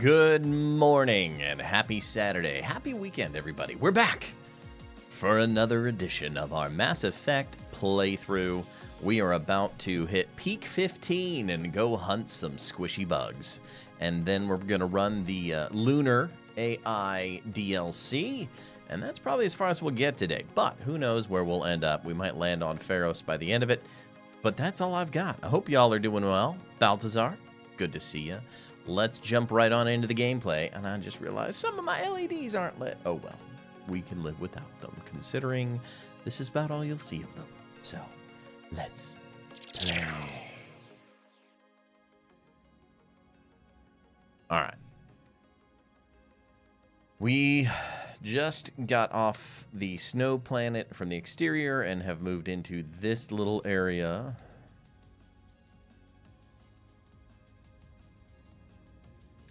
Good morning and happy Saturday. Happy weekend, everybody. We're back for another edition of our Mass Effect playthrough. We are about to hit peak 15 and go hunt some squishy bugs. And then we're going to run the Lunar AI DLC. And that's probably as far as we'll get today. But who knows where we'll end up. We might land on Feros by the end of it. But that's all I've got. I hope y'all are doing well. Baltazar, good to see you. Let's jump right on into the gameplay. And I just realized some of my LEDs aren't lit. Oh, well. we can live without them, considering this is about all you'll see of them. So, let's play. Alright. We just got off the snow planet from the exterior and have moved into this little area.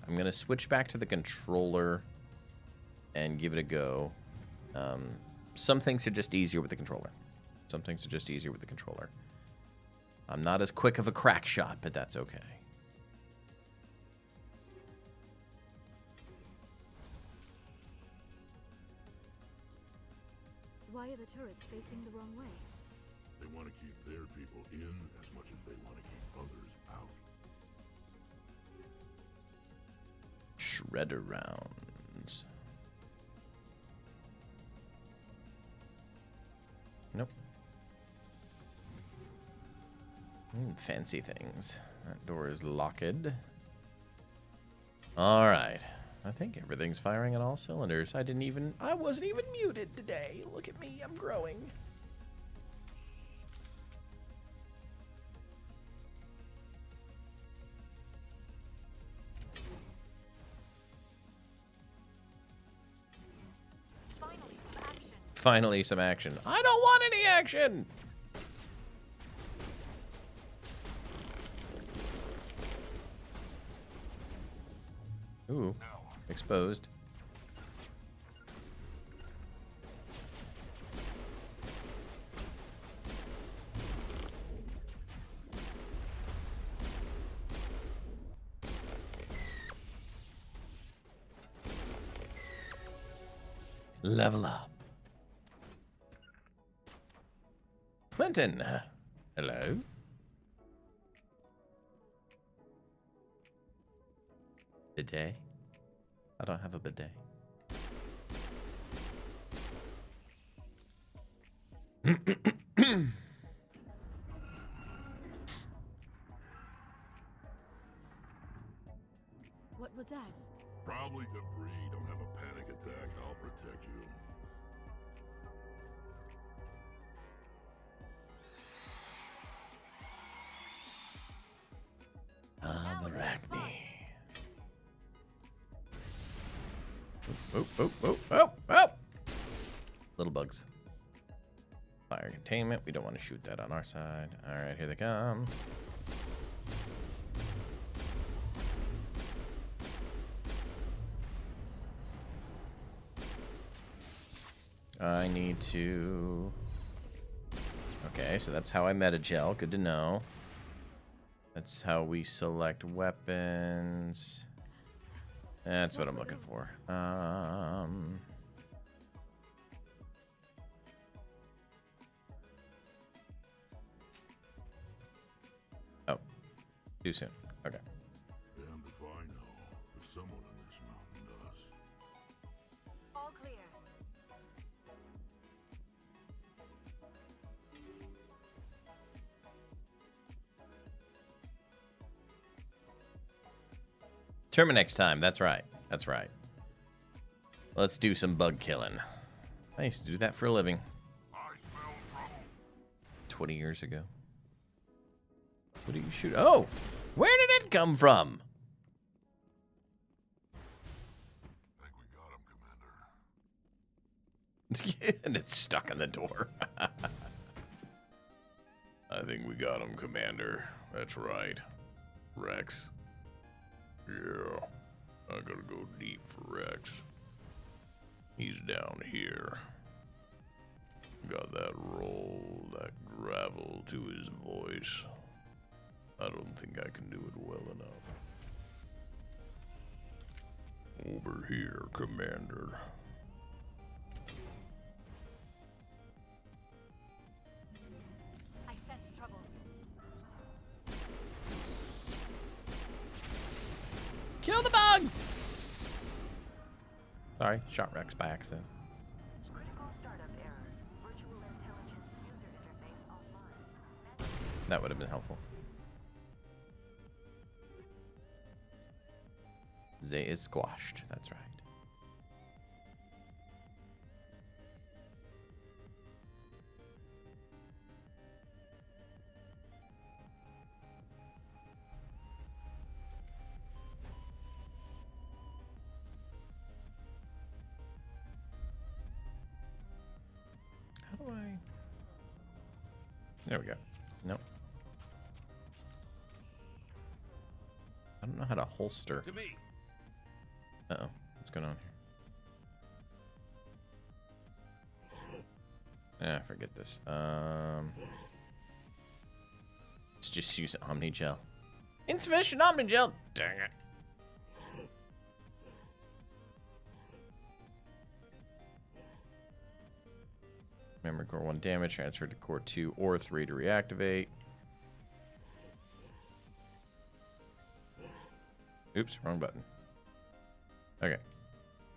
I'm going to switch back to the controller and give it a go. Some things are just easier with the controller. Some things are just easier with the controller. I'm not as quick of a crack shot, but that's okay. Why are the turrets facing the wrong way? They want to keep their people in as much as they want to keep others out. Shredder rounds. Nope. Fancy things. That door is locked. All right. I think everything's firing on all cylinders. I wasn't even muted today. Look at me, I'm growing. Finally some action. I don't want any action! Ooh, exposed. Level up. Clinton. Hello. Bidet? I don't have a bidet. What was that? Probably debris. Don't have a panic attack. I'll protect you. The Rachni. Oh, oh, oh, oh, oh! Little bugs. Fire containment. We don't want to shoot that on our side. All right, here they come. I need to... Okay, so that's how I meta-gel. Good to know. That's how we select weapons. That's what I'm looking for. Oh, too soon. Okay. Damned if I know, but someone on this mountain does. All clear. Terminex time. That's right. That's right. Let's do some bug killing. I used to do that for a living. I smell trouble. 20 years ago. What do you shoot? Oh! Where did it come from? I think we got him, Commander. And it's stuck in the door. I think we got him, Commander. That's right. Rex. Yeah. I gotta go deep for Rex. He's down here. Got that roll, that gravel to his voice. I don't think I can do it well enough. Over here, Commander. I sense trouble. Kill the bugs! Sorry, shot Rex by accident. Critical startup error. Virtual intelligence user interface offline. That would have been helpful. Zay is squashed. That's right. There we go. Nope. I don't know how to holster. To me. Uh-oh. What's going on here? Ah, forget this. Let's just use Omni Gel. Insufficient Omni Gel. Dang it. Memory core 1 damage, transferred to core 2 or 3 to reactivate. Oops, wrong button. Okay.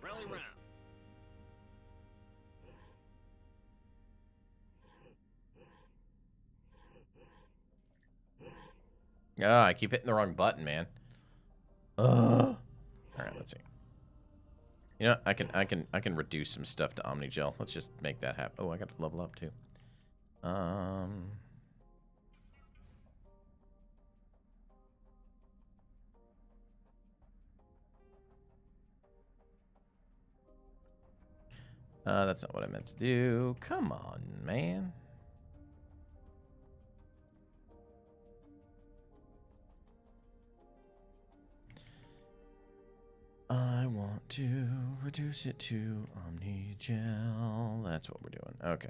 Rally round. Ah, I keep hitting the wrong button, man. All right, let's see. You know, I can reduce some stuff to Omni Gel. Let's just make that happen. Oh, I got to level up too. That's not what I meant to do. Come on, man. I want to reduce it to Omni Gel. That's what we're doing. Okay.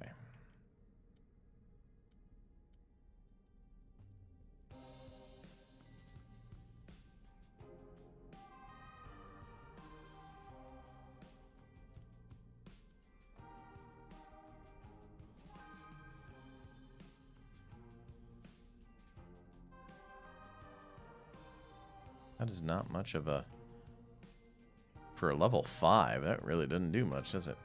That is not much of a... For a level 5, that really doesn't do much, does it?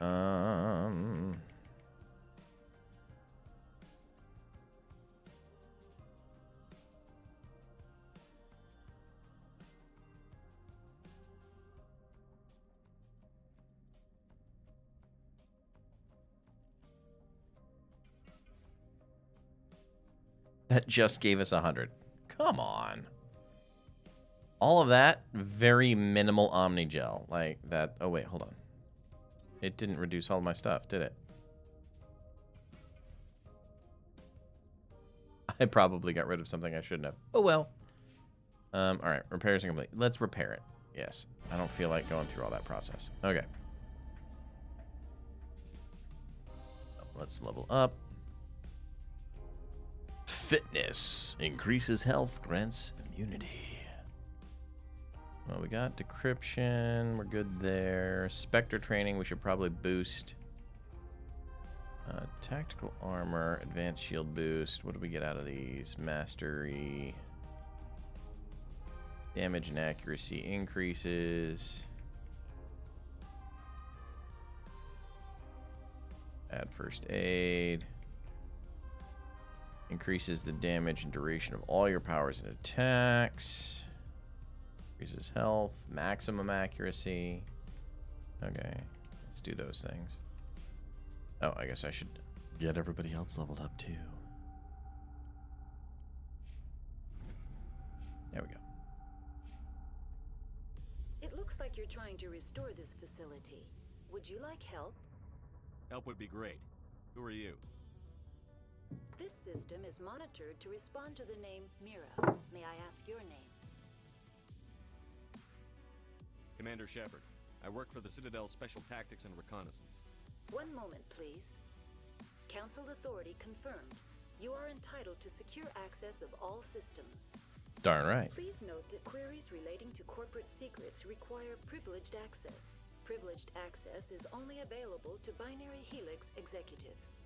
That just gave us 100. Come on. All of that, very minimal Omni Gel. Like that. Oh, wait, hold on. It didn't reduce all my stuff, did it? I probably got rid of something I shouldn't have. Oh, well. All right, repairs are complete. Let's repair it. Yes. I don't feel like going through all that process. Okay. Let's level up. Fitness. Increases health, grants immunity. Well, we got decryption. We're good there. Spectre training, we should probably boost. Tactical armor, advanced shield boost. What do we get out of these? Mastery. Damage and accuracy increases. Add first aid. Increases the damage and duration of all your powers and attacks. Increases health, maximum accuracy. Okay, let's do those things. Oh, I guess I should get everybody else leveled up too. There we go. It looks like you're trying to restore this facility. Would you like help? Help would be great. Who are you? This system is monitored to respond to the name Mira. May I ask your name? Commander Shepard. I work for the Citadel Special Tactics and Reconnaissance. One moment, please. Council authority confirmed. You are entitled to secure access of all systems. Darn right. Please note that queries relating to corporate secrets require privileged access. Privileged access is only available to Binary Helix executives.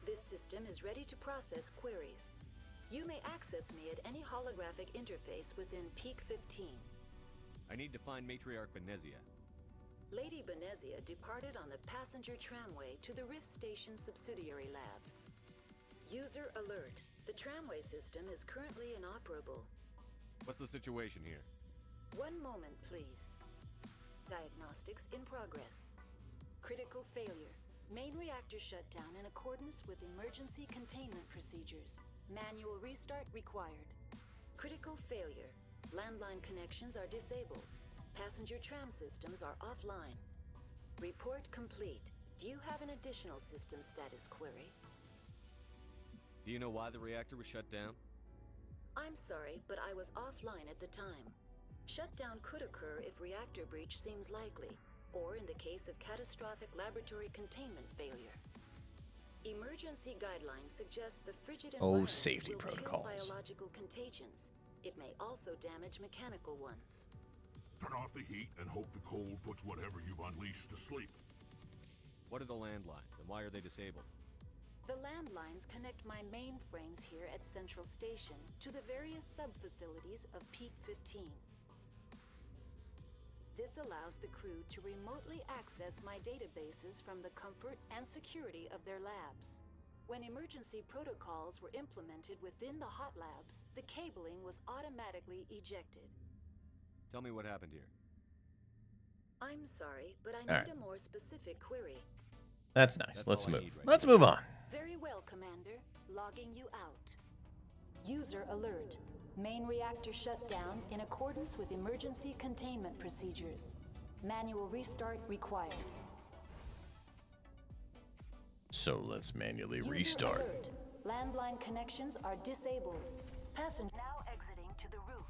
This system is ready to process queries. You may access me at any holographic interface within Peak 15. I need to find Matriarch Benezia. Lady Benezia departed on the passenger tramway to the Rift Station subsidiary labs. User alert. The tramway system is currently inoperable. What's the situation here? One moment, please. Diagnostics in progress. Critical failure. Main reactor shut down in accordance with emergency containment procedures. Manual restart required. Critical failure. Landline connections are disabled. Passenger tram systems are offline. Report complete. Do you have an additional system status query? Do you know why the reactor was shut down? I'm sorry, but I was offline at the time. Shutdown could occur if reactor breach seems likely, or in the case of catastrophic laboratory containment failure. Emergency guidelines suggest the frigid environment safety will kill protocols. biological contagions. It may also damage mechanical ones. Turn off the heat and hope the cold puts whatever you've unleashed to sleep. What are the landlines, and why are they disabled? The landlines connect my mainframes here at Central Station to the various sub-facilities of Peak 15. This allows the crew to remotely access my databases from the comfort and security of their labs. When emergency protocols were implemented within the hot labs, the cabling was automatically ejected. Tell me what happened here. I'm sorry, but I need Alright. a more specific query. That's nice. That's Let's all I move. need right Let's now. move on. Very well, Commander. Logging you out. User alert. Main reactor shut down in accordance with emergency containment procedures. Manual restart required. So let's manually User restart. alert. Landline connections are disabled. Passenger now exiting to the roof.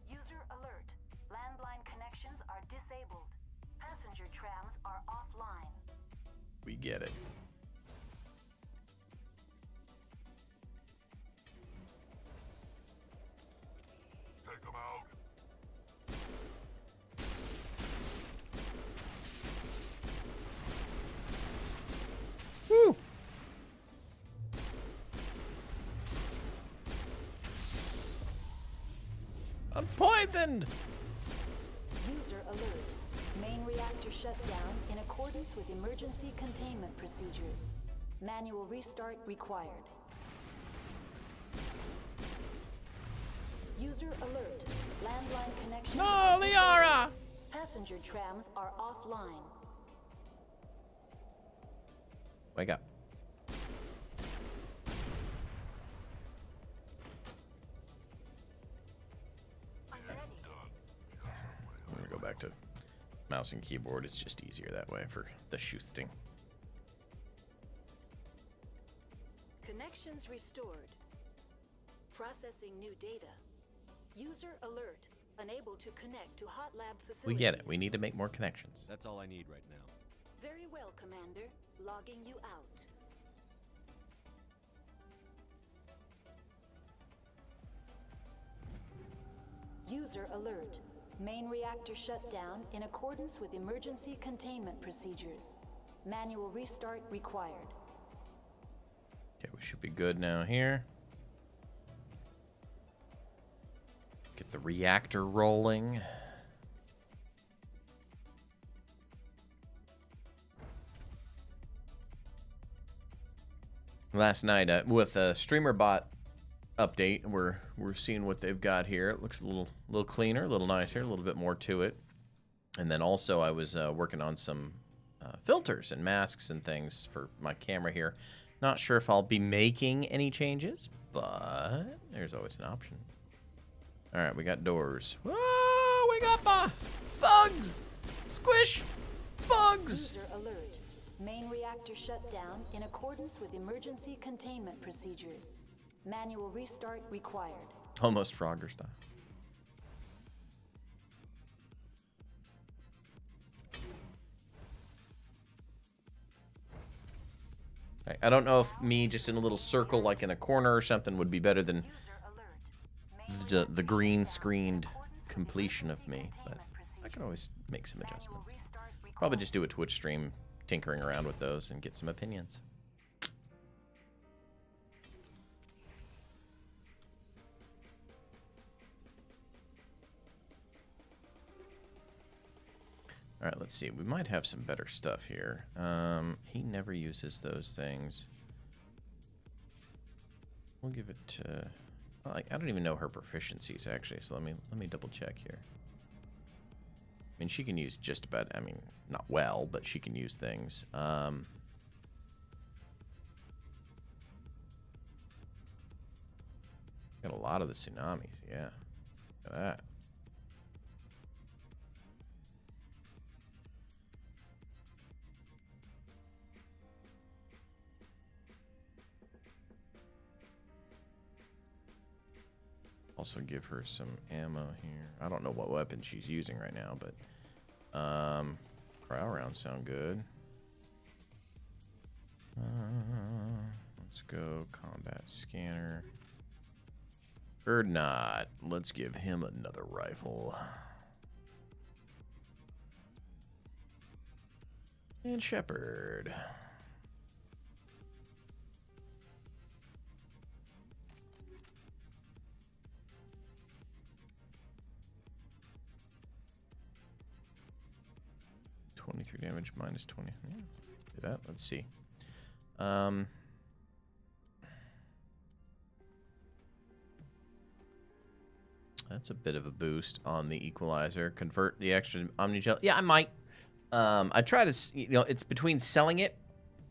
User alert. Landline connections are disabled. Passenger trams are offline. We get it. Take them out. Woo! I'm poisoned! User alert. Main reactor shut down in accordance with emergency containment procedures. Manual restart required. User alert. Landline connections. No, are disabled. Liara! Passenger trams are offline. Wake up. I'm ready. I'm gonna go back to mouse and keyboard. It's just easier that way for the shooting. Connections restored. Processing new data. User alert. Unable to connect to hot lab facilities. We get it. We need to make more connections. That's all I need right now. Very well, Commander. Logging you out. User alert. Main reactor shut down in accordance with emergency containment procedures. Manual restart required. Okay, we should be good now here. Get the reactor rolling. Last night with a streamer bot update, we're seeing what they've got here. It looks a little cleaner, a little nicer, a little bit more to it. And then also I was working on some filters and masks and things for my camera here. Not sure if I'll be making any changes, but there's always an option. All right, we got doors. Whoa, we got bugs! Squish! Bugs! User alert. Main reactor shut down in accordance with emergency containment procedures. Manual restart required. Almost Frogger style. I don't know if me just in a little circle like in a corner or something would be better than User alert. the green screened completion of me, but I can always make some adjustments. Probably just do a Twitch stream tinkering around with those and get some opinions. All right, let's see. We might have some better stuff here. He never uses those things. We'll give it to... I don't even know her proficiencies, actually, so let me double check here. I mean, she can use just about... I mean, not well, but she can use things. Got a lot of the tsunamis, yeah. Look at that. also give her some ammo here. I don't know what weapon she's using right now, but cryo rounds sound good. Let's go combat scanner. Urdnot. Let's give him another rifle. And Shepherd. $23 damage minus 20. Yeah, do that. Let's see. That's a bit of a boost on the equalizer. Convert the extra Omnigel. Yeah, I might. I try to, you know, it's between selling it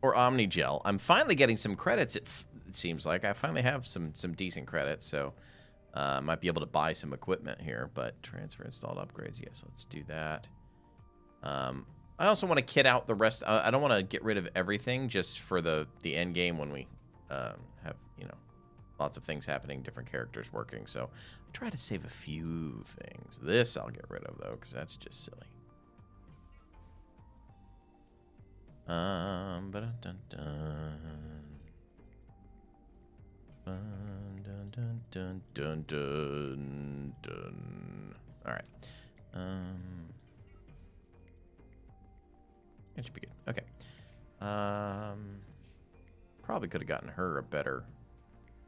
or Omnigel. I'm finally getting some credits, it seems like. I finally have some decent credits, so I might be able to buy some equipment here. But transfer installed upgrades, yes, let's do that. I also want to kit out the rest. I don't want to get rid of everything just for the end game when we have, you know, lots of things happening, different characters working. So I try to save a few things. This I'll get rid of, though, because that's just silly. Dun dun dun dun dun dun dun dun. All right. It should be good. Okay. Probably could have gotten her a better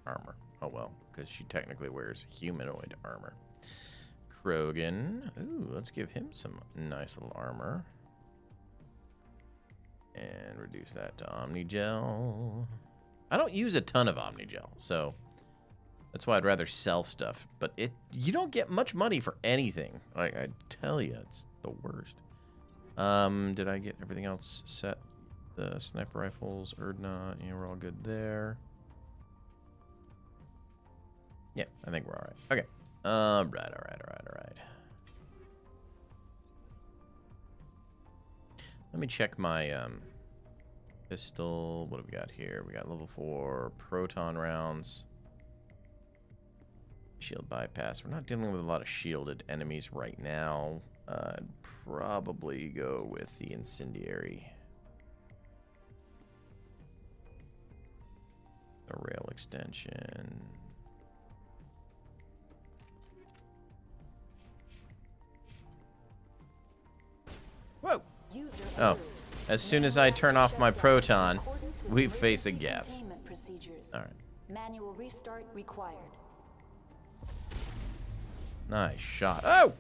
armor. Oh well, because she technically wears humanoid armor. Krogan. Ooh, let's give him some nice little armor. And reduce that to Omnigel. I don't use a ton of Omnigel, so that's why I'd rather sell stuff. But you don't get much money for anything. Like, I tell you, it's the worst. Did I get everything else set? The sniper rifles, Urdnot, yeah, we're all good there. Yeah, I think we're all right. Okay. All right. Let me check my pistol. What do we got here? We got level 4 proton rounds. Shield bypass. We're not dealing with a lot of shielded enemies right now. I'd probably go with the incendiary. The rail extension. Whoa! Oh, as soon as I turn off my proton, we face a gap. All right. Manual restart required. Nice shot. Oh!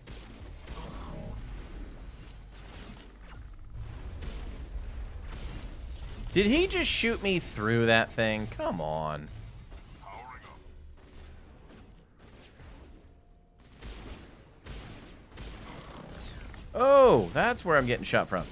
Did he just shoot me through that thing? Come on. Oh, that's where I'm getting shot from.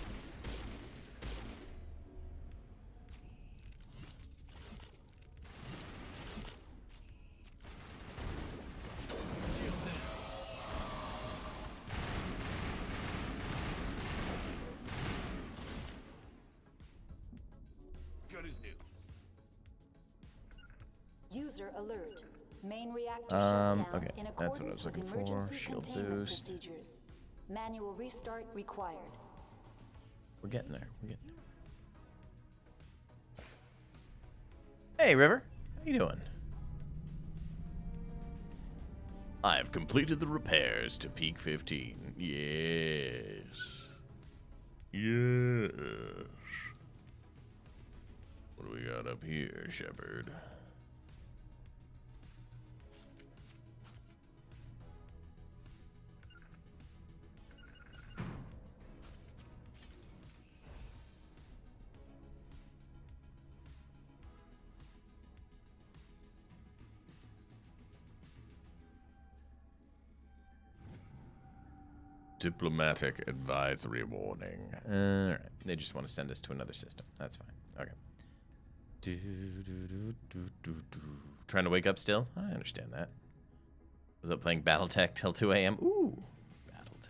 User alert. Main reactor shut down okay, in that's what I accordance was looking with for. emergency Shield containment boost. procedures. Manual restart required. We're getting there. We're getting there. Hey, River. How you doing? I've completed the repairs to Peak 15. Yes. Yes. What do we got up here, Shepard? Diplomatic advisory warning. Alright. They just want to send us to another system. That's fine. Okay. Trying to wake up still? I understand that. Was up playing Battletech till 2 a.m.? Ooh. Battletech.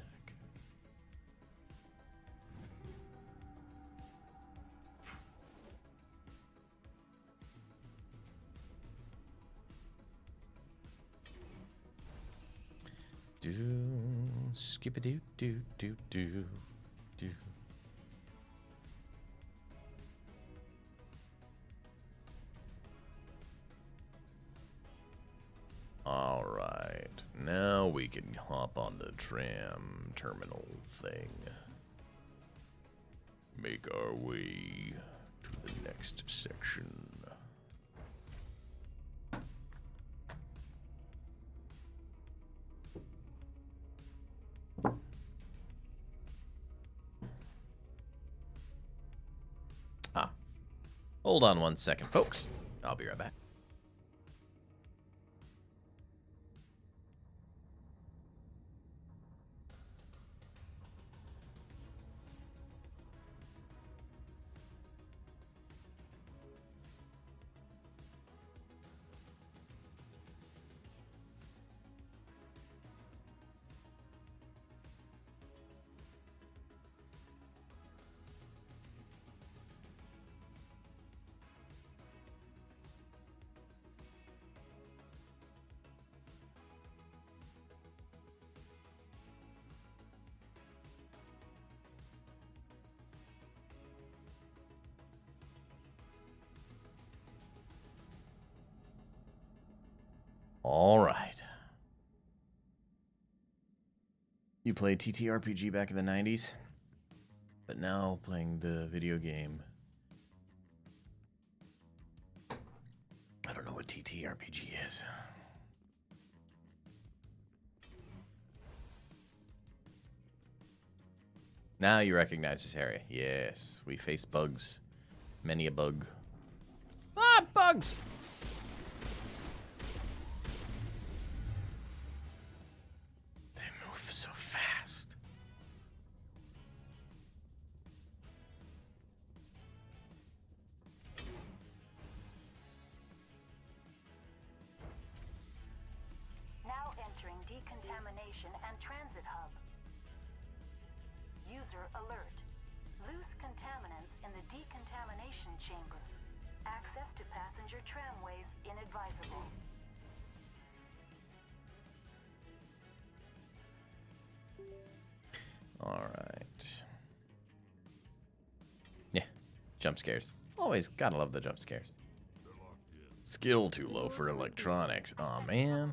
Skip a doo doo doo doo doo. All right, now we can hop on the tram terminal thing. Make our way to the next section. Hold on 1 second, folks. I'll be right back. All right. You played TTRPG back in the 90s, but now playing the video game. I don't know what TTRPG is. Now you recognize this area. Yes, we face bugs. Many a bug. Ah, bugs! So fast. Now entering decontamination and transit hub. User alert. Loose contaminants in the decontamination chamber. Access to passenger tramways inadvisable. All right. Yeah, jump scares. Always gotta love the jump scares. Skill too low for electronics. Aw, man.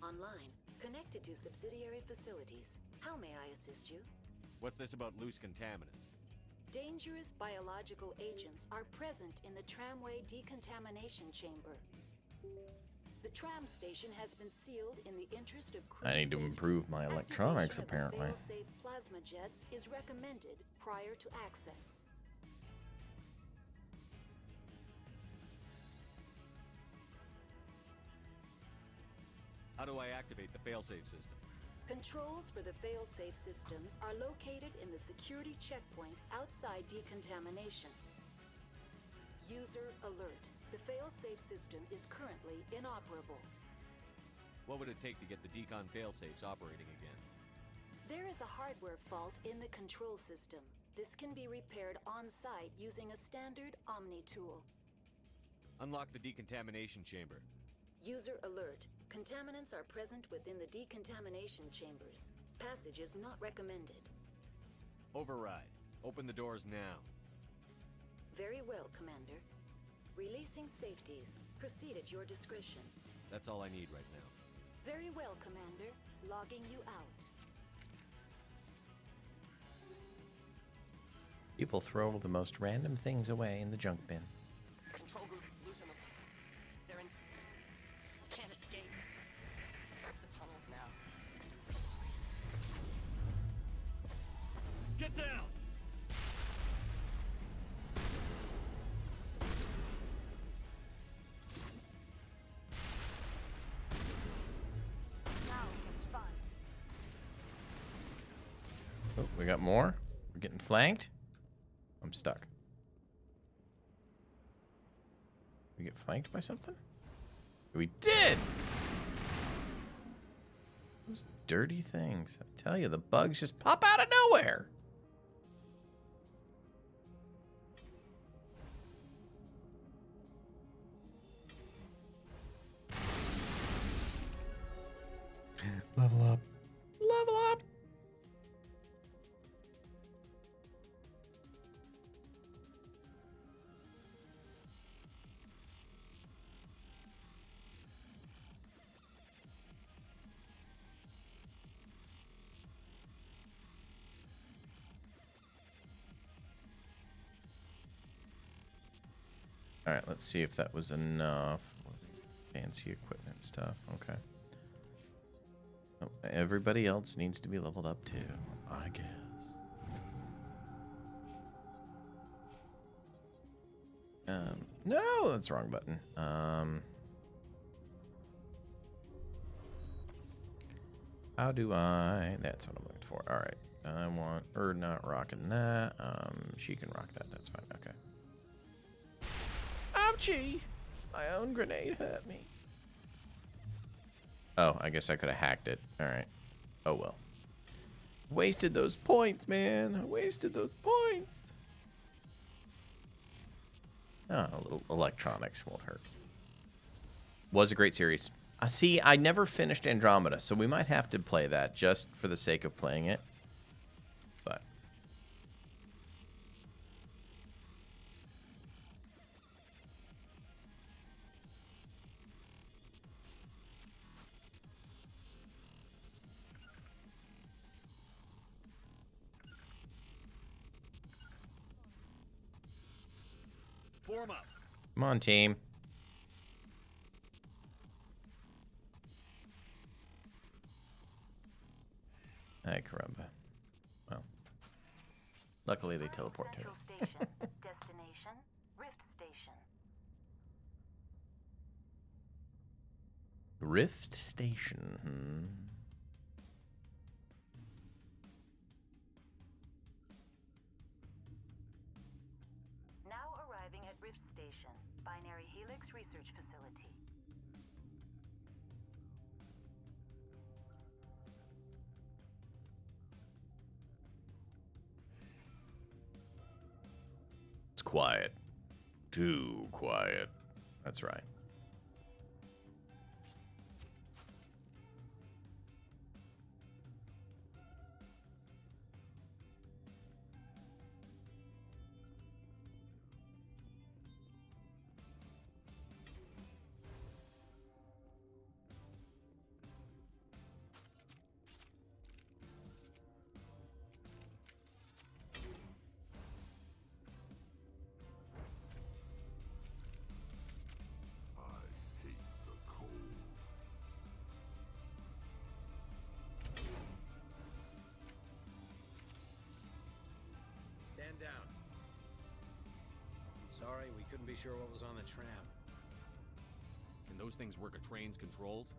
Online, connected to subsidiary facilities. How may I assist you? What's this about loose contaminants? Dangerous biological agents are present in the tramway decontamination chamber. The tram station has been sealed in the interest of crew I need to safety. improve my electronics, apparently. Activation of the fail-safe plasma jets is recommended prior to access. How do I activate the failsafe system? Controls for the fail-safe systems are located in the security checkpoint outside decontamination. User alert. The fail-safe system is currently inoperable. What would it take to get the decon failsafes operating again? There is a hardware fault in the control system. This can be repaired on-site using a standard Omni tool. Unlock the decontamination chamber. User alert. Contaminants are present within the decontamination chambers. Passage is not recommended. Override. Open the doors now. Very well, Commander. Releasing safeties. Proceed at your discretion. That's all I need right now. Very well, Commander. Logging you out. People throw the most random things away in the junk bin. Control group, loosen them. They're in. Can't escape. The tunnels now. We're sorry. Get down! Now it's fun. Oh, we got more. We're getting flanked. I'm stuck. We get flanked by something? We did! Those dirty things. I tell you, the bugs just pop out of nowhere. Level up. All right, let's see if that was enough. Fancy equipment stuff. Okay. Oh, everybody else needs to be leveled up too, I guess. No, that's the wrong button. How do I? That's what I'm looking for. All right. I want her not rocking that. She can rock that. That's fine. Okay. Ouchie! My own grenade hurt me. Oh, I guess I could have hacked it. All right. Oh well. Wasted those points, man. I wasted those points. Oh, a little electronics won't hurt. Was a great series. See, I never finished Andromeda, so we might have to play that just for the sake of playing it. But Form up. come on, team. Hey, caramba. Well, luckily they teleport to it. Central Station. Destination, Rift Station. Rift Station. Now arriving at Rift Station, Binary Helix Research Facility. It's quiet. Too quiet. That's right. I hate the cold. Stand down. Sorry, we couldn't be sure what was on the tram. Can those things work a train's controls?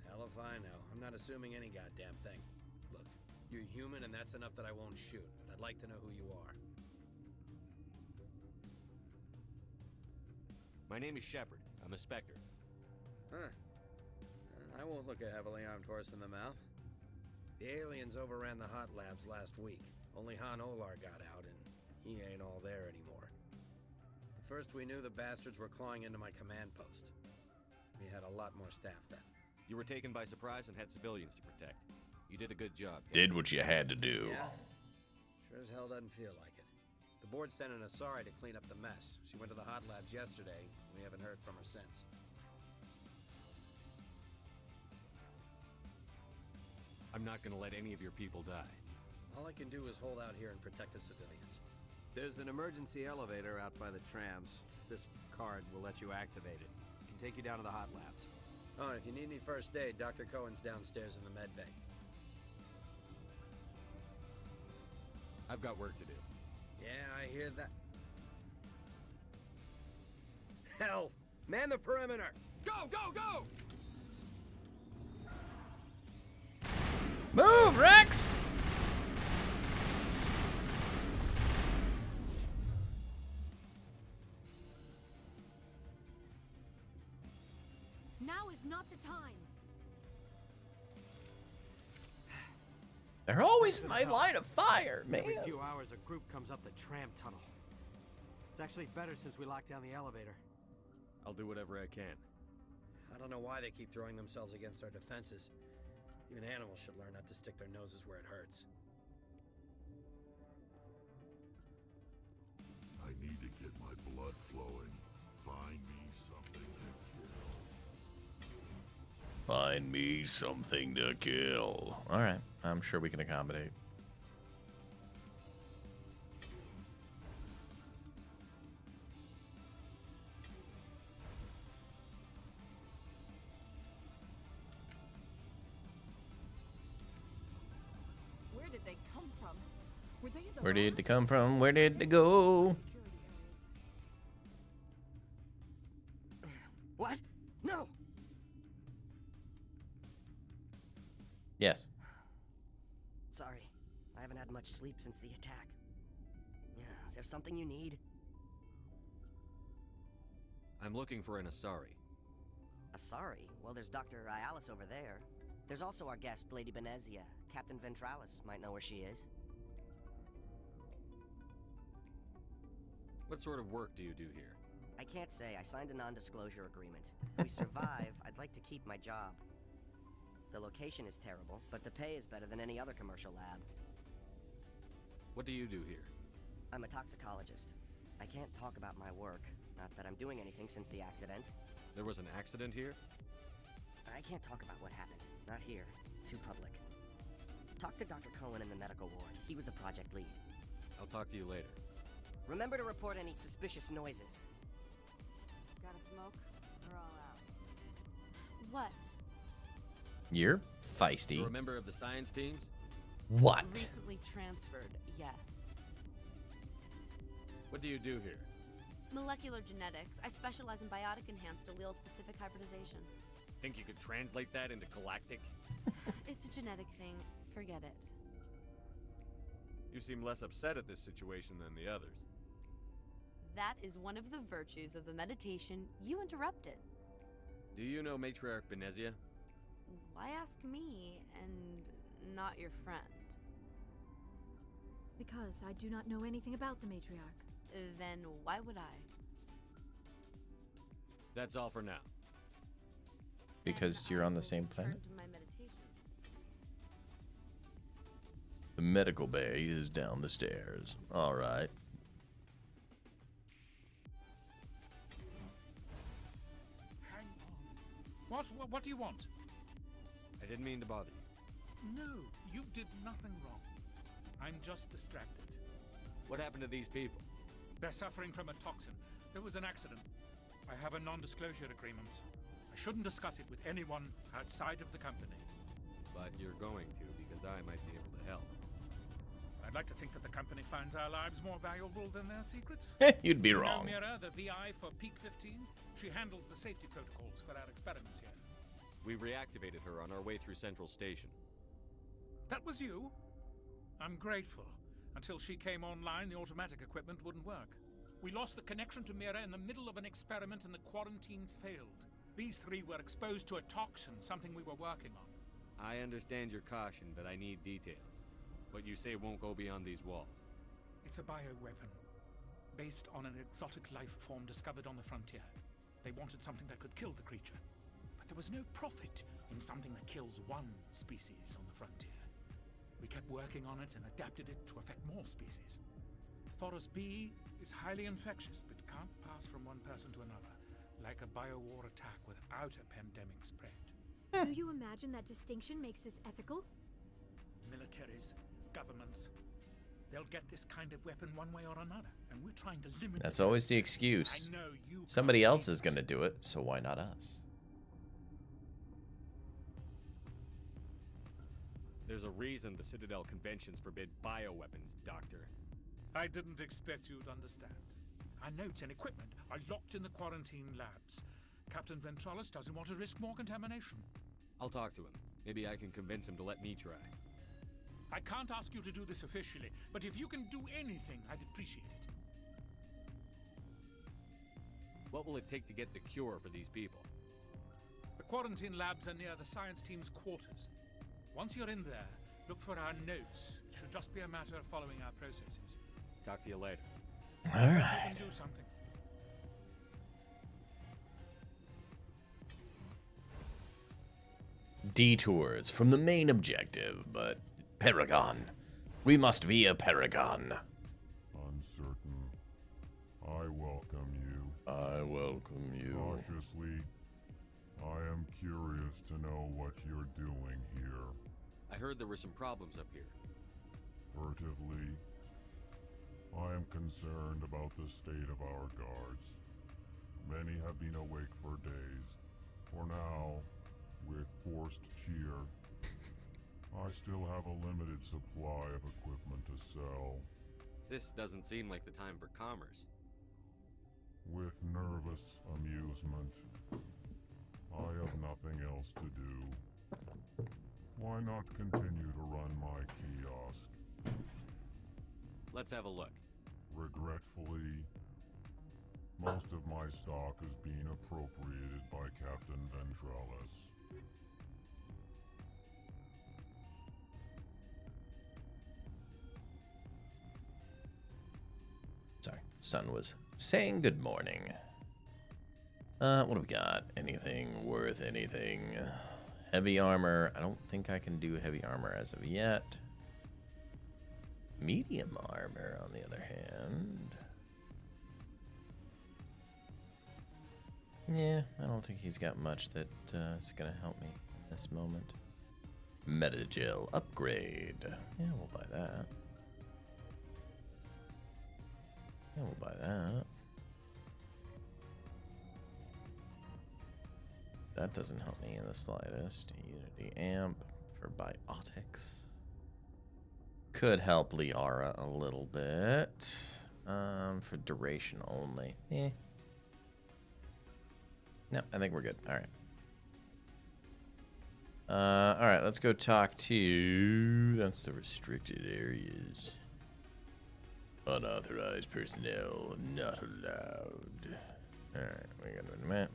Hell if I know. I'm not assuming any goddamn thing. Look, you're human and that's enough that I won't shoot. But I'd like to know who you are. My name is Shepard. I'm a Spectre. Huh. I won't look a heavily armed horse in the mouth. The aliens overran the hot labs last week. Only Han Olar got out, and he ain't all there anymore. The first we knew, the bastards were clawing into my command post. We had a lot more staff then. You were taken by surprise and had civilians to protect. You did a good job. Did what you had to do. Yeah? Sure as hell doesn't feel like it. The board sent an Asari to clean up the mess. She went to the hot labs yesterday. We haven't heard from her since. I'm not gonna let any of your people die. All I can do is hold out here and protect the civilians. There's an emergency elevator out by the trams. This card will let you activate it. It can take you down to the hot labs. Oh, and if you need any first aid, Dr. Cohen's downstairs in the med bay. I've got work to do. Yeah, I hear that. Hell! Man the perimeter! Go, go, go! Move, Rex! Now is not the time. They're always in my line of fire, man. Every few hours, a group comes up the tram tunnel. It's actually better since we locked down the elevator. I'll do whatever I can. I don't know why they keep throwing themselves against our defenses. Even animals should learn not to stick their noses where it hurts. I need to get my blood flowing. Find me something to kill. Find me something to kill. All right, I'm sure we can accommodate. Were they in the Where hall? did it come from? Where did it go? Security areas. What? No! Yes. Sorry. I haven't had much sleep since the attack. Yeah, is there something you need? I'm looking for an Asari. Sorry. Well, there's Dr. Ialis over there. There's also our guest, Lady Benezia. Captain Ventralis might know where she is. What sort of work do you do here? I can't say. I signed a non-disclosure agreement. If we survive, I'd like to keep my job. The location is terrible, but the pay is better than any other commercial lab. What do you do here? I'm a toxicologist. I can't talk about my work. Not that I'm doing anything since the accident. There was an accident here? I can't talk about what happened. Not here. Too public. Talk to Dr. Cohen in the medical ward. He was the project lead. I'll talk to you later. Remember to report any suspicious noises. Gotta smoke? We're all out. What? You're You're feisty. a member of the science teams? What? Recently transferred, yes. What do you do here? Molecular genetics. I specialize in biotic-enhanced allele-specific hybridization. Think you could translate that into galactic? It's a genetic thing. Forget it. You seem less upset at this situation than the others. That is one of the virtues of the meditation you interrupted. Do you know Matriarch Benezia? Why ask me and not your friend? Because I do not know anything about the matriarch. Then why would I? That's all for now. Because Then you're I on the will same return planet? to my meditations. The medical bay is down the stairs. All right. Hang on. What do you want? I didn't mean to bother you. No, you did nothing wrong. I'm just distracted. What happened to these people? They're suffering from a toxin. There was an accident. I have a non-disclosure agreement. I shouldn't discuss it with anyone outside of the company. But you're going to, because I might be able to help. I'd like to think that the company finds our lives more valuable than their secrets. You'd be You know wrong. Mira, the VI for Peak 15? She handles the safety protocols for our experiments here. We reactivated her on our way through Central Station. That was you? I'm grateful. Until she came online, the automatic equipment wouldn't work. We lost the connection to Mira in the middle of an experiment and the quarantine failed. These three were exposed to a toxin, something we were working on. I understand your caution, but I need details. What you say won't go beyond these walls. It's a bioweapon, based on an exotic life form discovered on the frontier. They wanted something that could kill the creature. But there was no profit in something that kills one species on the frontier. We kept working on it and adapted it to affect more species. Thoros B is highly infectious, but can't pass from one person to another, like a biowar attack without a pandemic spread. Do you imagine that distinction makes this ethical? Militaries, governments, they'll get this kind of weapon one way or another, and we're trying to limit. That's always the excuse. I know you Somebody can't else see is it. going to do it, so why not us? There's a reason the Citadel conventions forbid bioweapons, Doctor. I didn't expect you'd understand. Our notes and equipment are locked in the quarantine labs. Captain Ventralis doesn't want to risk more contamination. I'll talk to him. Maybe I can convince him to let me try. I can't ask you to do this officially, but if you can do anything, I'd appreciate it. What will it take to get the cure for these people? The quarantine labs are near the science team's quarters. Once you're in there, look for our notes. It should just be a matter of following our processes. Talk to you later. All You right. can do something. Detours from the main objective, but Paragon. We must be a Paragon. Uncertain. I welcome you. I welcome you. Cautiously. I am curious to know what you're doing here. I heard there were some problems up here. Furtively. I am concerned about the state of our guards. Many have been awake for days. For now, with forced cheer, I still have a limited supply of equipment to sell. This doesn't seem like the time for commerce. With nervous amusement. I have nothing else to do. Why not continue to run my kiosk? Let's have a look. Regretfully, most of my stock is being appropriated by Captain Ventralis. Sorry, son was saying good morning. What do we got? Anything worth anything? Heavy armor. I don't think I can do heavy armor as of yet. Medium armor, on the other hand. Yeah, I don't think he's got much that is going to help me in this moment. Metagel upgrade. Yeah, we'll buy that. Yeah, we'll buy that. That doesn't help me in the slightest. Unity amp for biotics. Could help Liara a little bit. For duration only. No, I think we're good. All right. All right, let's go talk to... That's the restricted areas. Unauthorized personnel not allowed. All right, we got a map.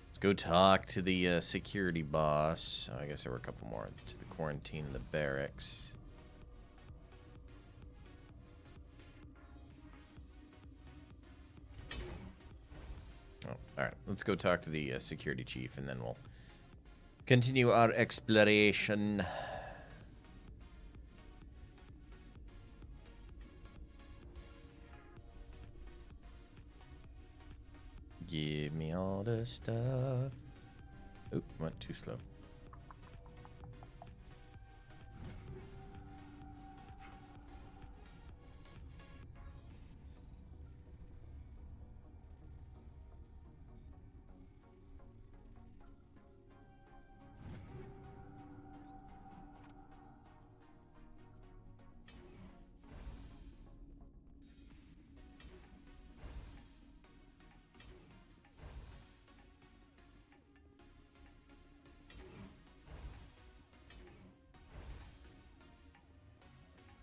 Let's go talk to the security boss. Oh, I guess there were a couple more. To the quarantine in the barracks. Oh, all right. Let's go talk to the security chief, and then we'll continue our exploration. Give me all the stuff. Oop, went too slow.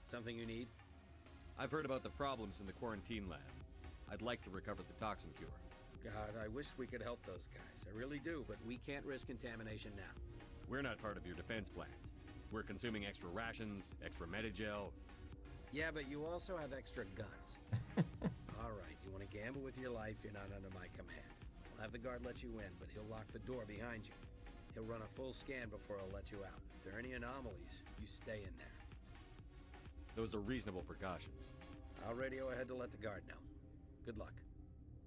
Something you need? I've heard about the problems in the quarantine lab. I'd like to recover the toxin cure. God, I wish we could help those guys. I really do, but we can't risk contamination now. We're not part of your defense plans. We're consuming extra rations, extra metagel. Yeah, but you also have extra guns. All right, you want to gamble with your life, you're not under my command. I'll have the guard let you in, but he'll lock the door behind you. He'll run a full scan before he'll let you out. If there are any anomalies, you stay in there. Those are reasonable precautions. I'll radio ahead to let the guard know. Good luck.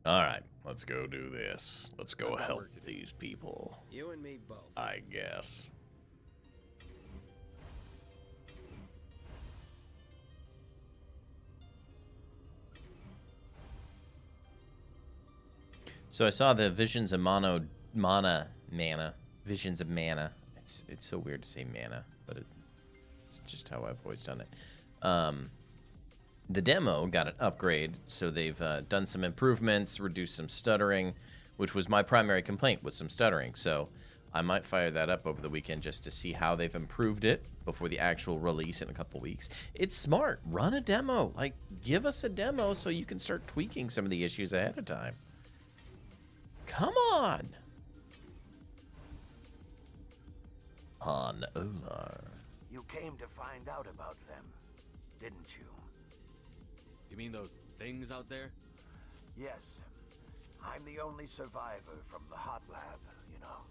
All right, let's go do this. Let's go help these people. You and me both. I guess. So I saw the Visions of Mana. Visions of Mana. It's so weird to say mana, but it's just how I've always done it. The demo got an upgrade, so they've done some improvements, reduced some stuttering, which was my primary complaint, was some stuttering. So I might fire that up over the weekend just to see how they've improved it before the actual release in a couple weeks. It's smart. Run a demo. Like, give us a demo so you can start tweaking some of the issues ahead of time. Come on! Han Olar. You came to find out about them, didn't you? You mean those things out there? Yes. I'm the only survivor from the hot lab, you know.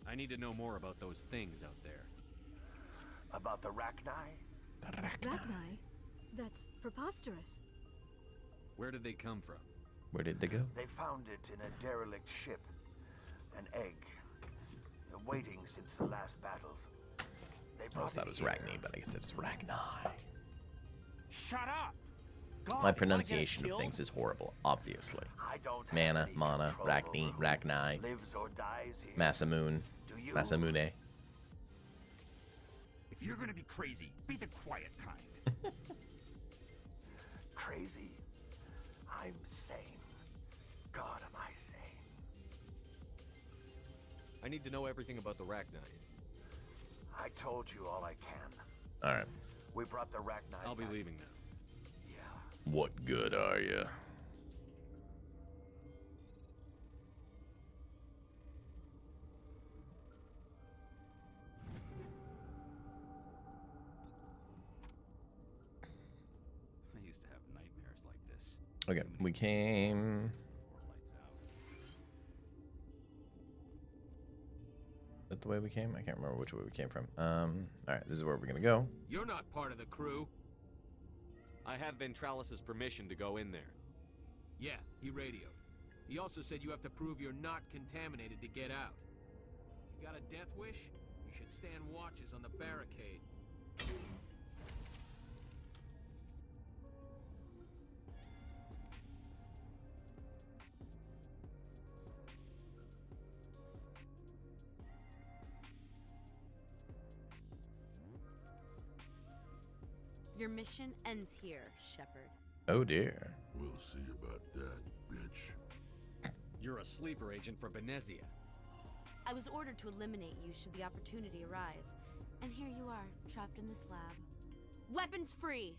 I need to know more about those things out there. About the Rachni? Rachni? That's preposterous. Where did they come from? Where did they go? They found it in a derelict ship. An egg. Waiting since the last battles. They I always thought it was Rachni, but I guess it's Rachni. Shut up! God, My pronunciation of things is horrible, obviously. Mana, Rachni, Lives or dies here. Masamune, Masamune. If you're gonna be crazy, be the quiet kind. Crazy? I'm sane. God, am I sane. I need to know everything about the Rachni. I told you all I can. All right. We brought the Rachni. I'll be leaving now. Yeah. What good are you? I used to have nightmares like this. Okay, we came. Is that the way we came? I can't remember which way we came from. All right, this is where we're gonna go. You're not part of the crew. I have Ventralis's permission to go in there. Yeah, he radioed. He also said you have to prove you're not contaminated to get out. You got a death wish? You should stand watches on the barricade. Your mission ends here, Shepard. Oh dear. We'll see about that, bitch. You're a sleeper agent for Venezia. I was ordered to eliminate you should the opportunity arise. And here you are, trapped in this lab. Weapons free!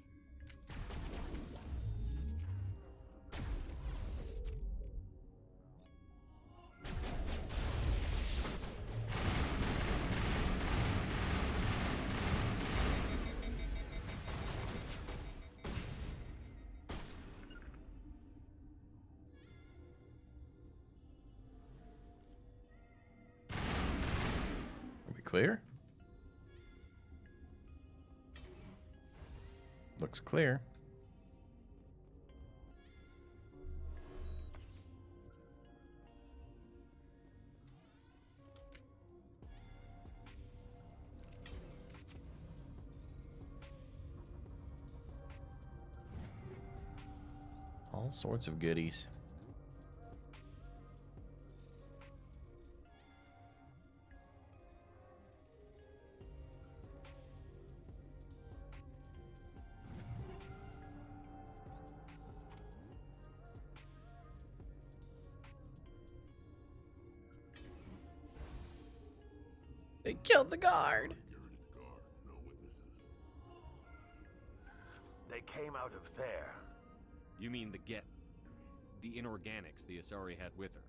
Clear? Looks clear. All sorts of goodies. They killed the guard. No witnesses. They came out of there. You mean the inorganics the Asari had with her?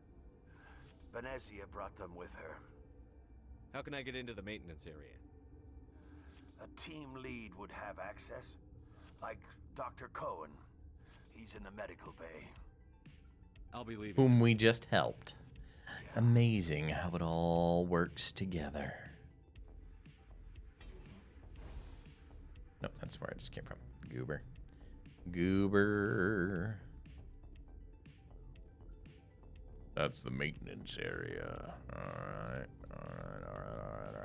Venezia brought them with her. How can I get into the maintenance area? A team lead would have access. Like Dr. Cohen. He's in the medical bay. I'll be leaving. Whom we just helped. Amazing how it all works together. No, that's where I just came from. Goober. Goober. That's the maintenance area. Alright. Alright.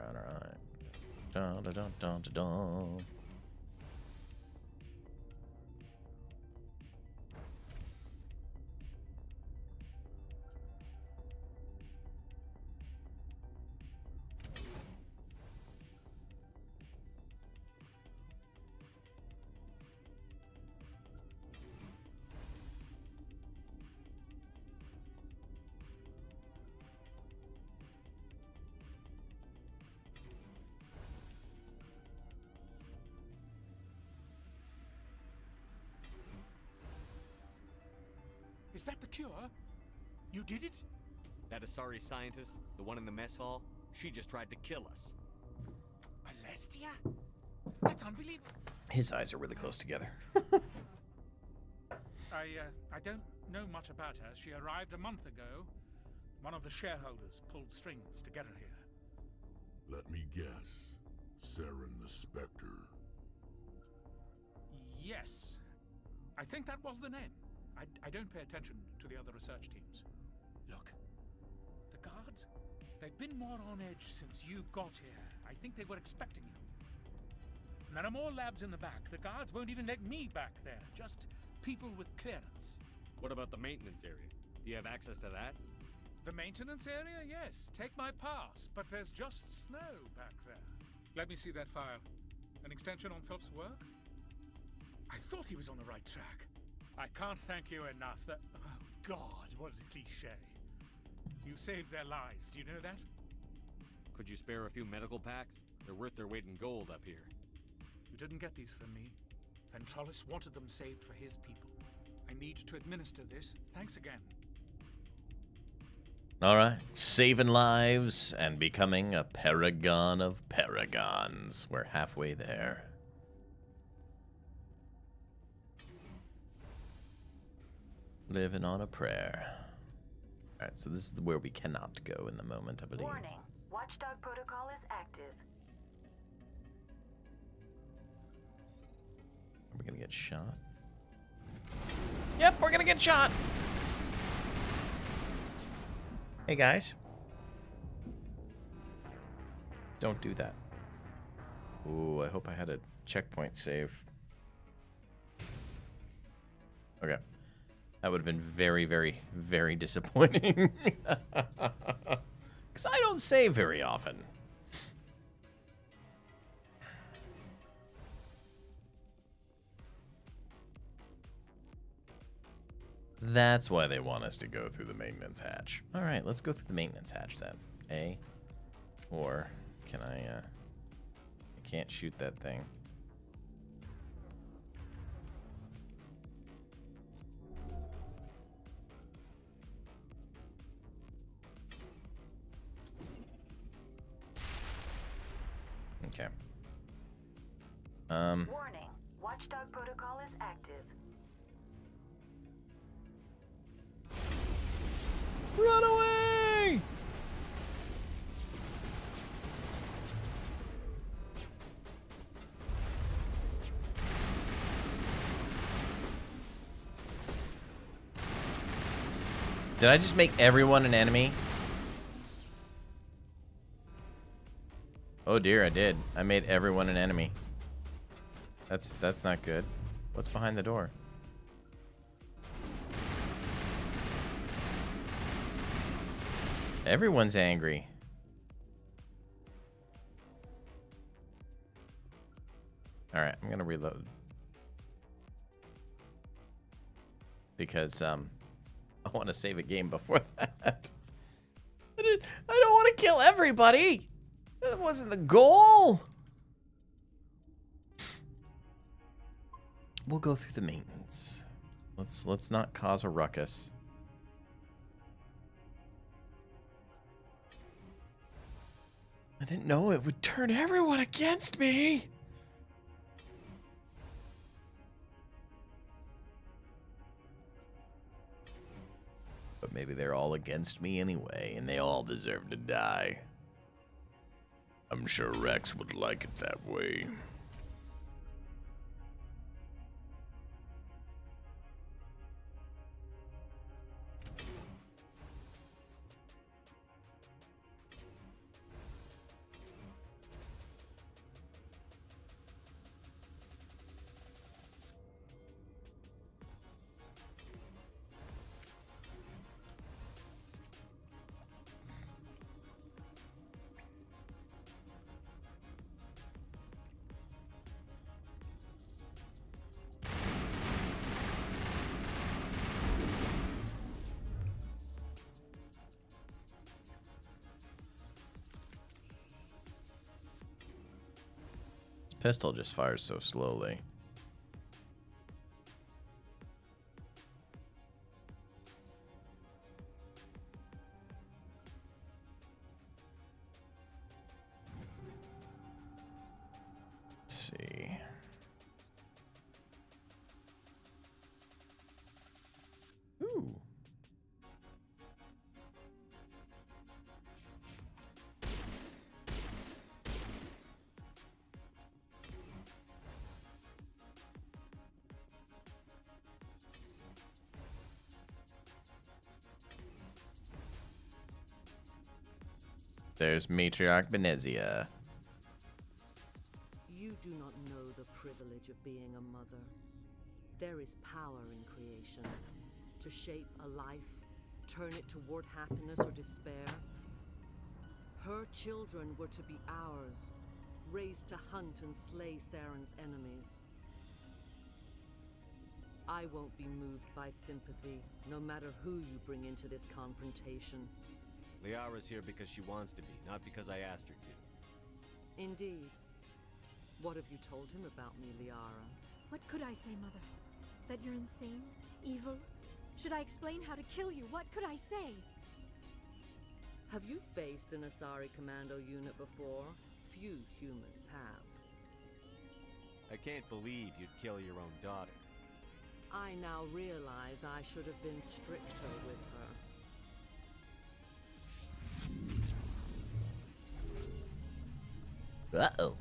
Dun dun dun dun dun dun. Is that the cure? You did it? That Asari scientist, the one in the mess hall, she just tried to kill us. Alestia? That's unbelievable. His eyes are really close together. I don't know much about her. She arrived a month ago. One of the shareholders pulled strings to get her here. Let me guess. Saren the Spectre. Yes. I think that was the name. I don't pay attention to the other research teams. Look, the guards, they've been more on edge since you got here. I think they were expecting you. And there are more labs in the back. The guards won't even let me back there. Just people with clearance. What about the maintenance area? Do you have access to that? The maintenance area? Yes. Take my pass. But there's just snow back there. Let me see that file. An extension on Phelps' work? I thought he was on the right track. I can't thank you enough. That oh God, what a cliche. You saved their lives. Do you know that? Could you spare a few medical packs? They're worth their weight in gold up here. You didn't get these from me. Ventrolis wanted them saved for his people. I need to administer this. Thanks again. All right, saving lives and becoming a paragon of paragons. We're halfway there. Living on a prayer. All right, so this is where we cannot go in the moment, I believe. Warning. Watchdog protocol is active. Are we gonna get shot? Yep, we're gonna get shot. Hey guys. Don't do that. Ooh, I hope I had a checkpoint save. Okay. That would have been very, very, very disappointing. Because I don't save very often. That's why they want us to go through the maintenance hatch. All right, let's go through the maintenance hatch then. Or can I can't shoot that thing. Okay. Warning. Watchdog protocol is active. Run away! Did I just make everyone an enemy? Oh dear, I did. I made everyone an enemy. That's not good. What's behind the door? Everyone's angry. All right, I'm gonna reload because I want to save a game before that. I don't want to kill everybody. That wasn't the goal. We'll go through the maintenance. Let's not cause a ruckus. I didn't know it would turn everyone against me. But maybe they're all against me anyway, and they all deserve to die. I'm sure Rex would like it that way. Pistol just fires so slowly. Let's see. Ooh. There's Matriarch Benezia. You do not know the privilege of being a mother. There is power in creation. To shape a life, turn it toward happiness or despair. Her children were to be ours, raised to hunt and slay Saren's enemies. I won't be moved by sympathy, no matter who you bring into this confrontation. Liara's here because she wants to be, not because I asked her to. Indeed. What have you told him about me, Liara? What could I say, Mother? That you're insane? Evil? Should I explain how to kill you? What could I say? Have you faced an Asari commando unit before? Few humans have. I can't believe you'd kill your own daughter. I now realize I should have been stricter with her. Uh-oh.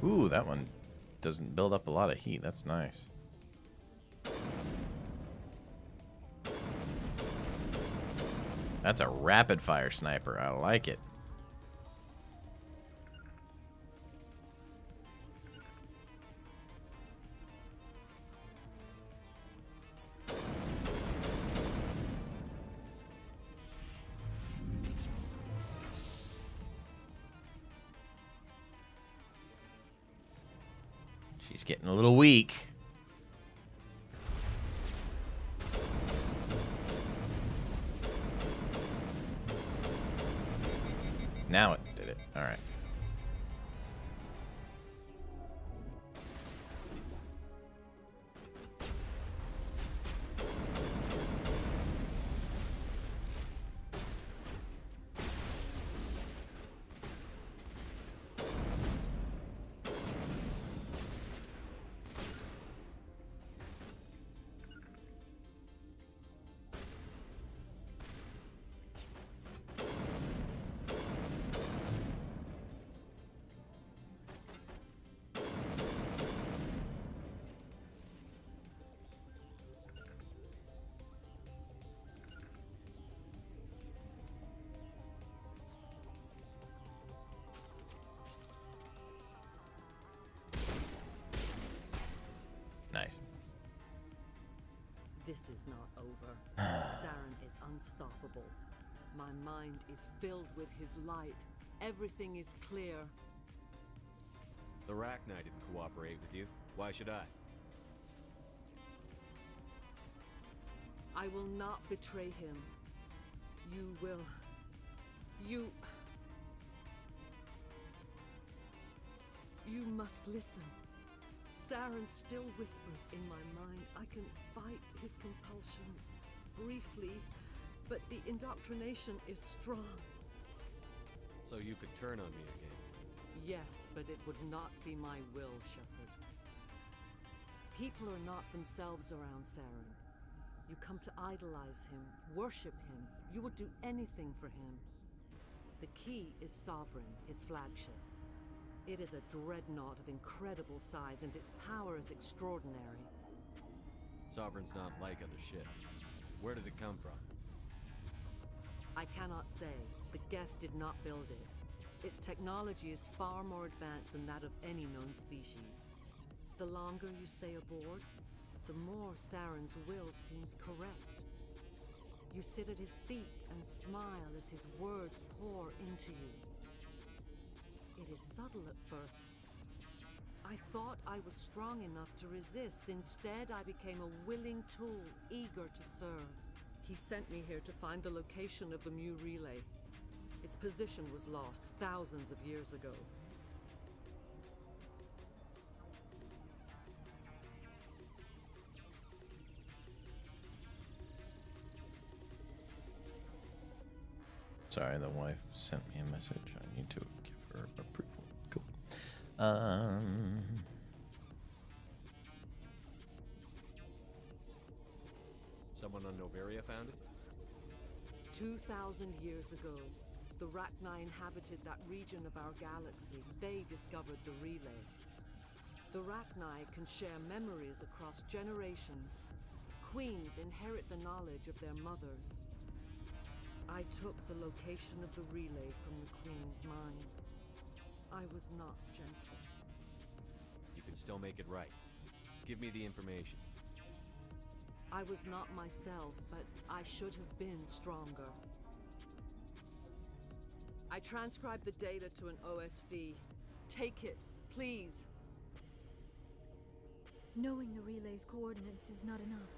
Ooh, that one doesn't build up a lot of heat. That's nice. That's a rapid fire sniper. I like it. She's getting a little weak. Now it did it. All right. Nice. This is not over. Saren is unstoppable. My mind is filled with his light. Everything is clear. The Rachni didn't cooperate with you. Why should I? I will not betray him. You will. You must listen. Saren still whispers in my mind. I can fight his compulsions briefly, but the indoctrination is strong. So you could turn on me again? Yes, but it would not be my will, Shepard. People are not themselves around Saren. You come to idolize him, worship him. You would do anything for him. The key is Sovereign, his flagship. It is a dreadnought of incredible size, and its power is extraordinary. Sovereign's not like other ships. Where did it come from? I cannot say. The Geth did not build it. Its technology is far more advanced than that of any known species. The longer you stay aboard, the more Saren's will seems correct. You sit at his feet and smile as his words pour into you. It is subtle at first. I thought I was strong enough to resist. Instead, I became a willing tool, eager to serve. He sent me here to find the location of the Mu relay. Its position was lost thousands of years ago. Sorry, the wife sent me a message. I need to give her approval. Cool. Someone on Noveria found it? 2,000 years ago, the Rachni inhabited that region of our galaxy. They discovered the relay. The Rachni can share memories across generations. Queens inherit the knowledge of their mothers. I took the location of the relay from the Queen's mind. I was not gentle. You can still make it right. Give me the information. I was not myself, but I should have been stronger. I transcribed the data to an OSD. Take it, please. Knowing the relay's coordinates is not enough.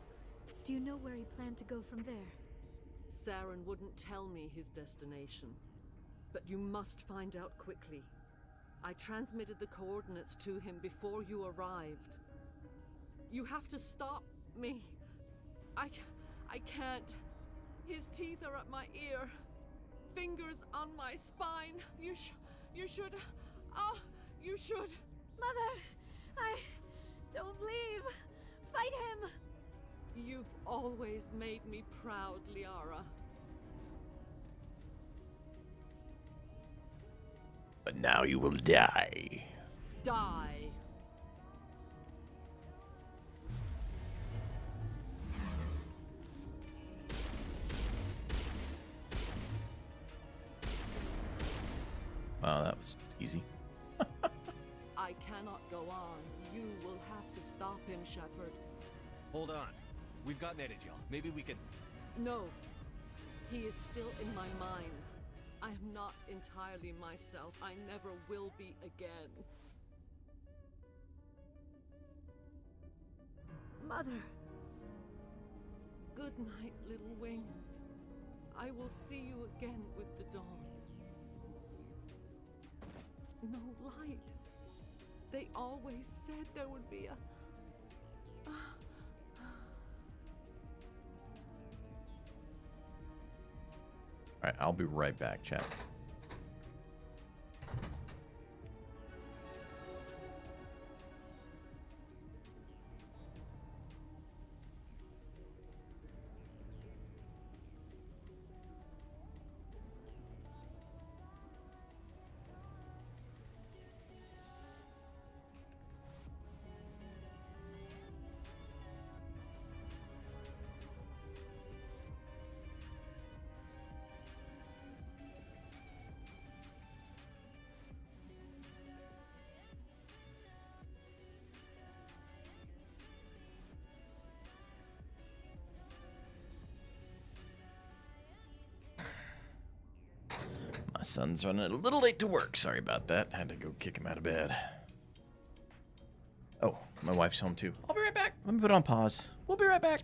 Do you know where he planned to go from there? Saren wouldn't tell me his destination. But you must find out quickly. I transmitted the coordinates to him before you arrived. You have to stop me. I can't. His teeth are at my ear. Fingers on my spine. You should. Oh, you should. Mother, don't leave. Fight him. You've always made me proud, Liara. But now you will die. Die. Wow, that was easy. I cannot go on. You will have to stop him, Shepard. Hold on. We've got Netagel. Maybe we can... No. He is still in my mind. I am not entirely myself. I never will be again. Mother. Good night, little wing. I will see you again with the dawn. No light. They always said there would be a... Alright, I'll be right back, chat. My son's running a little late to work. Sorry about that. Had to go kick him out of bed. Oh, my wife's home too. I'll be right back. Let me put it on pause. We'll be right back.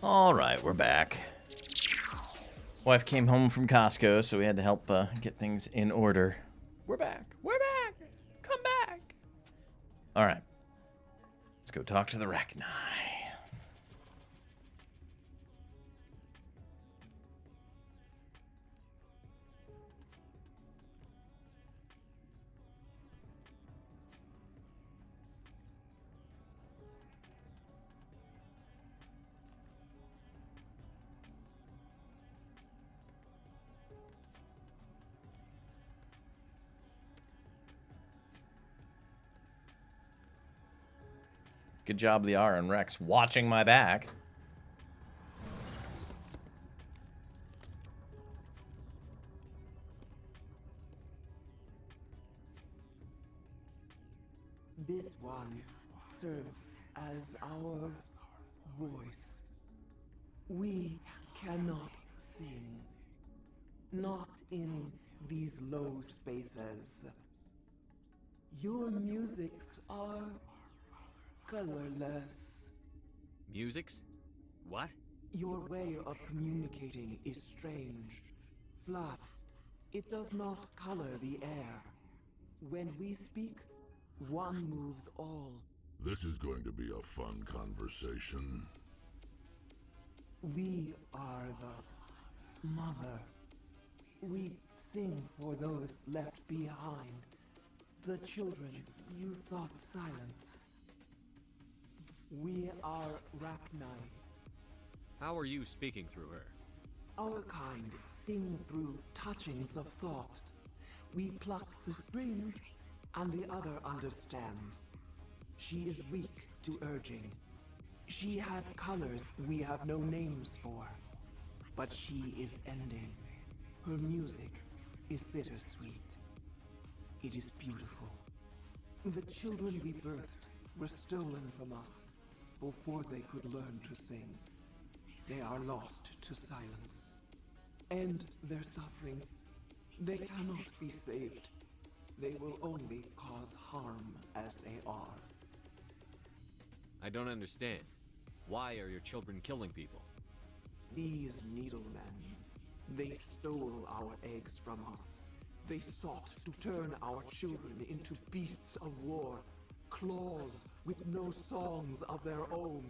All right, we're back. Wife came home from Costco, so we had to help get things in order. We're back. We're back. Come back. All right. Let's go talk to the Rachni. Good job, the R and Rex, watching my back. This one serves as our voice. We cannot sing. Not in these low spaces. Your musics are colorless. Musics? What? Your way of communicating is strange. Flat. It does not color the air. When we speak, one moves all. This is going to be a fun conversation. We are the mother. We sing for those left behind. The children you thought silenced. We are Rachni. How are you speaking through her? Our kind sing through touchings of thought. We pluck the strings, and the other understands. She is weak to urging. She has colors we have no names for. But she is ending. Her music is bittersweet. It is beautiful. The children we birthed were stolen from us before they could learn to sing. They are lost to silence. And their suffering, they cannot be saved. They will only cause harm as they are. I don't understand. Why are your children killing people? These needlemen, they stole our eggs from us. They sought to turn our children into beasts of war, claws with no songs of their own.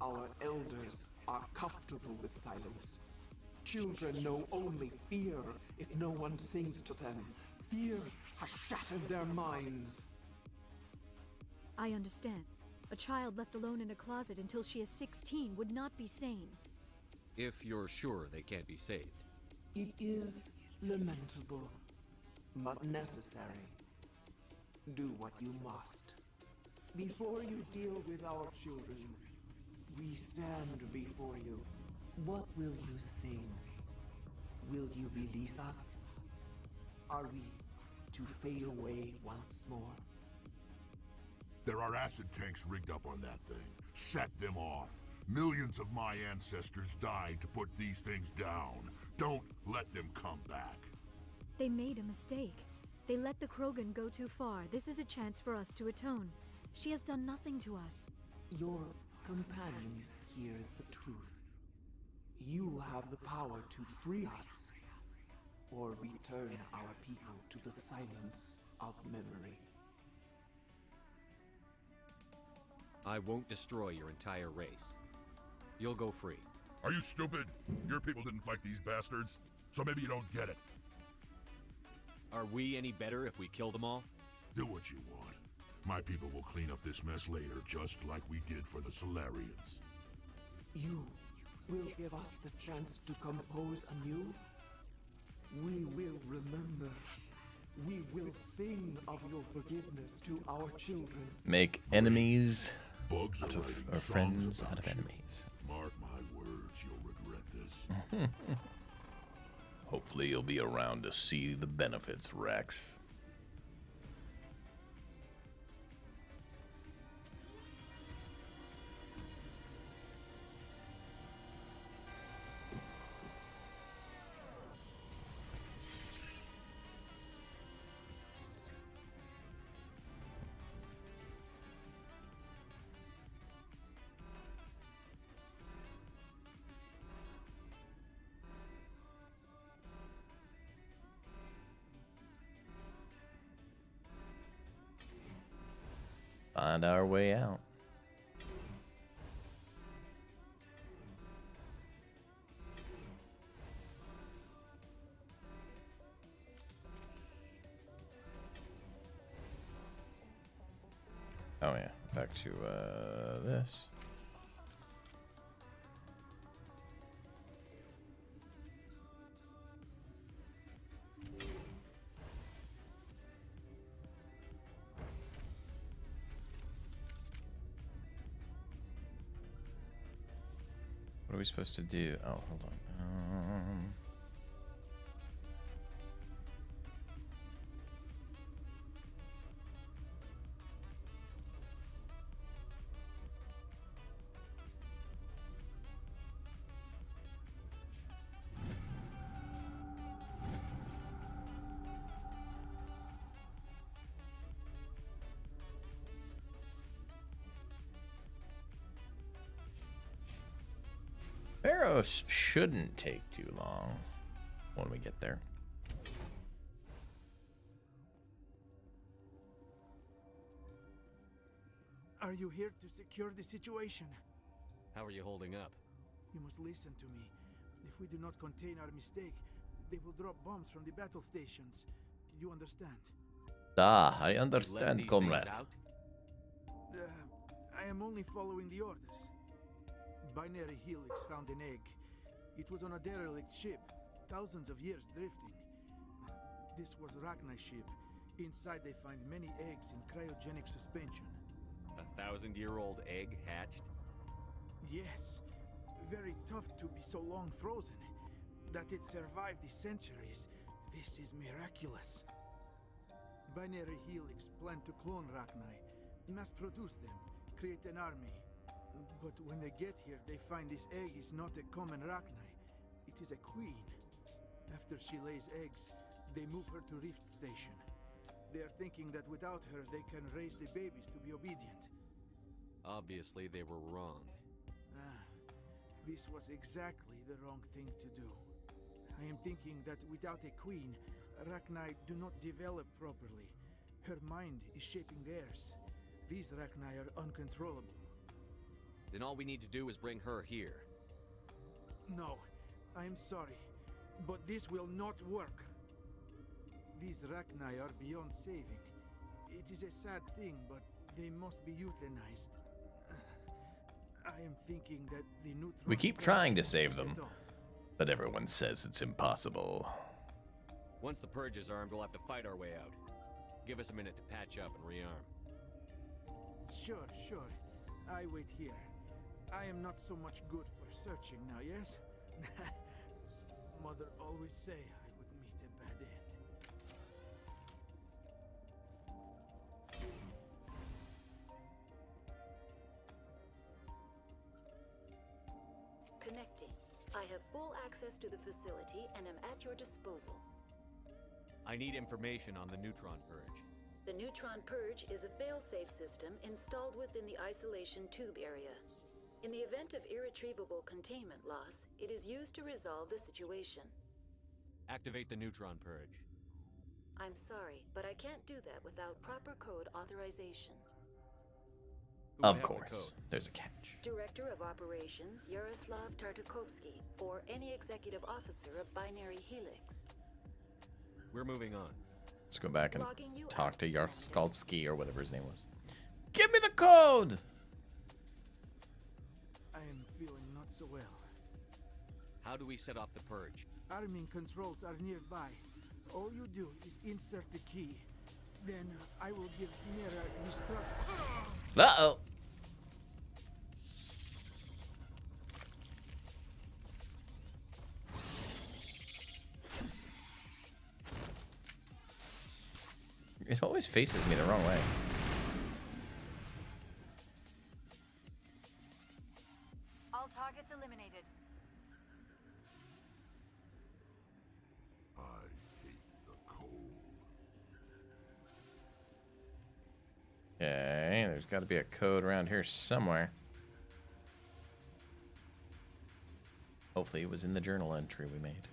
Our elders are comfortable with silence. Children know only fear if no one sings to them. Fear has shattered their minds. I understand. A child left alone in a closet until she is 16 would not be sane. If you're sure they can't be saved. It is lamentable, but necessary. Do what you must. Before you deal with our children, we stand before you. What will you sing? Will you release us? Are we to fade away once more? There are acid tanks rigged up on that thing. Set them off. Millions of my ancestors died to put these things down. Don't let them come back. They made a mistake. They let the Krogan go too far. This is a chance for us to atone. She has done nothing to us. Your companions hear the truth. You have the power to free us, or return our people to the silence of memory. I won't destroy your entire race. You'll go free. Are you stupid? Your people didn't fight these bastards, so maybe you don't get it. Are we any better if we kill them all? Do what you want. My people will clean up this mess later, just like we did for the Solarians. You will give us the chance to compose anew? We will remember. We will sing of your forgiveness to our children. Make enemies Bugs out are of, writing or songs friends about out of you. enemies. Mark my words, you'll regret this. Hopefully you'll be around to see the benefits, Rex. Find our way out. Oh yeah, back to this. What are we supposed to do? Oh, hold on. Feros shouldn't take too long when we get there. Are you here to secure the situation? How are you holding up? You must listen to me. If we do not contain our mistake, they will drop bombs from the battle stations. You understand? Ah, I understand, comrade. I am only following the orders. Binary Helix found an egg. It was on a derelict ship, thousands of years drifting. This was Rachni's ship. Inside they find many eggs in cryogenic suspension. 1,000-year-old egg hatched? Yes. Very tough to be so long frozen. That it survived the centuries. This is miraculous. Binary Helix planned to clone Rachni, mass produce them, create an army. But when they get here, they find this egg is not a common Rachni. It is a queen. After she lays eggs, they move her to Rift Station. They are thinking that without her, they can raise the babies to be obedient. Obviously, they were wrong. This was exactly the wrong thing to do. I am thinking that without a queen, Rachni do not develop properly. Her mind is shaping theirs. These Rachni are uncontrollable. Then all we need to do is bring her here. No, I am sorry, but this will not work. These Rachni are beyond saving. It is a sad thing, but they must be euthanized. I am thinking that the neutron... We keep trying to save them, but everyone says it's impossible. Once the purge is armed, we'll have to fight our way out. Give us a minute to patch up and rearm. Sure. I wait here. I am not so much good for searching now, yes? Mother always say I would meet a bad end. Connecting. I have full access to the facility and am at your disposal. I need information on the neutron purge. The neutron purge is a fail-safe system installed within the isolation tube area. In the event of irretrievable containment loss, it is used to resolve the situation. Activate the neutron purge. I'm sorry, but I can't do that without proper code authorization. Of course, there's a catch. Director of Operations Yaroslav Tartakovsky, or any executive officer of Binary Helix. We're moving on. Let's go back and talk to Yarskalski or whatever his name was. Give me the code! I am feeling not so well. How do we set off the purge? Arming controls are nearby. All you do is insert the key. Then I will give Nera destruct. Uh-oh. It always faces me the wrong way. All targets eliminated. I hate the cold. Okay, there's got to be a code around here somewhere. Hopefully it was in the journal entry we made.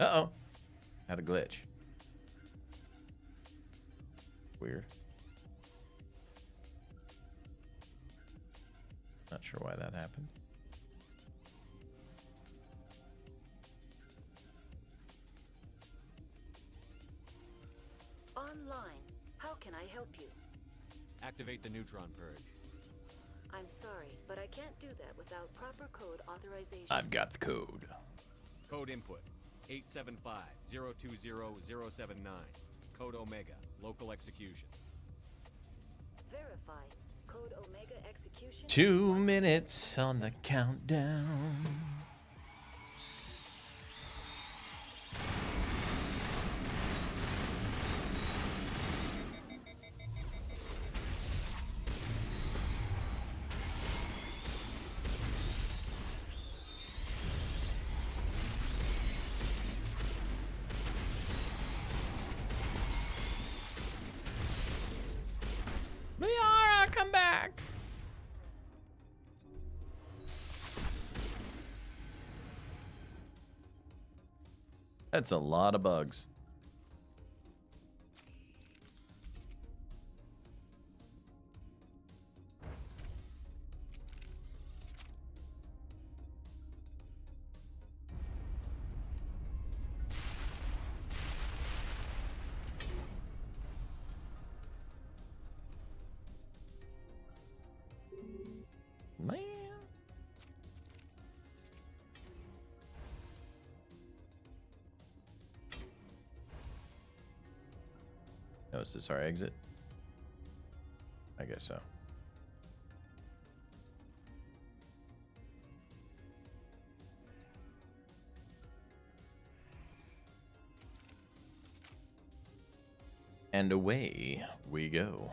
Uh-oh. Had a glitch. Weird. Not sure why that happened. Online. How can I help you? Activate the neutron purge. I'm sorry, but I can't do that without proper code authorization. I've got the code. Code input 875-020-079. Code Omega. Local execution. Verify. Code Omega execution. 2 minutes on the countdown. Liara, come back. That's a lot of bugs. Man. Oh, is this our exit? I guess so. And away we go.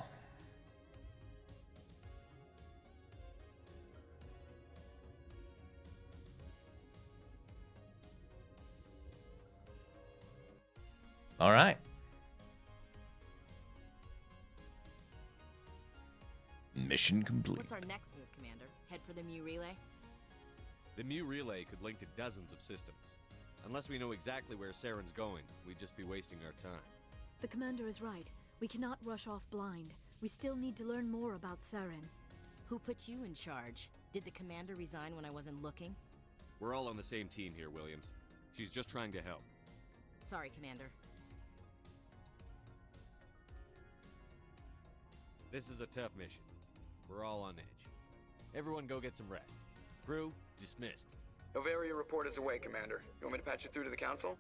All right. Mission complete. What's our next move, Commander? Head for the Mu relay? The Mu relay could link to dozens of systems. Unless we know exactly where Saren's going, we'd just be wasting our time. The commander is right. We cannot rush off blind. We still need to learn more about Saren. Who put you in charge? Did the commander resign when I wasn't looking? We're all on the same team here, Williams. She's just trying to help. Sorry, Commander. This is a tough mission. We're all on edge. Everyone go get some rest. Crew, dismissed. Noveria report is away, Commander. You want me to patch it through to the Council?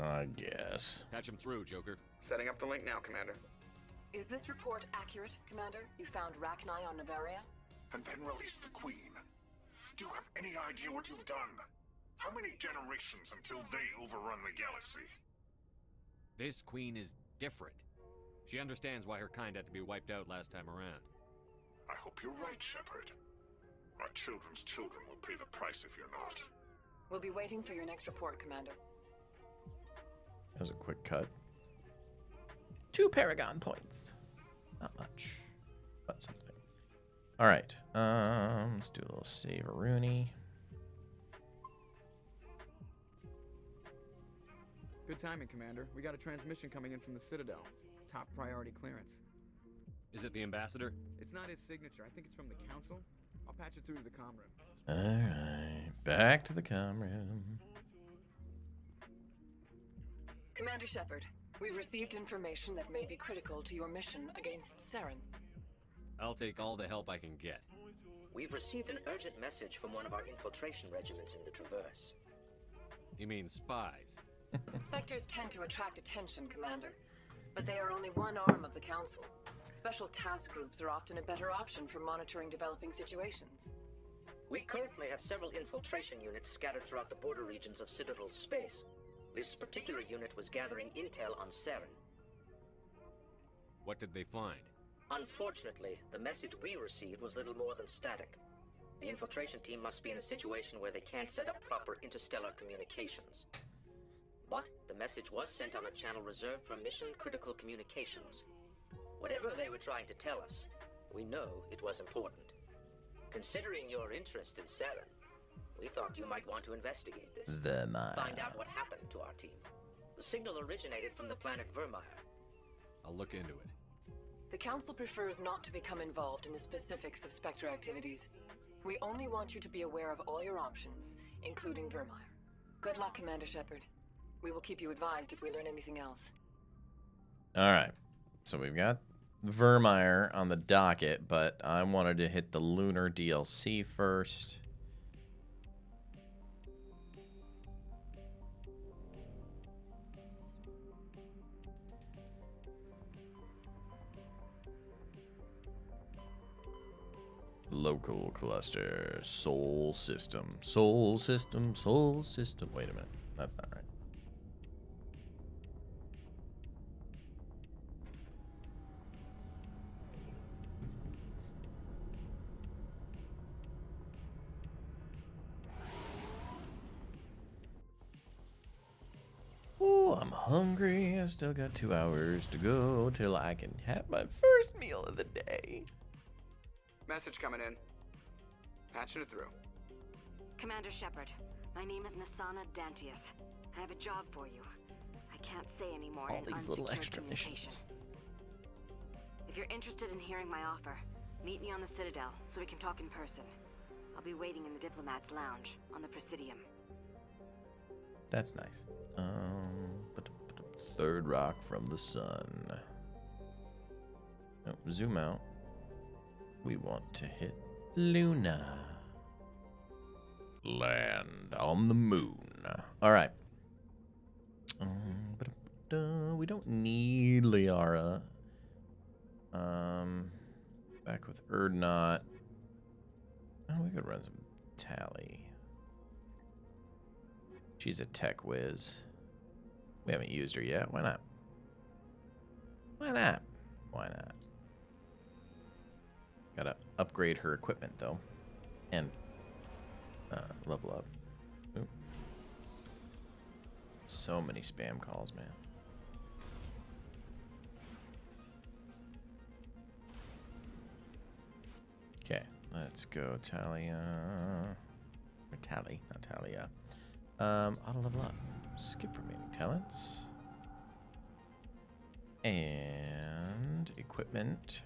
I guess. Patch him through, Joker. Setting up the link now, Commander. Is this report accurate, Commander? You found Rachni on Noveria? And then release the Queen. Do you have any idea what you've done? How many generations until they overrun the galaxy? This Queen is different. She understands why her kind had to be wiped out last time around. I hope you're right, Shepard. Our children's children will pay the price if you're not. We'll be waiting for your next report, Commander. That was a quick cut. 2 Paragon points. Not much, but something. All right. Let's do a little save-a-rooney. Good timing, Commander. We got a transmission coming in from the Citadel. Top priority clearance. Is it the Ambassador? It's not his signature. I think it's from the Council. I'll patch it through to the comm room. All right. Back to the comm room. Commander Shepard, we've received information that may be critical to your mission against Saren. I'll take all the help I can get. We've received an urgent message from one of our infiltration regiments in the Traverse. You mean spies? Spectres tend to attract attention, Commander. But they are only one arm of the Council. Special task groups are often a better option for monitoring developing situations. We currently have several infiltration units scattered throughout the border regions of Citadel space. This particular unit was gathering intel on Saren. What did they find? Unfortunately, the message we received was little more than static. The infiltration team must be in a situation where they can't set up proper interstellar communications. But the message was sent on a channel reserved for mission-critical communications. Whatever they were trying to tell us, we know it was important. Considering your interest in Saren, we thought you might want to investigate this. Find out what happened to our team. The signal originated from the planet Vermeer. I'll look into it. The Council prefers not to become involved in the specifics of Spectre activities. We only want you to be aware of all your options, including Vermeer. Good luck, Commander Shepard. We will keep you advised if we learn anything else. All right. So we've got Vermeer on the docket, but I wanted to hit the Lunar DLC first. Local cluster, Sol System, Sol System, Sol System. Wait a minute, that's not right. Oh, I'm hungry. I still got 2 hours to go till I can have my first meal of the day. Message coming in. Patching it through. Commander Shepard, my name is Nasana Dantius. I have a job for you. I can't say anymore. All these little extra missions. If you're interested in hearing my offer, meet me on the Citadel so we can talk in person. I'll be waiting in the Diplomat's Lounge on the Presidium. That's nice. Third rock from the sun. Oh, zoom out. We want to hit Luna. Land on the moon. All right. We don't need Liara. Back with Erdnot. Oh, we could run some Tally. She's a tech whiz. We haven't used her yet. Why not? Why not? Why not? Gotta upgrade her equipment, though. And level up. Oop. So many spam calls, man. Okay, let's go Talia. Or Tally, not Talia. Auto level up. Skip remaining talents. And equipment.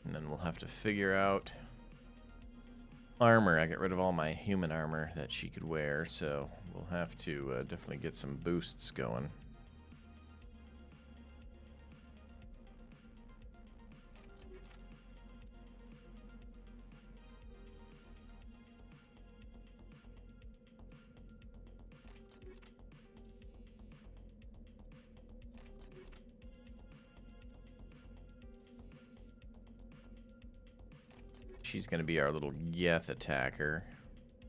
And then we'll have to figure out armor. I got rid of all my human armor that she could wear, so we'll have to definitely get some boosts going. She's going to be our little Geth attacker,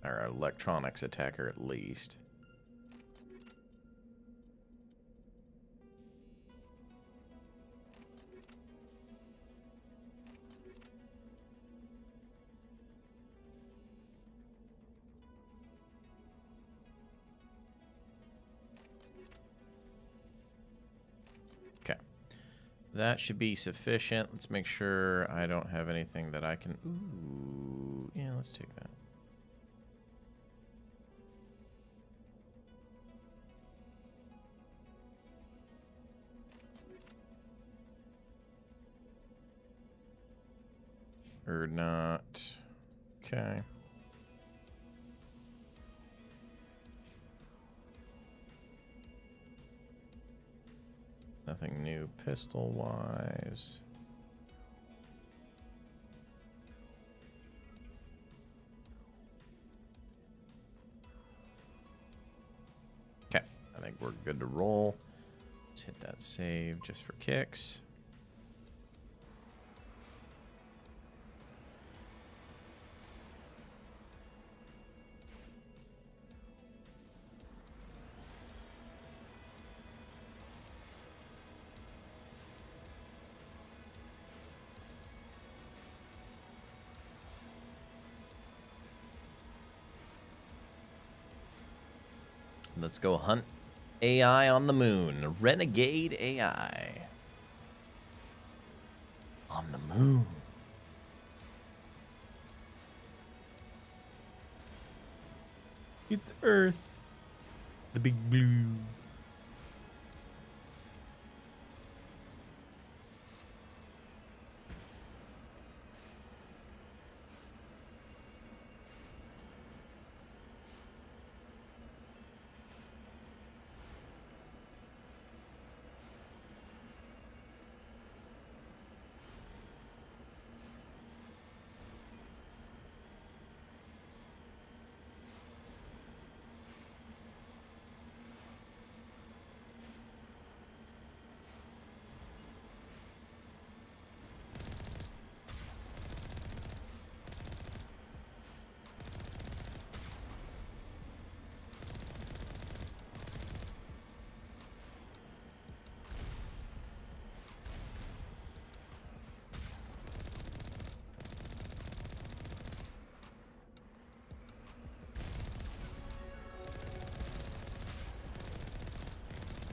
or our electronics attacker at least. Okay. That should be sufficient. Let's make sure I don't have anything that I can... Ooh, yeah, let's take that. Or not. Okay. Nothing new pistol-wise. Okay, I think we're good to roll. Let's hit that save just for kicks. Let's go hunt AI on the moon. Renegade AI. On the moon. It's Earth. The big blue.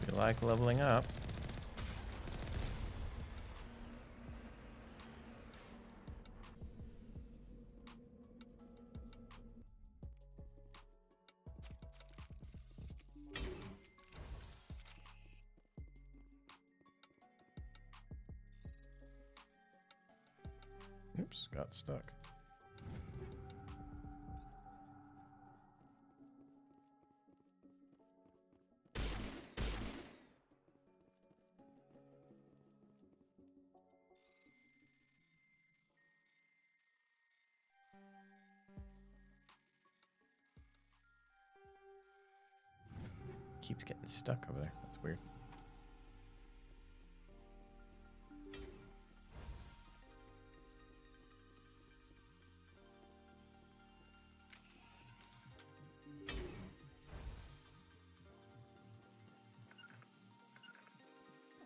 You like leveling up? Oops, got stuck. Keeps getting stuck over there. That's weird.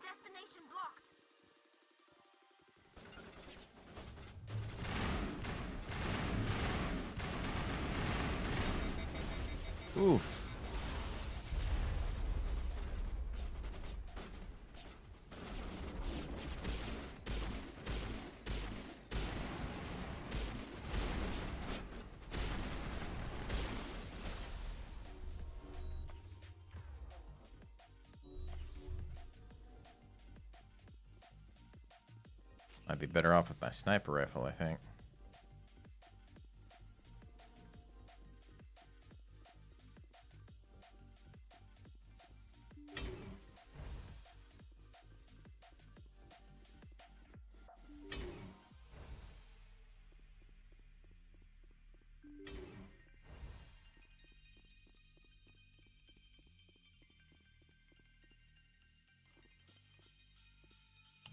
Destination blocked. Oof. I'd be better off with my sniper rifle, I think.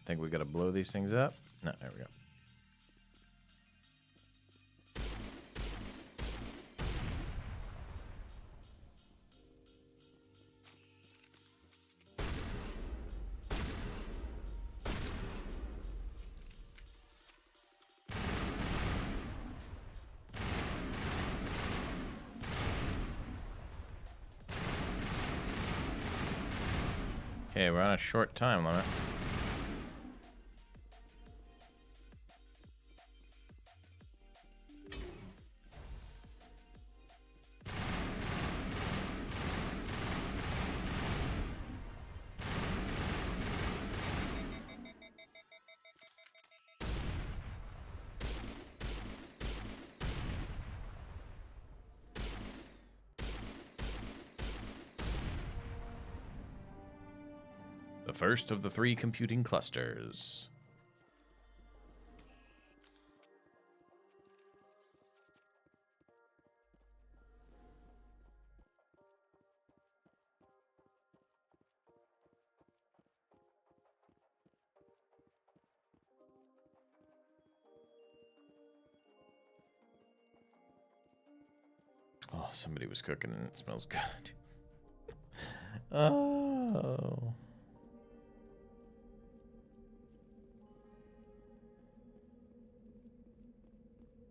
Think we gotta blow these things up? No, there we go. Okay, we're on a short time limit. The first of the 3 computing clusters. Oh, somebody was cooking and it smells good. Oh.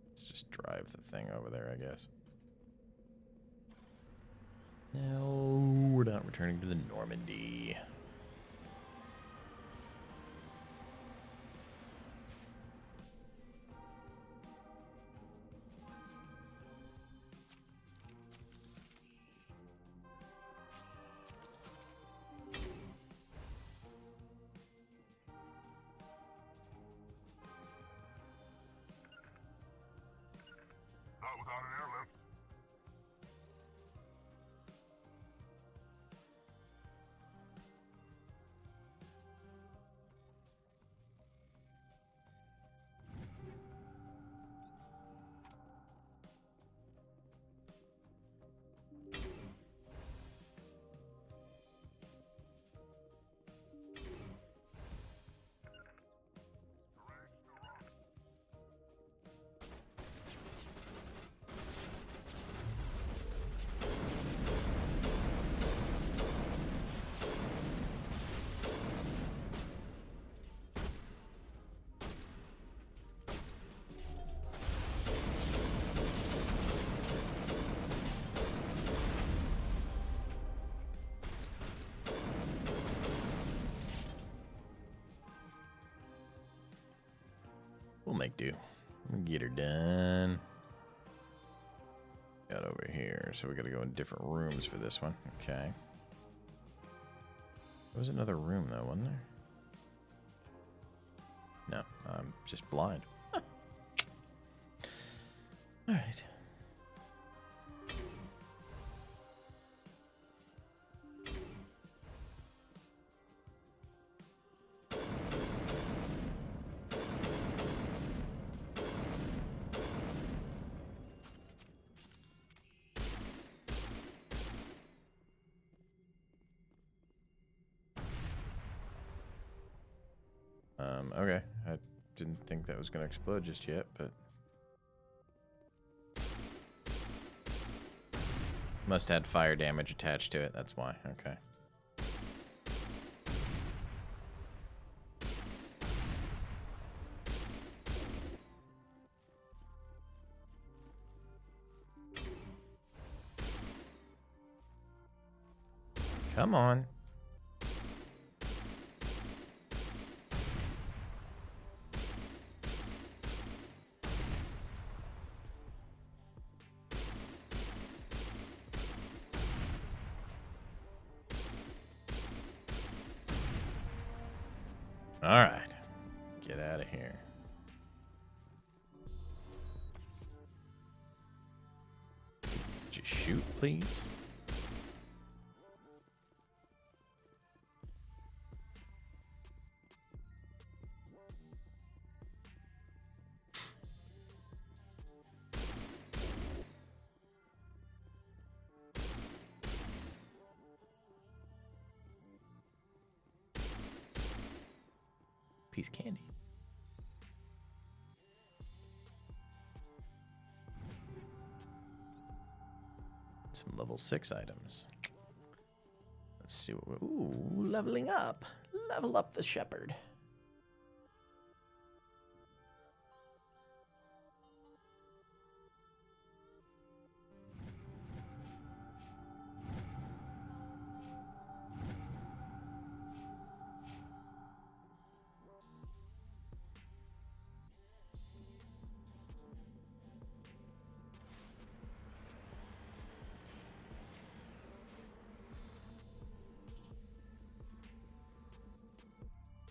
Let's just drive the thing over there, I guess. No. about returning to the Normandy. Not without an airlift. We'll make do. We'll get her done. Got over here, so we gotta go in different rooms for this one. Okay. There was another room though, wasn't there? No, I'm just blind. All right. Okay. I didn't think that was going to explode just yet, but... Must have had fire damage attached to it, that's why. Okay. Come on. All right, get out of here. Just shoot, please. Piece of candy. Some level 6 items. Let's see what we're... Ooh, leveling up. Level up the shepherd.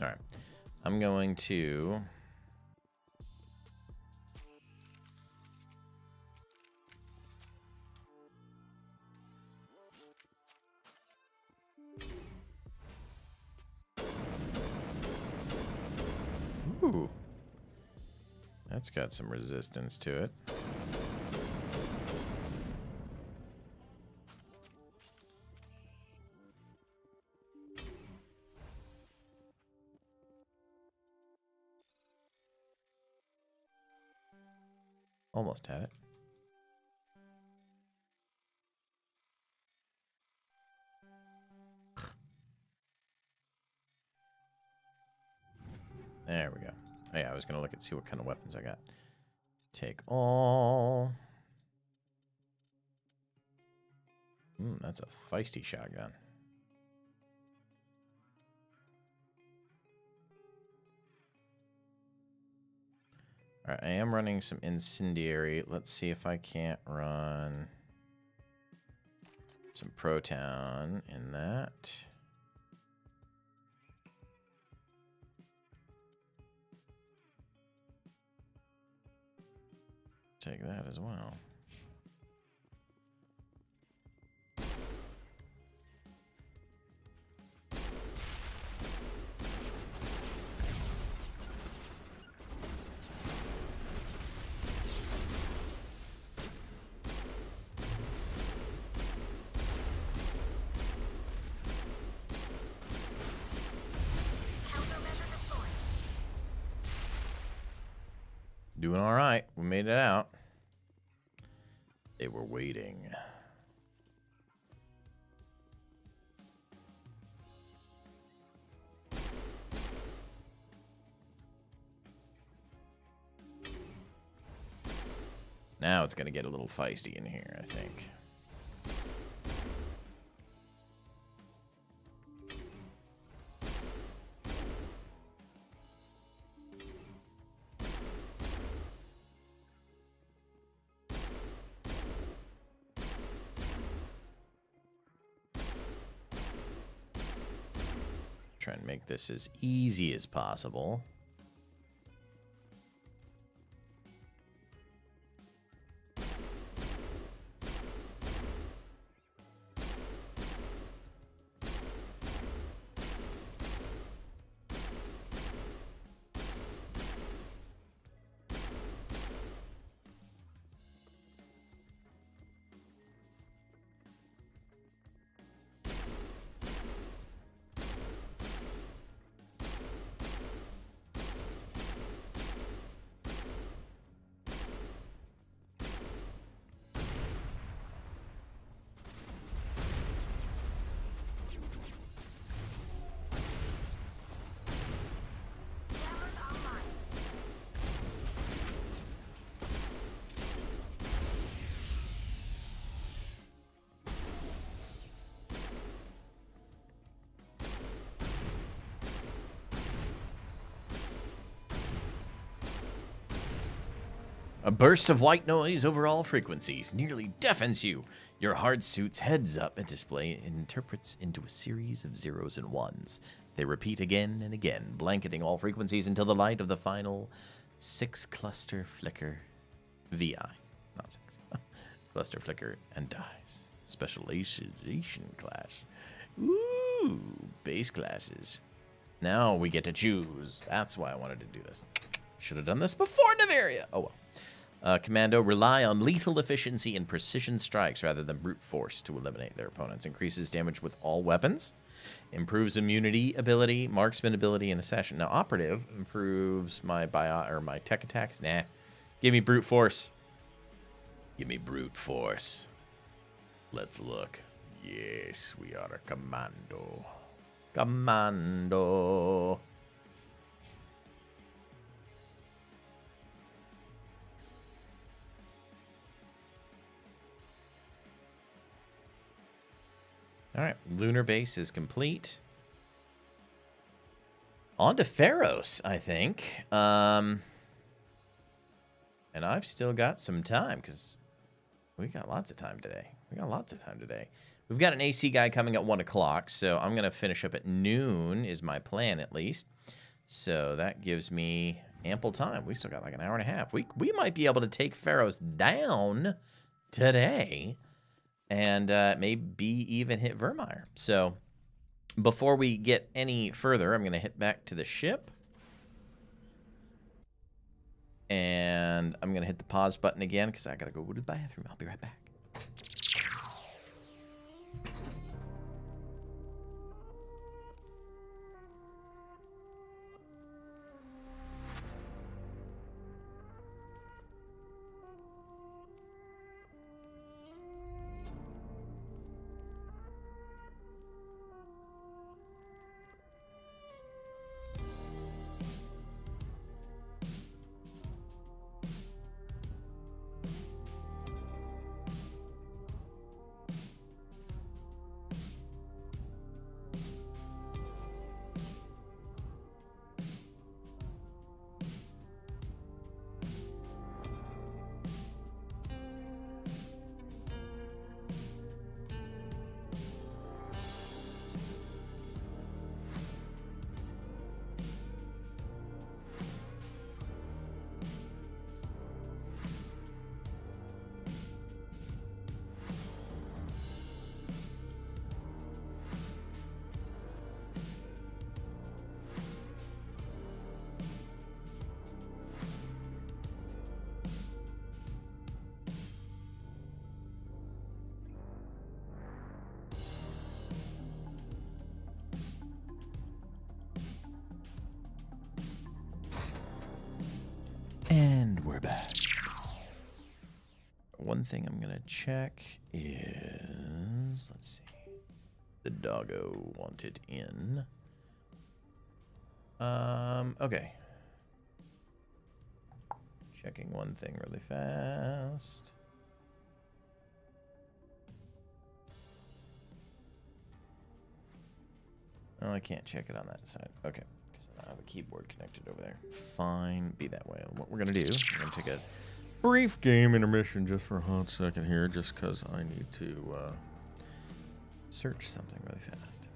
All right, I'm going to Ooh. That's got some resistance to it. Almost had it. There we go. Oh, yeah, I was going to look and see what kind of weapons I got. Take all. That's a feisty shotgun. All right, I am running some incendiary. Let's see if I can't run some proton in that. Take that as well. Doing all right. We made it out. They were waiting. Now it's going to get a little feisty in here, I think. Try and make this as easy as possible. A burst of white noise over all frequencies nearly deafens you. Your hard suit's heads up and display interprets into a series of zeros and ones. They repeat again and again, blanketing all frequencies until the light of the final 6-cluster flicker VI. Not 6. Cluster flicker and dies. Specialization class. Ooh, base classes. Now we get to choose. That's why I wanted to do this. Should have done this before Noveria. Oh well. Commando, rely on lethal efficiency and precision strikes rather than brute force to eliminate their opponents. Increases damage with all weapons. Improves immunity ability, marksman ability, and assassin. Now, operative improves my my tech attacks. Nah. Give me brute force. Give me brute force. Let's look. Yes, we are a commando. Commando. All right, lunar base is complete. On to Feros, I think. And I've still got some time because we got lots of time today. We've got an AC guy coming at 1 o'clock, so I'm going to finish up at noon is my plan at least. So that gives me ample time. We still got like an hour and a half. We might be able to take Feros down today. And maybe even hit Vermeer. So before we get any further, I'm going to hit back to the ship. And I'm going to hit the pause button again because I got to go to the bathroom. I'll be right back. one thing I'm gonna check is, let's see, the doggo wanted in. Okay. Checking one thing really fast. Oh, I can't check it on that side. Okay, because I don't have a keyboard connected over there. Fine, be that way. What we're gonna do, we're gonna take a brief game intermission just for a hot second here, just because I need to search something really fast.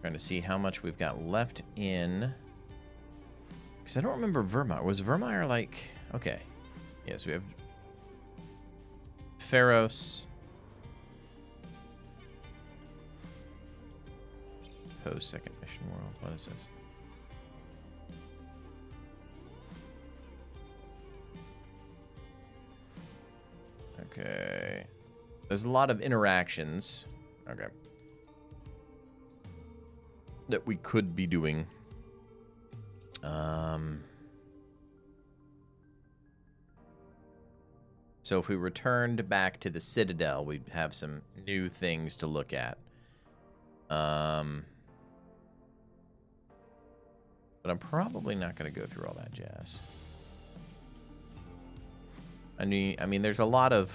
Trying to see how much we've got left in. Because I don't remember Vermeer. Was Vermeer like... Okay. Yes, we have... Feros. Post-second mission world. What is this? Okay. There's a lot of interactions. Okay. That we could be doing. So if we returned back to the Citadel, we'd have some new things to look at. But I'm probably not going to go through all that jazz. I mean, there's a lot of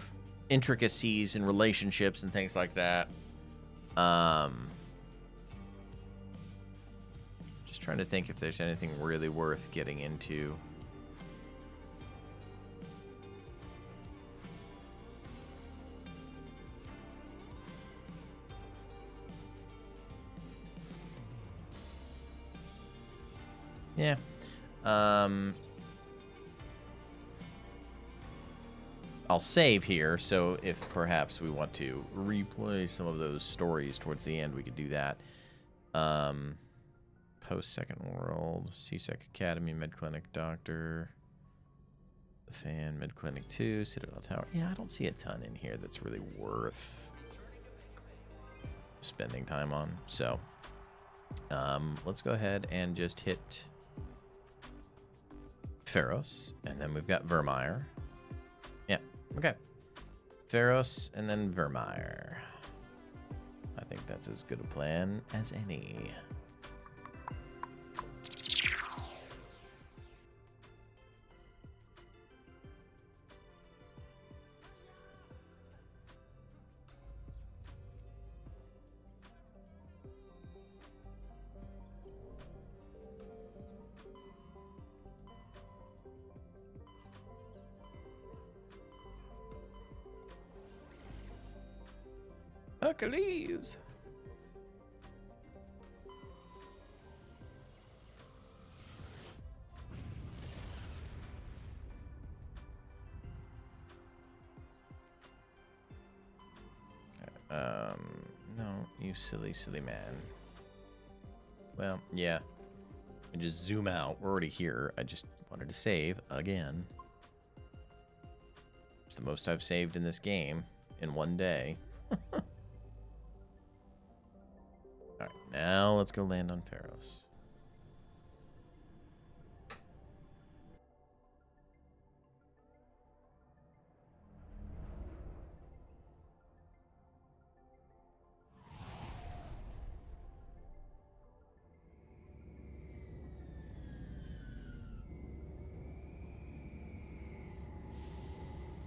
intricacies and relationships and things like that. Just trying to think if there's anything really worth getting into. Yeah. I'll save here, so if perhaps we want to replay some of those stories towards the end, we could do that. Post-Second World, CSEC Academy, Medclinic Doctor, The Fan, Medclinic 2, Citadel Tower. Yeah, I don't see a ton in here that's really worth spending time on. So, let's go ahead and just hit Feros, and then we've got Vermeer. Yeah, okay. Feros, and then Vermeer. I think that's as good a plan as any. Hercules. No, you silly man. Well, yeah. And just zoom out. We're already here. I just wanted to save again. It's the most I've saved in this game in one day. Alright, now let's go land on Feros.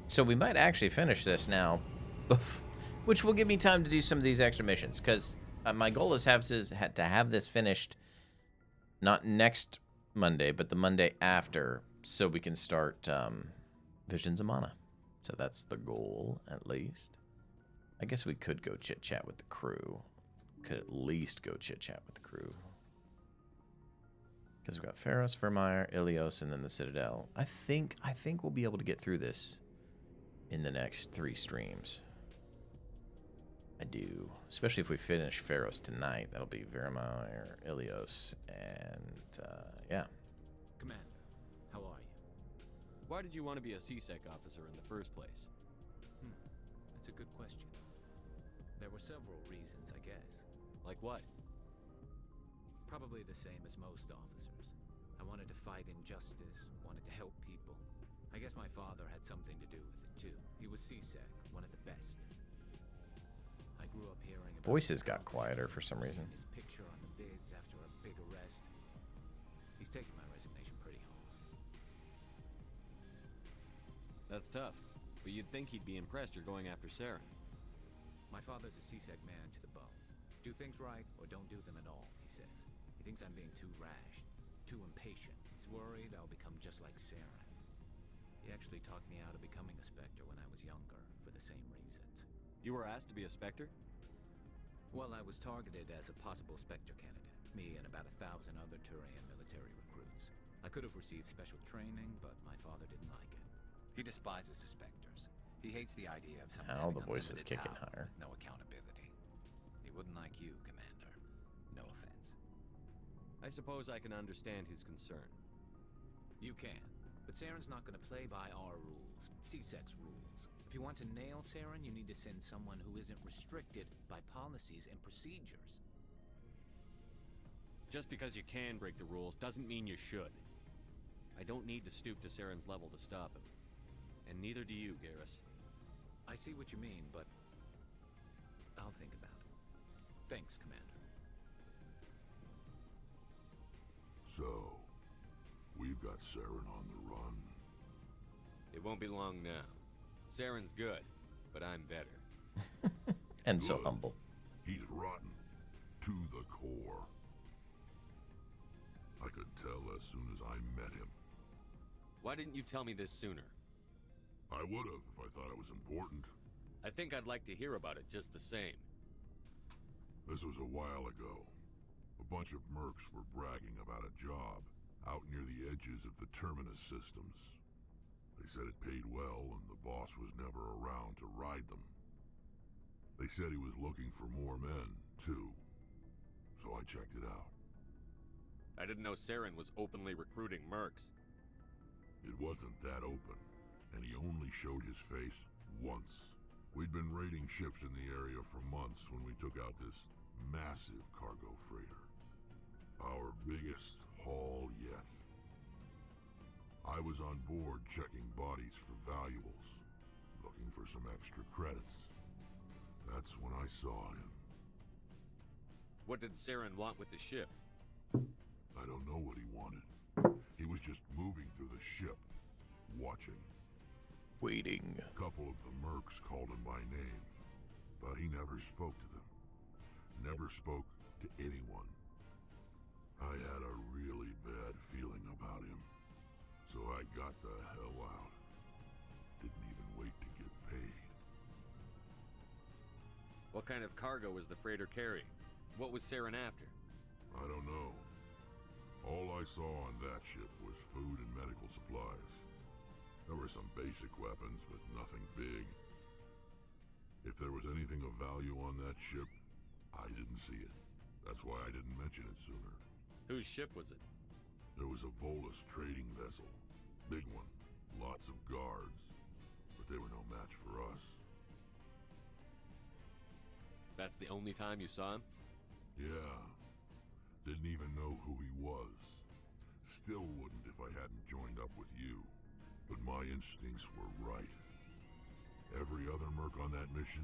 So we might actually finish this now, which will give me time to do some of these extra missions, because my goal is to have this finished not next Monday, but the Monday after, so we can start Visions of Mana. So that's the goal, at least. I guess we could go chit-chat with the crew. Could at least go chit-chat with the crew. Because we've got Feros, Vermeer, Ilios, and then the Citadel. I think we'll be able to get through this in the next 3 streams. I do. Especially if we finish Feros tonight. That'll be Vermeer, Ilios, and yeah. Commander, how are you? Why did you want to be a CSEC officer in the first place? That's a good question. There were several reasons, I guess. Like what? Probably the same as most officers. I wanted to fight injustice, wanted to help people. I guess my father had something to do with it too. He was CSEC, one of the best. I grew up hearing about Voices got quieter for some reason. his picture on the vids after a big arrest. He's taking my resignation pretty hard. That's tough. But you'd think he'd be impressed you're going after Saren. My father's a CSEC man to the bone. Do things right or don't do them at all, he says. He thinks I'm being too rash, too impatient. He's worried I'll become just like Saren. He actually talked me out of becoming a Spectre when I was younger, for the same reasons. You were asked to be a Spectre? Well, I was targeted as a possible Spectre candidate. Me and about 1,000 other Turian military recruits. I could have received special training, but my father didn't like it. He despises the Spectres. He hates the idea of someone Now having the voice is unlimited kicking power higher. with no accountability. He wouldn't like you, Commander. No offense. I suppose I can understand his concern. You can. But Saren's not going to play by our rules, CSEC's rules. If you want to nail Saren, you need to send someone who isn't restricted by policies and procedures. Just because you can break the rules doesn't mean you should. I don't need to stoop to Saren's level to stop him. And neither do you, Garrus. I see what you mean, but I'll think about it. Thanks, Commander. So, we've got Saren on the run. It won't be long now. Saren's good, but I'm better. And so Good. humble. He's rotten. To the core. I could tell as soon as I met him. Why didn't you tell me this sooner? I would have if I thought it was important. I think I'd like to hear about it just the same. This was a while ago. A bunch of mercs were bragging about a job out near the edges of the Terminus systems. They said it paid well and the boss was never around to ride them. They said he was looking for more men, too. So I checked it out. I didn't know Saren was openly recruiting mercs. It wasn't that open, and he only showed his face once. We'd been raiding ships in the area for months when we took out this massive cargo freighter. Our biggest haul yet. I was on board checking bodies for valuables, looking for some extra credits. That's when I saw him. What did Saren want with the ship? I don't know what he wanted. He was just moving through the ship, watching. Waiting. A couple of the mercs called him by name, but he never spoke to them. Never spoke to anyone. I had a really bad feeling about him, so I got the hell out. Didn't even wait to get paid. What kind of cargo was the freighter carrying? What was Saren after? I don't know. All I saw on that ship was food and medical supplies. There were some basic weapons, but nothing big. If there was anything of value on that ship, I didn't see it. That's why I didn't mention it sooner. Whose ship was it? There was a Volus trading vessel. Big one. Lots of guards. But they were no match for us. That's the only time you saw him? Yeah. Didn't even know who he was. Still wouldn't if I hadn't joined up with you. But my instincts were right. Every other merc on that mission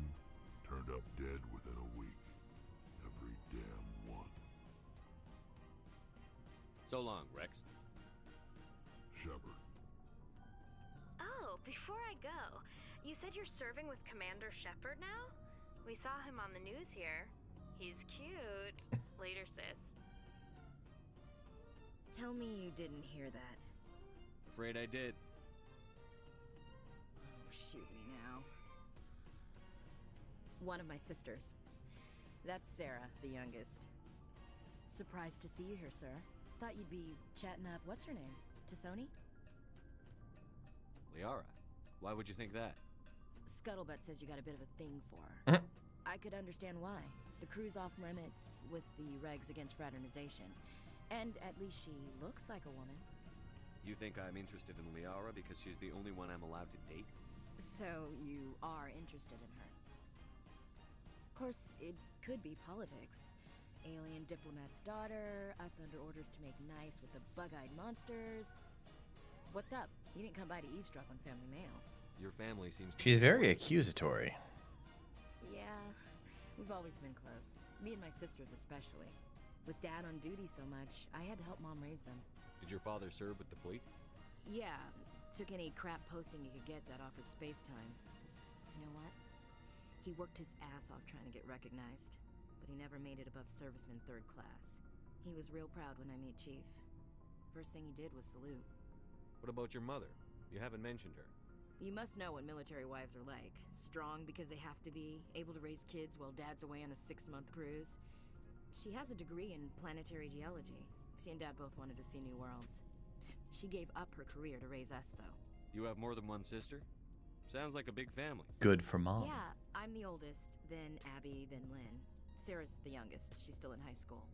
turned up dead within a week. Every damn one. So long, Rex. Shepard. Oh, before I go, you said you're serving with Commander Shepard now? We saw him on the news here. He's cute. Later, sis. Tell me you didn't hear that. Afraid I did. Oh, shoot me now. One of my sisters. That's Sarah, the youngest. Surprised to see you here, sir. Thought you'd be chatting up, what's her name? Tassoni? Liara. Why would you think that? Scuttlebutt says you got a bit of a thing for her. I could understand why. The crew's off limits with the regs against fraternization. And at least she looks like a woman. You think I'm interested in Liara because she's the only one I'm allowed to date? So you are interested in her. Of course, it could be politics. alien diplomat's daughter, us under orders to make nice with the bug-eyed monsters. What's up? You didn't come by to eavesdrop on family mail. Your family seems to She's very accusatory. Yeah, we've always been close. Me and my sisters especially. With Dad on duty so much, I had to help Mom raise them. Did your father serve with the fleet? Yeah, took any crap posting he could get that offered space time. You know what? He worked his ass off trying to get recognized, but he never made it above serviceman 3rd class. He was real proud when I made Chief. First thing he did was salute. What about your mother? You haven't mentioned her. You must know what military wives are like. Strong because they have to be, able to raise kids while Dad's away on a 6-month cruise. She has a degree in planetary geology. She and Dad both wanted to see new worlds. She gave up her career to raise us, though. You have more than one sister? Sounds like a big family. Good for Mom. Yeah, I'm the oldest, then Abby, then Lynn. Sarah's the youngest. She's still in high school.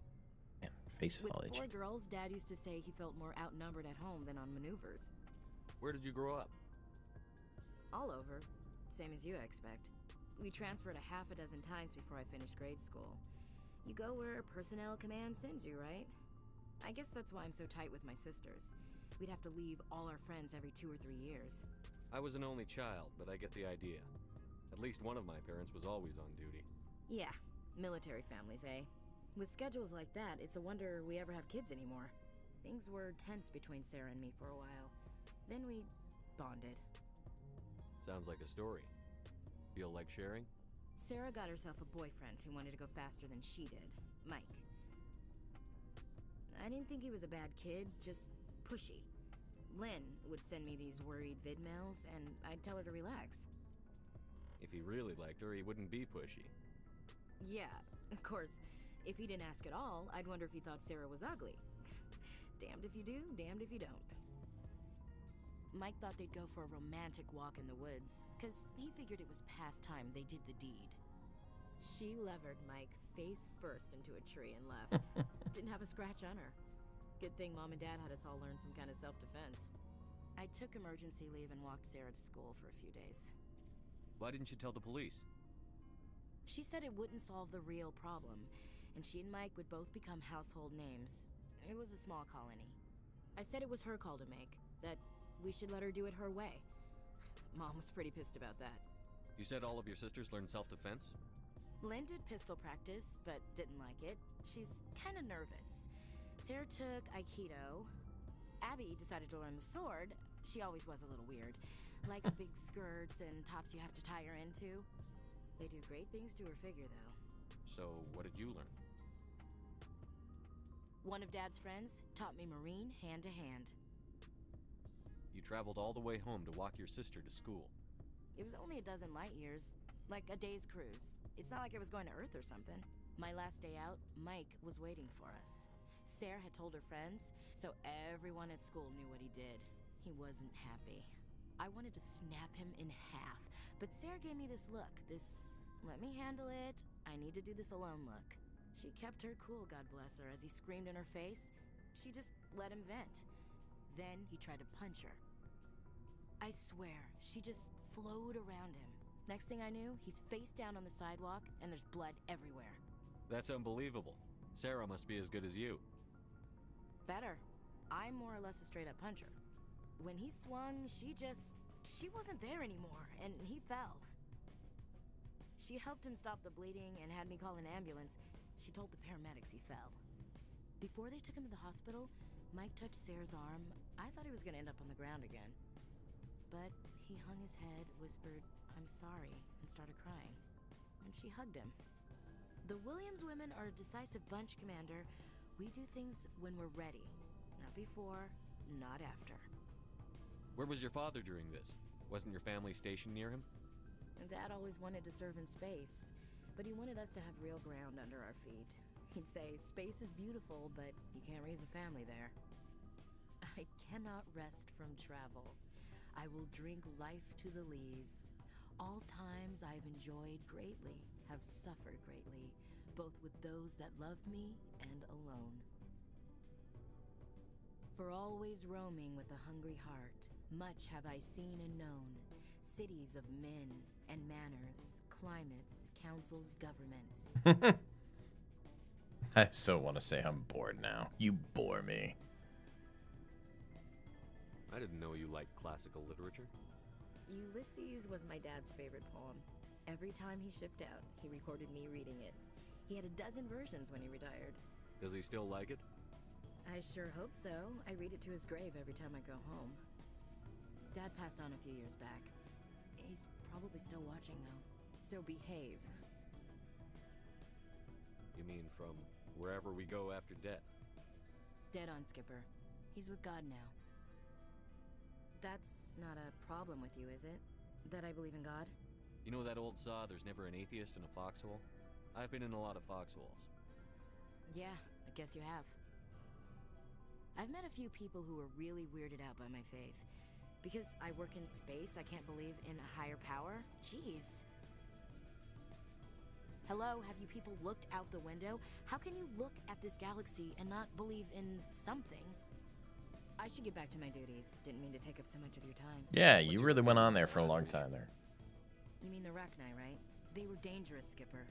Man, faces With all itchy. 4 girls, Dad used to say he felt more outnumbered at home than on maneuvers. Where did you grow up? All over. Same as you expect. We transferred a half a dozen times before I finished grade school. You go where personnel command sends you, right? I guess that's why I'm so tight with my sisters. We'd have to leave all our friends every 2 or 3 years. I was an only child, but I get the idea. At least one of my parents was always on duty. Yeah, military families, eh? With schedules like that, it's a wonder we ever have kids anymore. Things were tense between Sarah and me for a while. Then we bonded. Sounds like a story. Feel like sharing? Sarah got herself a boyfriend who wanted to go faster than she did, Mike. I didn't think he was a bad kid, just pushy. Lynn would send me these worried vid mails, and I'd tell her to relax. If he really liked her, he wouldn't be pushy. Yeah, of course. If he didn't ask at all, I'd wonder if he thought Sarah was ugly. Damned if you do, damned if you don't. Mike thought they'd go for a romantic walk in the woods, because he figured it was past time they did the deed. She levered Mike face first into a tree and left. Didn't have a scratch on her. Good thing Mom and Dad had us all learn some kind of self-defense. I took emergency leave and walked Sarah to school for a few days. Why didn't you tell the police? She said it wouldn't solve the real problem, and she and Mike would both become household names. It was a small colony. I said it was her call to make, that we should let her do it her way. Mom was pretty pissed about that. You said all of your sisters learned self-defense? Lynn did pistol practice, but didn't like it. She's kind of nervous. Sarah took Aikido. Abby decided to learn the sword. She always was a little weird. Likes big skirts and tops you have to tie her into. They do great things to her figure, though. So, what did you learn? One of Dad's friends taught me Marine hand-to-hand. You traveled all the way home to walk your sister to school. It was only a dozen light years, like a day's cruise. It's not like I was going to Earth or something. My last day out, Mike was waiting for us. Sarah had told her friends, so everyone at school knew what he did. He wasn't happy. I wanted to snap him in half, but Sarah gave me this look, this let me handle it, I need to do this alone look. She kept her cool, God bless her, as he screamed in her face. She just let him vent. Then he tried to punch her. I swear, she just flowed around him. Next thing I knew, he's face down on the sidewalk, and there's blood everywhere. That's unbelievable. Sarah must be as good as you. Better. I'm more or less a straight-up puncher. When he swung, she wasn't there anymore, and he fell. She helped him stop the bleeding and had me call an ambulance. She told the paramedics he fell. Before they took him to the hospital, Mike touched Sarah's arm. I thought he was gonna end up on the ground again. But he hung his head, whispered, "I'm sorry," and started crying. And she hugged him. The Williams women are a decisive bunch, Commander. We do things when we're ready. Not before, not after. Where was your father during this? Wasn't your family stationed near him? Dad always wanted to serve in space, but he wanted us to have real ground under our feet. He'd say, space is beautiful, but you can't raise a family there. I cannot rest from travel. I will drink life to the lees. All times I've enjoyed greatly, have suffered greatly, both with those that loved me and alone. For always roaming with a hungry heart, much have I seen and known, cities of men and manners, climates, councils, governments. I so want to say I'm bored now. You bore me. I didn't know you liked classical literature. Ulysses was my dad's favorite poem. Every time he shipped out, he recorded me reading it. He had a dozen versions when he retired. Does he still like it? I sure hope so. I read it to his grave every time I go home. Dad passed on a few years back. He's probably still watching, though. So behave. You mean from wherever we go after death? Dead on, Skipper. He's with God now. That's not a problem with you, is it? That I believe in God? You know that old saw, there's never an atheist in a foxhole? I've been in a lot of foxholes. Yeah, I guess you have. I've met a few people who were really weirded out by my faith. Because I work in space, I can't believe in a higher power? Jeez. Hello, have you people looked out the window? How can you look at this galaxy and not believe in something? I should get back to my duties. Didn't mean to take up so much of your time. Yeah, you really went on there for a long time there. You mean the Rachni, right? They were dangerous, Skipper.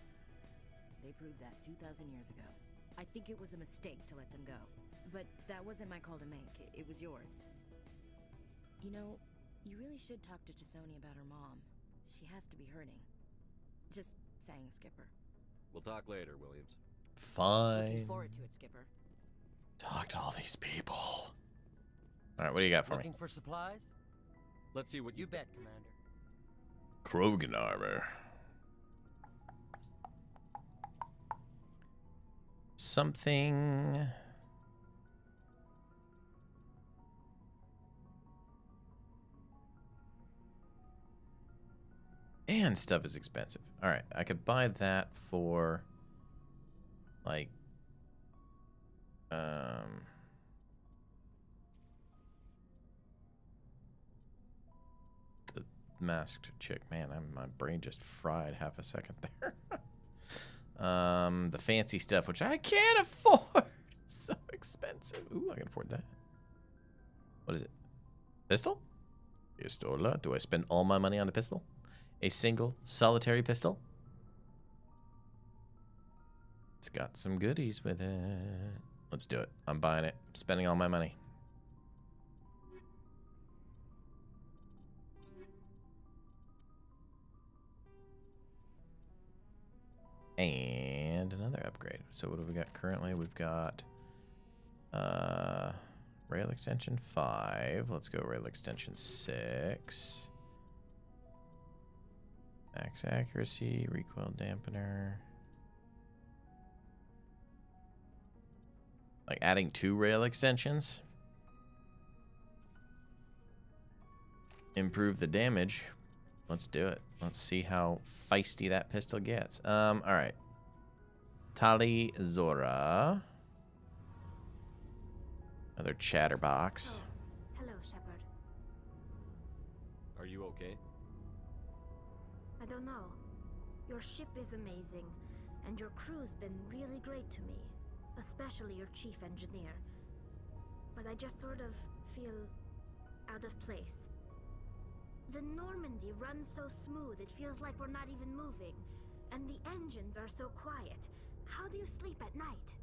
They proved that 2,000 years ago. I think it was a mistake to let them go. But that wasn't my call to make. It was yours. You know, you really should talk to Tisoni about her mom. She has to be hurting. Just saying, Skipper. We'll talk later, Williams. Fine. Looking forward to it, Skipper. Talk to all these people. All right, what do you got for Looking me? for supplies? Let's see what You bet, Commander. Krogan armor. Something. And stuff is expensive. All right, I could buy that for like the masked chick. Man, my brain just fried half a second there. The fancy stuff, which I can't afford. It's so expensive. Ooh, I can afford that. What is it? Pistol? Pistola. Do I spend all my money on a pistol? A single solitary pistol? It's got some goodies with it. Let's do it. I'm buying it. I'm spending all my money. And another upgrade. So what do we got currently? We've got rail extension 5. Let's go rail extension 6. Max accuracy, recoil dampener. Like adding 2 rail extensions. Improve the damage. Let's do it. Let's see how feisty that pistol gets. All right. Tali Zora. Another chatterbox. Hello, Shepard. Are you okay? I don't know. Your ship is amazing, and your crew's been really great to me, especially your chief engineer. But I just sort of feel out of place. The Normandy runs so smooth it feels like we're not even moving, and the engines are so quiet. How do you sleep at night?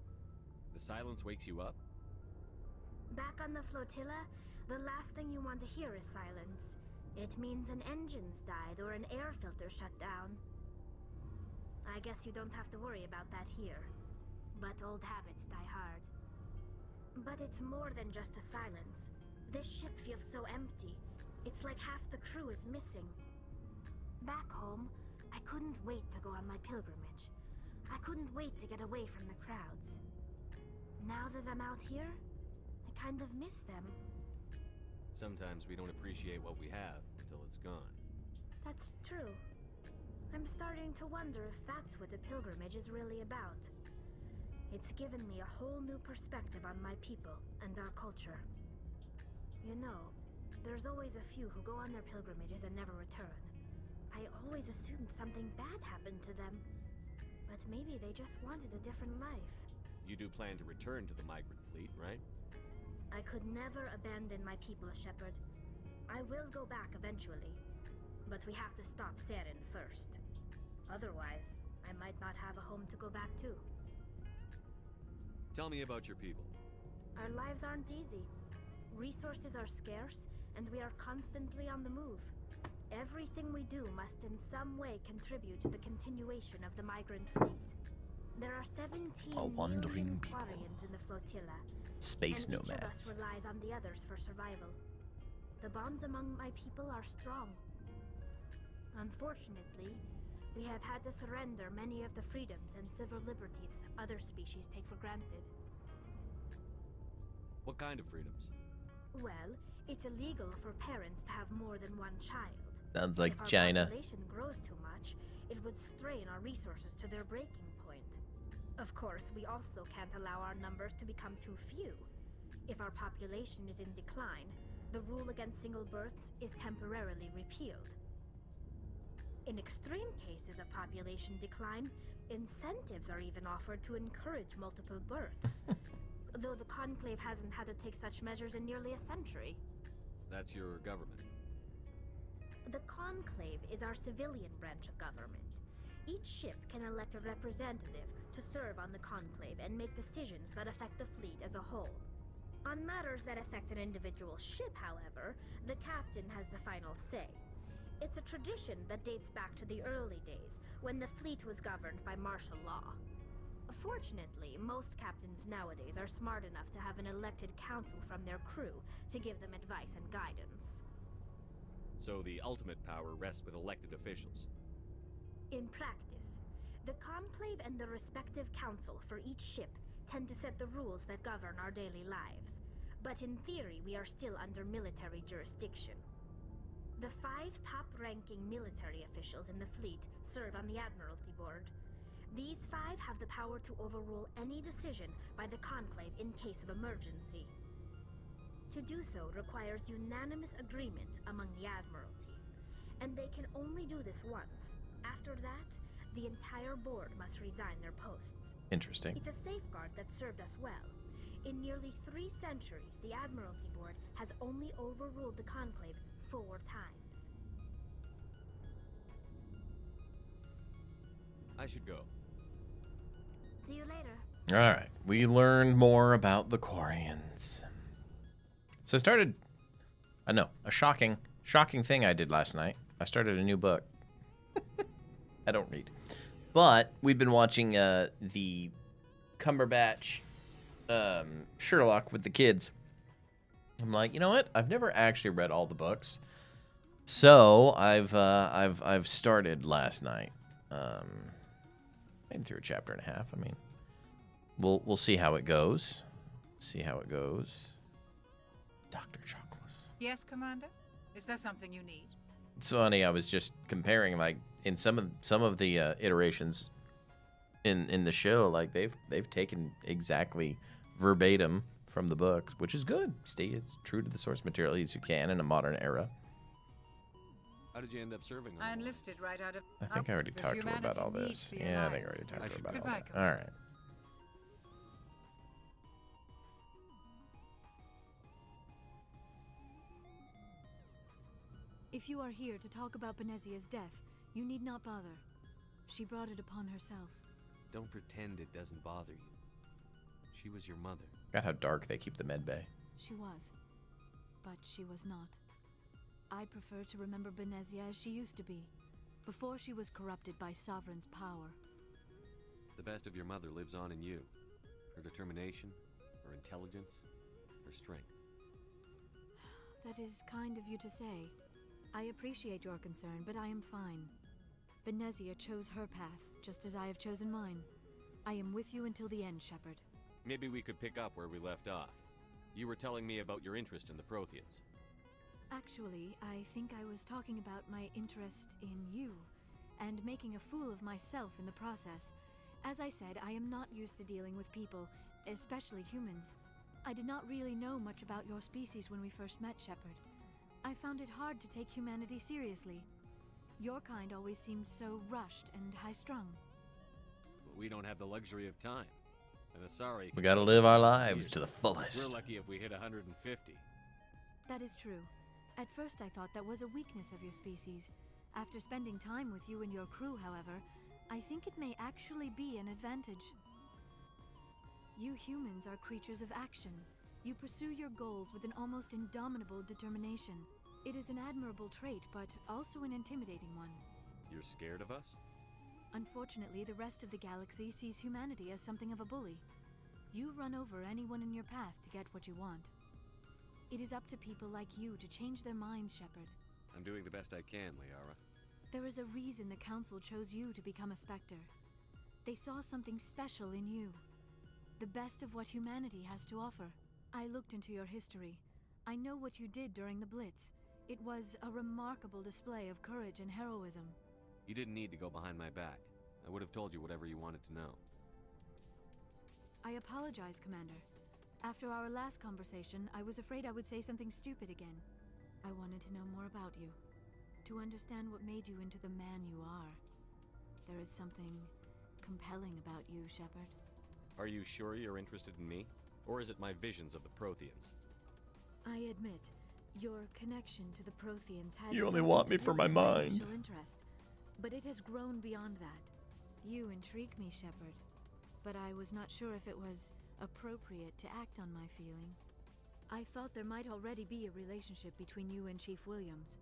The silence wakes you up? Back on the flotilla, the last thing you want to hear is silence. It means an engine's died or an air filter shut down. I guess you don't have to worry about that here. But old habits die hard. But it's more than just the silence. This ship feels so empty. It's like half the crew is missing. Back home, I couldn't wait to go on my pilgrimage. I couldn't wait to get away from the crowds. Now that I'm out here, I kind of miss them. Sometimes we don't appreciate what we have until it's gone. That's true. I'm starting to wonder if that's what the pilgrimage is really about. It's given me a whole new perspective on my people and our culture. You know, there's always a few who go on their pilgrimages and never return. I always assumed something bad happened to them. But maybe they just wanted a different life. You do plan to return to the migrant fleet, right? I could never abandon my people, Shepard. I will go back eventually. But we have to stop Saren first. Otherwise, I might not have a home to go back to. Tell me about your people. Our lives aren't easy. Resources are scarce, and we are constantly on the move. Everything we do must in some way contribute to the continuation of the migrant fleet. There are 17 wandering million people. Quarians in the flotilla, Space and each of nomads. us relies on the others for survival. The bonds among my people are strong. Unfortunately, we have had to surrender many of the freedoms and civil liberties other species take for granted. What kind of freedoms? Well, it's illegal for parents to have more than one child. Sounds like If our China. population grows too much, it would strain our resources to their breaking point. Of course, we also can't allow our numbers to become too few. If our population is in decline, the rule against single births is temporarily repealed. In extreme cases of population decline, incentives are even offered to encourage multiple births. Though the Conclave hasn't had to take such measures in nearly a century. That's your government. The Conclave is our civilian branch of government. Each ship can elect a representative to serve on the Conclave and make decisions that affect the fleet as a whole. On matters that affect an individual ship, however, the captain has the final say. It's a tradition that dates back to the early days, when the fleet was governed by martial law. Fortunately, most captains nowadays are smart enough to have an elected council from their crew to give them advice and guidance. So the ultimate power rests with elected officials. In practice, the Conclave and the respective council for each ship tend to set the rules that govern our daily lives. But in theory, we are still under military jurisdiction. The 5 top-ranking military officials in the fleet serve on the Admiralty Board. These 5 have the power to overrule any decision by the Conclave in case of emergency. To do so requires unanimous agreement among the Admiralty, and they can only do this once. After that, the entire board must resign their posts. Interesting. It's a safeguard that served us well. In nearly 3 centuries, the Admiralty Board has only overruled the Conclave 4 times. I should go. See you later. All right, we learned more about the Quarians. So I started, I know, a shocking thing I did last night. I started a new book. I don't read. But we've been watching the Cumberbatch Sherlock with the kids. I'm like, you know what? I've never actually read all the books. So I've started last night. Made through a chapter and a half. I mean, we'll see how it goes. See how it goes. Dr. Chocolates. Yes, Commander? Is there something you need? It's funny. I was just comparing, like, in some of the iterations in the show, like they've taken exactly verbatim from the books, which is good. Stay as true to the source material as you can in a modern era. How did you end up serving on I the enlisted right out of... I think I already talked to her about all this. Yeah, I think I already talked to her about all that. All right. If you are here to talk about Benezia's death, you need not bother. She brought it upon herself. Don't pretend it doesn't bother you. She was your mother. Got how dark they keep the med bay. She was. But she was not. I prefer to remember Benezia as she used to be, before she was corrupted by Sovereign's power. The best of your mother lives on in you. Her determination, her intelligence, her strength. That is kind of you to say. I appreciate your concern, but I am fine. Benezia chose her path, just as I have chosen mine. I am with you until the end, Shepard. Maybe we could pick up where we left off. You were telling me about your interest in the Protheans. Actually, I think I was talking about my interest in you, and making a fool of myself in the process. As I said, I am not used to dealing with people, especially humans. I did not really know much about your species when we first met, Shepard. I found it hard to take humanity seriously. Your kind always seemed so rushed and high-strung. But we don't have the luxury of time. And Asari... We gotta live our lives to the fullest. We're lucky if we hit 150. That is true. At first I thought that was a weakness of your species. After spending time with you and your crew, however, I think it may actually be an advantage. You humans are creatures of action. You pursue your goals with an almost indomitable determination. It is an admirable trait, but also an intimidating one. You're scared of us? Unfortunately, the rest of the galaxy sees humanity as something of a bully. You run over anyone in your path to get what you want. It is up to people like you to change their minds, Shepard. I'm doing the best I can, Liara. There is a reason the Council chose you to become a Spectre. They saw something special in you. The best of what humanity has to offer. I looked into your history. I know what you did during the Blitz. It was a remarkable display of courage and heroism. You didn't need to go behind my back. I would have told you whatever you wanted to know. I apologize, Commander. After our last conversation, I was afraid I would say something stupid again. I wanted to know more about you. To understand what made you into the man you are. There is something compelling about you, Shepard. Are you sure you're interested in me? Or is it my visions of the Protheans? I admit, your connection to the Protheans had You only something want to me do for my with mind. initial interest, but it has grown beyond that. You intrigue me, Shepard, but I was not sure if it was appropriate to act on my feelings. I thought there might already be a relationship between you and Chief Williams.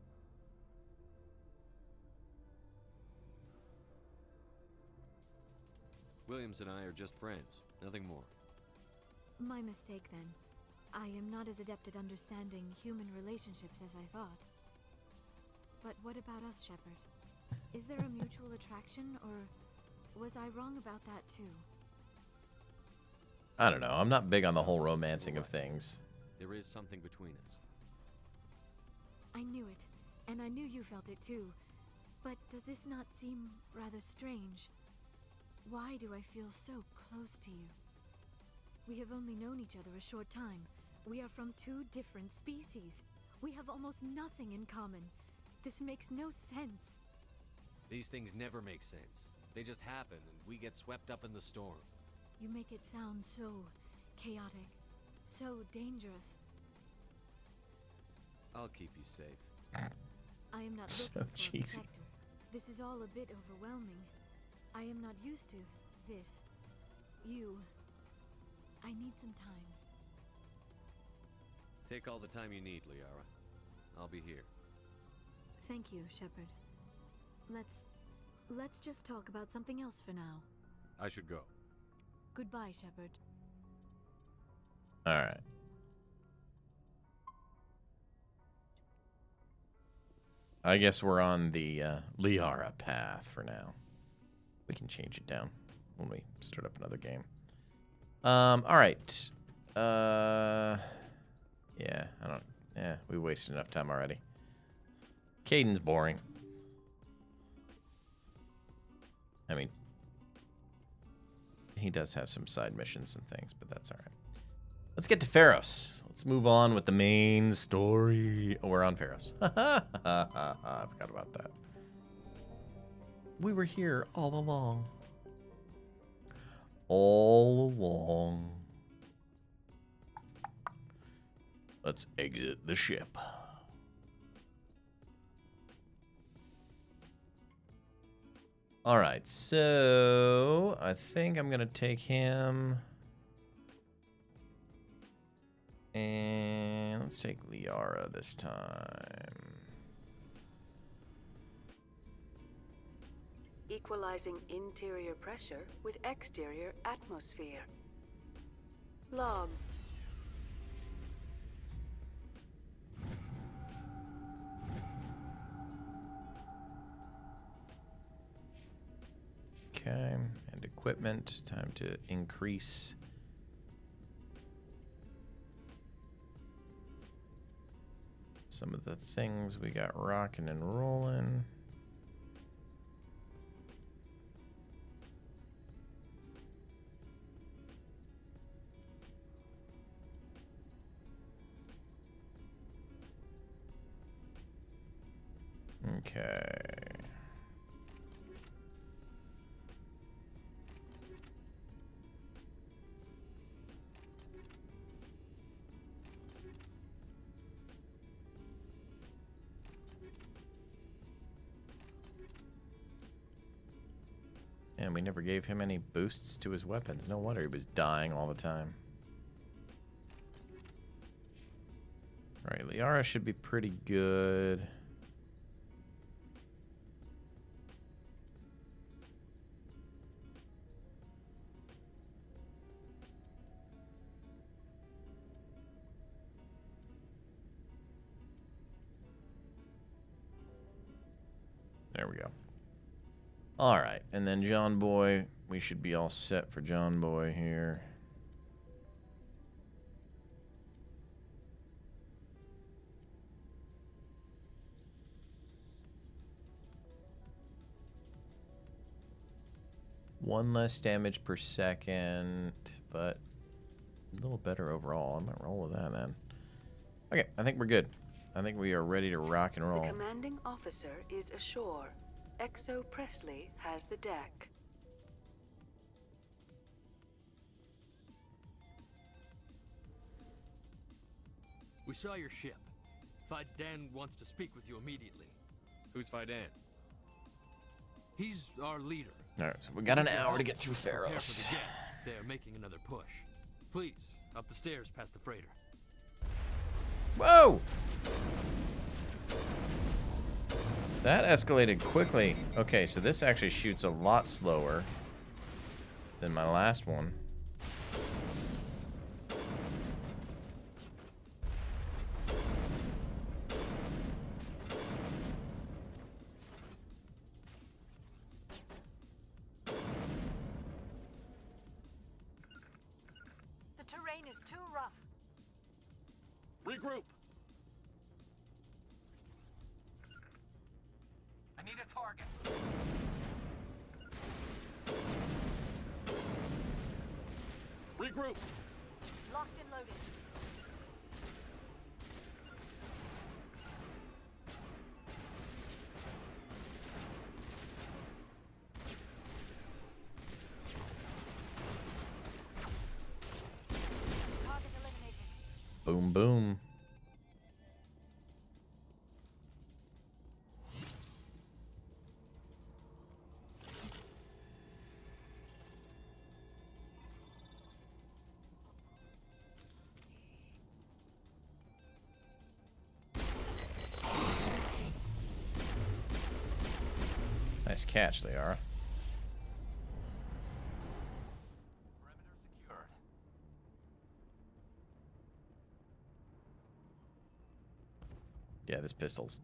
Williams and I are just friends, nothing more. My mistake, then. I am not as adept at understanding human relationships as I thought. But what about us, Shepard? Is there a mutual attraction, or was I wrong about that too? I don't know. I'm not big on the whole romancing of things. There is something between us. I knew it, and I knew you felt it too. But does this not seem rather strange? Why do I feel so close to you? We have only known each other a short time. We are from two different species. We have almost nothing in common. This makes no sense. These things never make sense. They just happen, and we get swept up in the storm. You make it sound so chaotic, so dangerous. I'll keep you safe. I am not So looking for a cheesy. protector. This is all a bit overwhelming. I am not used to this. I need some time. Take all the time you need, Liara. I'll be here. Thank you, Shepard. Let's just talk about something else for now. I should go. Goodbye, Shepard. All right. I guess we're on the Liara path for now. We can change it down when we start up another game. All right. Yeah, we wasted enough time already. Caden's boring. I mean, he does have some side missions and things, but that's all right. Let's get to Feros. Let's move on with the main story. Oh, we're on Feros. I forgot about that. We were here all along. All along. Let's exit the ship. All right, so I think I'm going to take him. And let's take Liara this time. Equalizing interior pressure with exterior atmosphere. Log. Okay, and equipment. Time to increase. Some of the things we got rocking and rolling. Okay. Man, we never gave him any boosts to his weapons. No wonder he was dying all the time. Right, Liara should be pretty good. There we go. All right, and then John Boy, we should be all set for John Boy here. One less damage per second, but a little better overall. I might roll with that then. Okay, I think we're good. I think we are ready to rock and roll. The commanding officer is ashore. Exo Presley has the deck. We saw your ship. Fidan wants to speak with you immediately. Who's Fidan? He's our leader. All right, so we got an hour to get through Feros. They're making another push. Please, up the stairs past the freighter. Whoa! That escalated quickly. Okay, so this actually shoots a lot slower than my last one. The terrain is too rough. Regroup. I need a target. Regroup. Locked and loaded. Target eliminated. Boom, boom. Nice catch, Liara. Yeah, this pistol's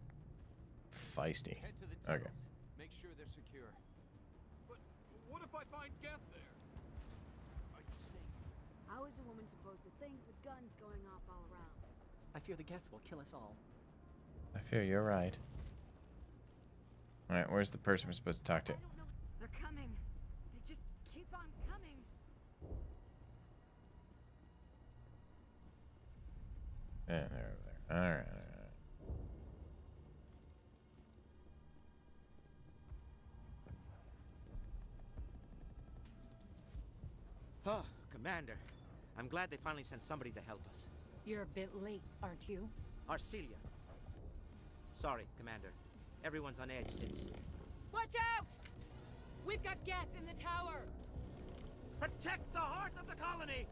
feisty. Head to the Okay. tunnels. Make sure they're secure. But what if I find Geth there? Are you safe? How is a woman supposed to think with guns going off all around? I fear the Geth will kill us all. I fear you're right. All right, where's the person we're supposed to talk to? They're coming. They just keep on coming. Yeah, they're over there. All right, all right. Oh, Commander. I'm glad they finally sent somebody to help us. You're a bit late, aren't you? Arcelia. Sorry, Commander. Everyone's on edge since... Watch out! We've got Geth in the tower! Protect the heart of the colony!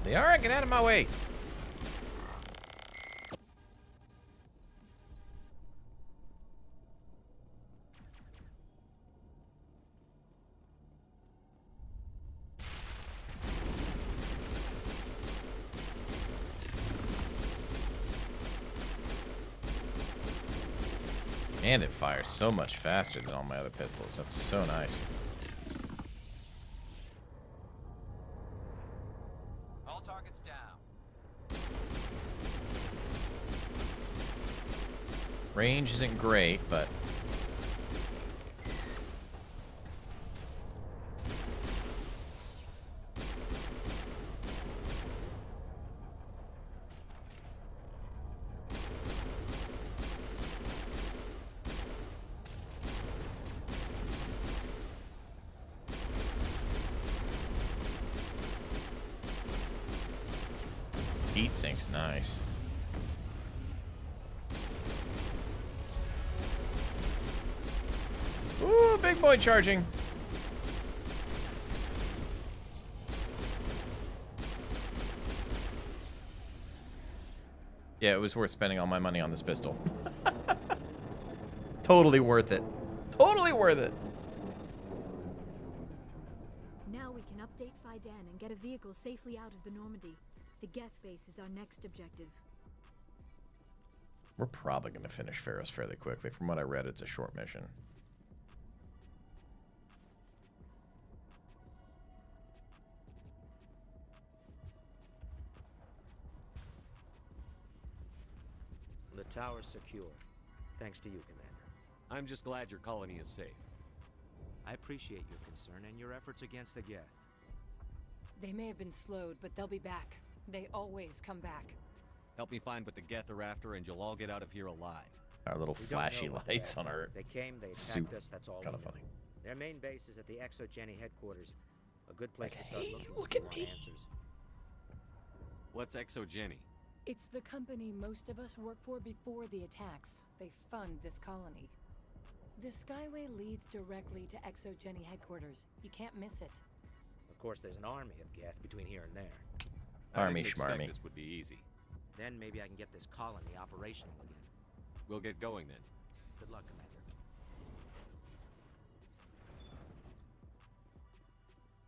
Liara, get out of my way. And it fires so much faster than all my other pistols. That's so nice. All targets down. Range isn't great, but Heat sink's nice. Ooh, big boy charging. Yeah, it was worth spending all my money on this pistol. Totally worth it. Totally worth it. Now we can update Fidan and get a vehicle safely out of the Normandy. The Geth base is our next objective. We're probably going to finish Feros fairly quickly. From what I read, it's a short mission. The tower's secure. Thanks to you, Commander. I'm just glad your colony is safe. I appreciate your concern and your efforts against the Geth. They may have been slowed, but they'll be back. They always come back. Help me find what the Geth are after, and you'll all get out of here alive. Our little flashy lights on our They came, they suit. attacked us, that's all. Kind of funny. Their main base is at the ExoGeni headquarters. A good place to start looking look for at more me. answers. What's ExoGeni? It's the company most of us work for before the attacks. They fund this colony. The Skyway leads directly to ExoGeni headquarters. You can't miss it. Of course, there's an army of Geth between here and there. Army I didn't expect schmarmy. this would be easy. Then maybe I can get this colony operational again. We'll get going then. Good luck, Commander.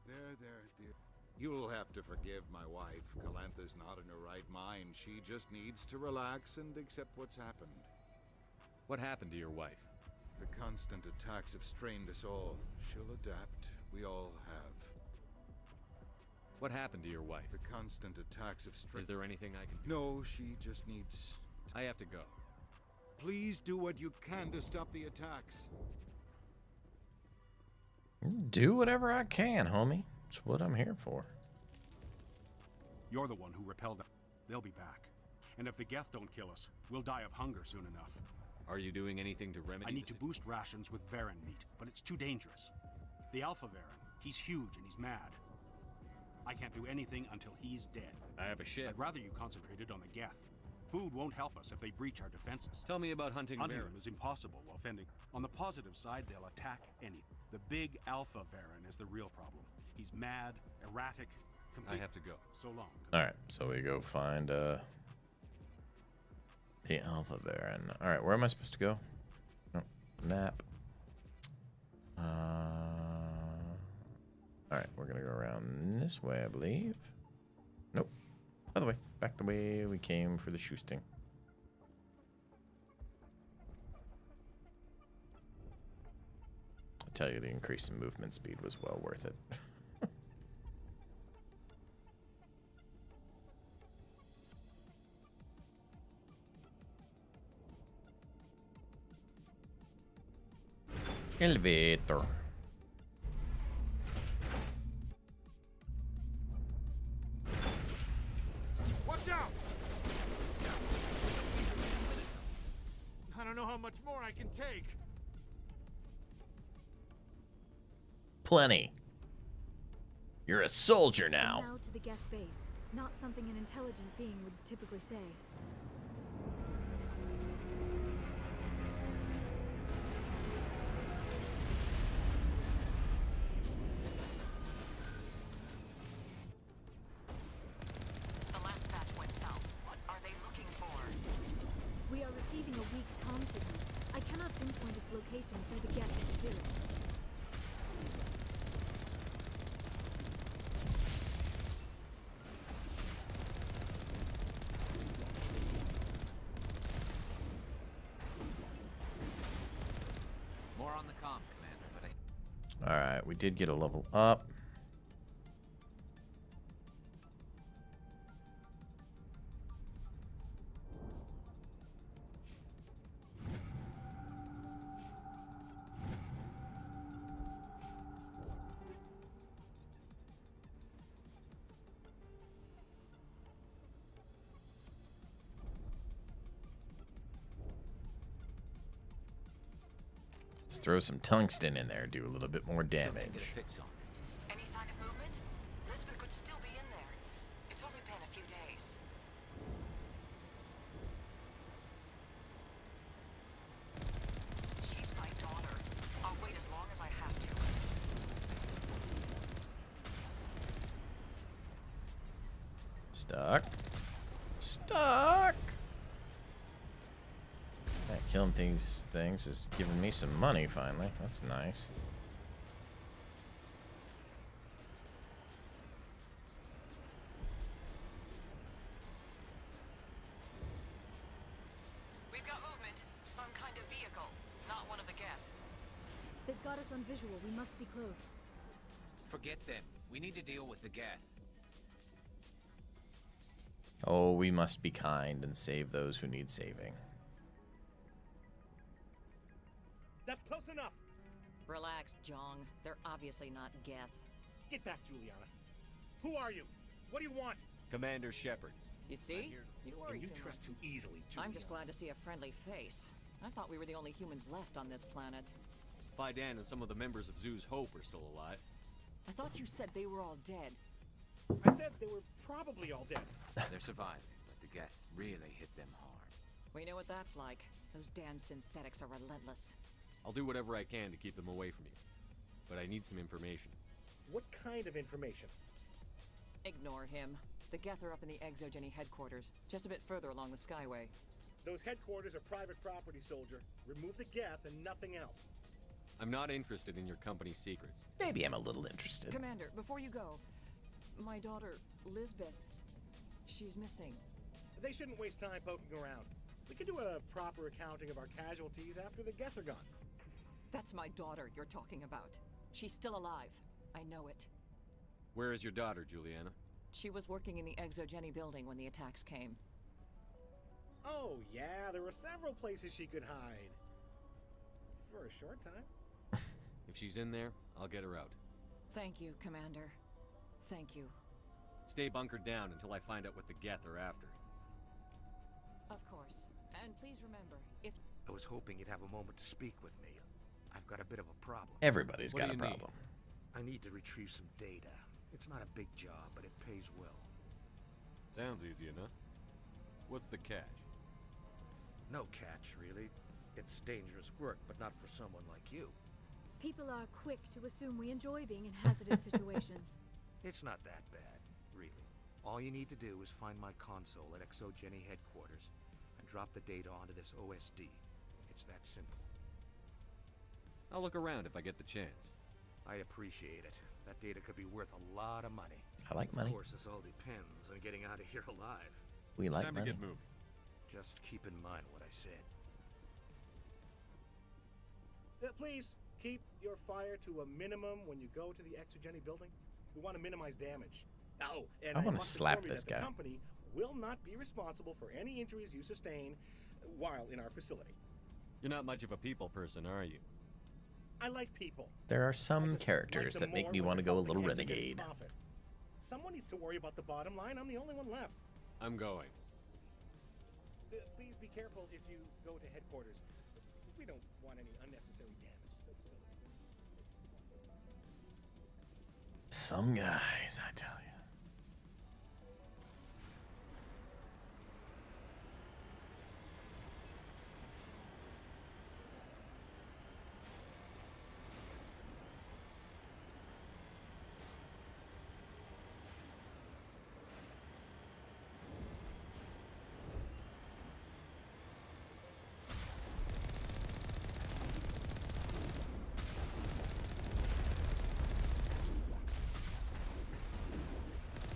There, dear. You'll have to forgive my wife. Calantha's not in her right mind. She just needs to relax and accept what's happened. What happened to your wife? The constant attacks have strained us all. She'll adapt. We all have. What happened to your wife? The constant attacks have strained... Is there anything I can do? No, she just needs... I have to go. Please do what you can to stop the attacks. Do whatever I can, homie. It's what I'm here for. You're the one who repelled them. They'll be back. And if the Geth don't kill us, we'll die of hunger soon enough. Are you doing anything to remedy I need to boost rations with Varen meat, but it's too dangerous. The Alpha Varen, he's huge and he's mad. I can't do anything until he's dead. I have a ship. I'd rather you concentrated on the Geth. Food won't help us if they breach our defenses. Tell me about hunting Hunting Varen. them is impossible while fending. On the positive side, they'll attack any. The big Alpha Varen is the real problem. He's mad, erratic, I have to go. So long. Alright, so we go find the Alpha Baron. Alright, where am I supposed to go? Oh, map. Alright, we're gonna go around this way, I believe. Nope. Other way. Back the way we came for the Squishing. I tell you, the increase in movement speed was well worth it. Elevator. Watch out! I don't know how much more I can take. Plenty. You're a soldier now. Now to the Geth base. Not something an intelligent being would typically say. The last batch went south. What are they looking for? We are receiving a weak comm signal. I cannot pinpoint its location through the Geth interference. More on the comm, Commander, but Alright, we did get a level up. Let's throw some tungsten in there, do a little bit more damage. Any sign of movement? Lisbeth could still be in there. It's only been a few days. Stuck. Stuck! Yeah, killing these things is giving me some money finally. That's nice. We've got movement. Some kind of vehicle. Not one of the Geth. They've got us on visual. We must be close. Forget them. We need to deal with the Geth. Oh, we must be kind and save those who need saving. That's close enough. Relax, Jong. They're obviously not Geth. Get back, Juliana. Who are you? What do you want? Commander Shepard. You see? You worry You too trust much. too easily, Juliana. I'm just glad to see a friendly face. I thought we were the only humans left on this planet. Fidan and some of the members of Zoo's Hope are still alive. I thought you said they were all dead. I said they were probably all dead. They're surviving, but the Geth really hit them hard. We know what that's like. Those damn synthetics are relentless. I'll do whatever I can to keep them away from you. But I need some information. What kind of information? Ignore him. The Geth are up in the Exogeny headquarters, just a bit further along the Skyway. Those headquarters are private property, soldier. Remove the Geth and nothing else. I'm not interested in your company's secrets. Maybe I'm a little interested. Commander, before you go, my daughter, Lisbeth, she's missing. They shouldn't waste time poking around. We can do a proper accounting of our casualties after the Geth are gone. That's my daughter you're talking about. She's still alive. I know it. Where is your daughter, Juliana? She was working in the Exogeny building when the attacks came. Oh, yeah, there were several places she could hide. For a short time. If she's in there, I'll get her out. Thank you, Commander. Thank you. Stay bunkered down until I find out what the Geth are after. Of course. And please remember, if... I was hoping you'd have a moment to speak with me. I've got a bit of a problem. Everybody's got a problem. I need to retrieve some data. It's not a big job, but it pays well. Sounds easy enough. What's the catch? No catch, really. It's dangerous work, but not for someone like you. People are quick to assume we enjoy being in hazardous situations. It's not that bad, really. All you need to do is find my console at Exogeny headquarters and drop the data onto this OSD. It's that simple. I'll look around if I get the chance. I appreciate it. That data could be worth a lot of money. I like money. Of course, this all depends on getting out of here alive. We like Time money. to get moving. Just keep in mind what I said. Please, keep your fire to a minimum when you go to the Exogeny building. We want to minimize damage. Oh, and I wanna must slap inform you this that guy. The company will not be responsible for any injuries you sustain while in our facility. You're not much of a people person, are you? I like people. There are some characters like that them make more me when want to the go a public little gets getting renegade. profit. Someone needs to worry about the bottom line. I'm the only one left. I'm going. Please be careful if you go to headquarters. We don't want any unnecessary damage to the facility. Some guys, I tell you.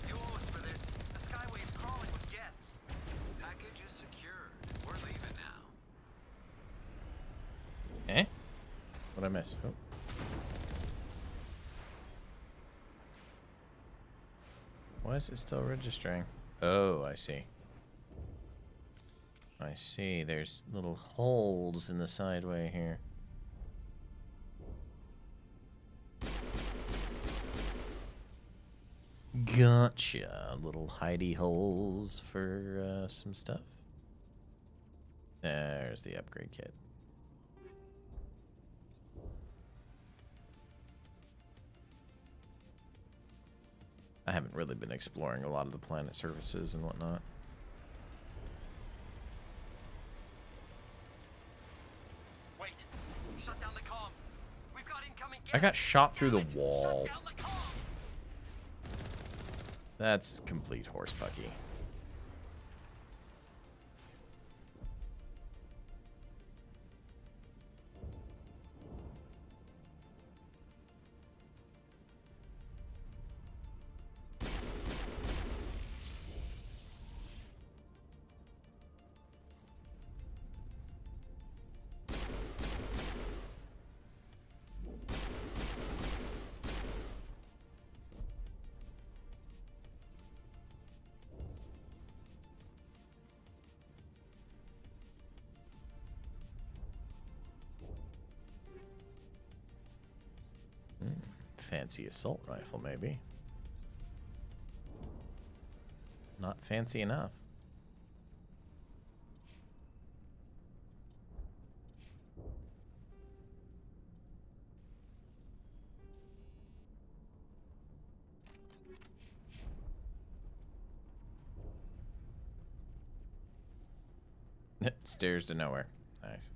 You owe us for this. The Skyway is crawling with Geths. Package is secured. We're leaving now. Eh? What'd I miss? Oh. Why is it still registering? Oh, I see. I see. There's little holes in the sideway here. Gotcha. Little hidey holes for some stuff. There's the upgrade kit. I haven't really been exploring a lot of the planet surfaces and whatnot. Wait. Shut down the comm. We've got incoming I got shot through the wall. That's complete horsepucky. Fancy assault rifle, maybe. Not fancy enough. Stairs to nowhere. Nice.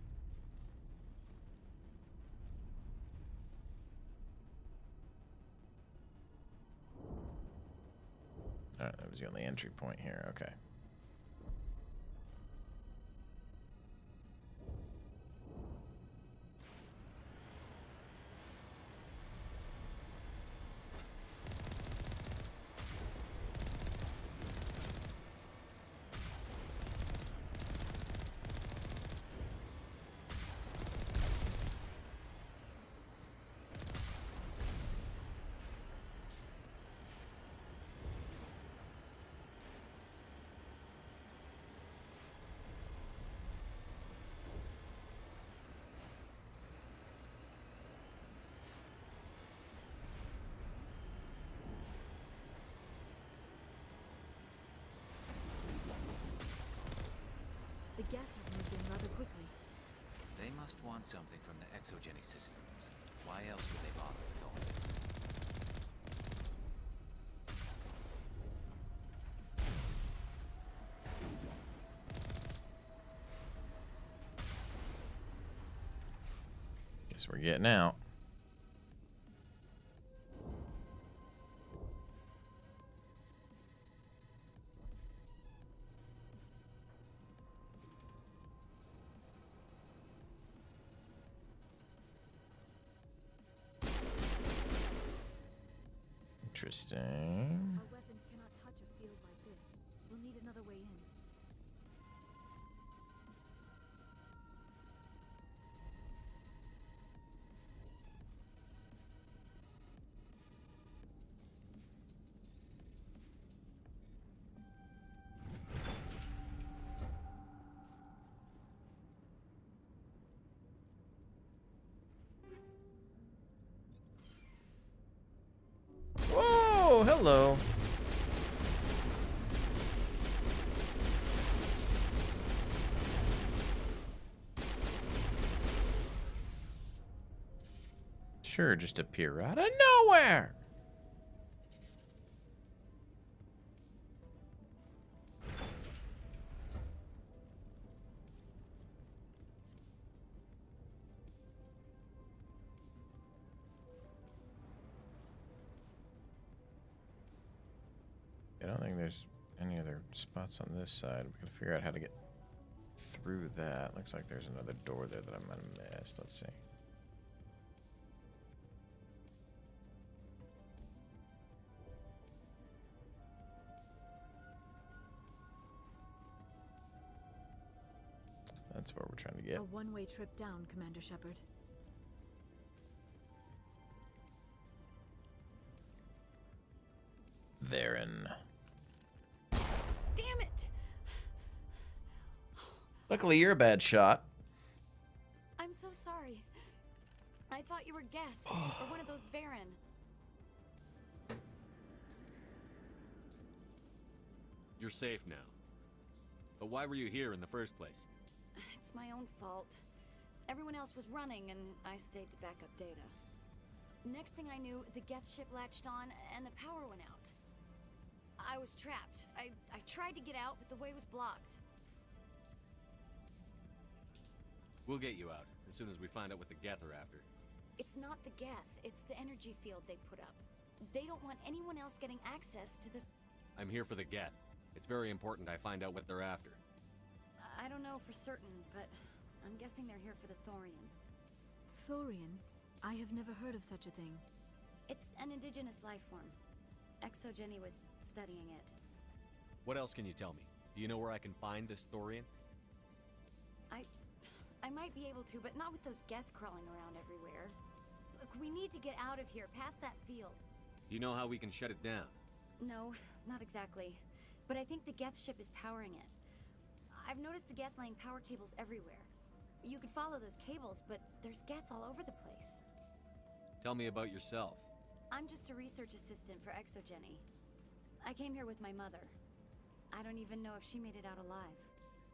Alright, that was the only entry point here. Okay. The Geth have moved in rather quickly. They must want something from the exogeny systems. Why else would they bother with all this? Guess we're getting out. Interesting. Our weapons cannot touch a field like this. We'll need another way in. Whoa, hello. Sure, just appear out of nowhere. I don't think there's any other spots on this side. We gotta figure out how to get through that. Looks like there's another door there that I might have missed. Let's see. That's where we're trying to get. A one-way trip down, Commander Shepard. Therein. Damn it! Luckily, you're a bad shot. I'm so sorry. I thought you were Geth, or one of those Varen. You're safe now. But why were you here in the first place? It's my own fault. Everyone else was running, and I stayed to back up data. Next thing I knew, the Geth ship latched on, and the power went out. I was trapped. I tried to get out, but the way was blocked. We'll get you out, as soon as we find out what the Geth are after. It's not the Geth, it's the energy field they put up. They don't want anyone else getting access to the I'm here for the Geth. It's very important I find out what they're after. I don't know for certain, but I'm guessing they're here for the Thorian. Thorian? I have never heard of such a thing. It's an indigenous life form. ExoJenny was studying it. What else can you tell me? Do you know where I can find this Thorian? I might be able to, but not with those Geth crawling around everywhere. Look, we need to get out of here, past that field. Do you know how we can shut it down? No, not exactly. But I think the Geth ship is powering it. I've noticed the Geth laying power cables everywhere. You could follow those cables, but there's Geth all over the place. Tell me about yourself. I'm just a research assistant for ExoJenny. I came here with my mother. I don't even know if she made it out alive.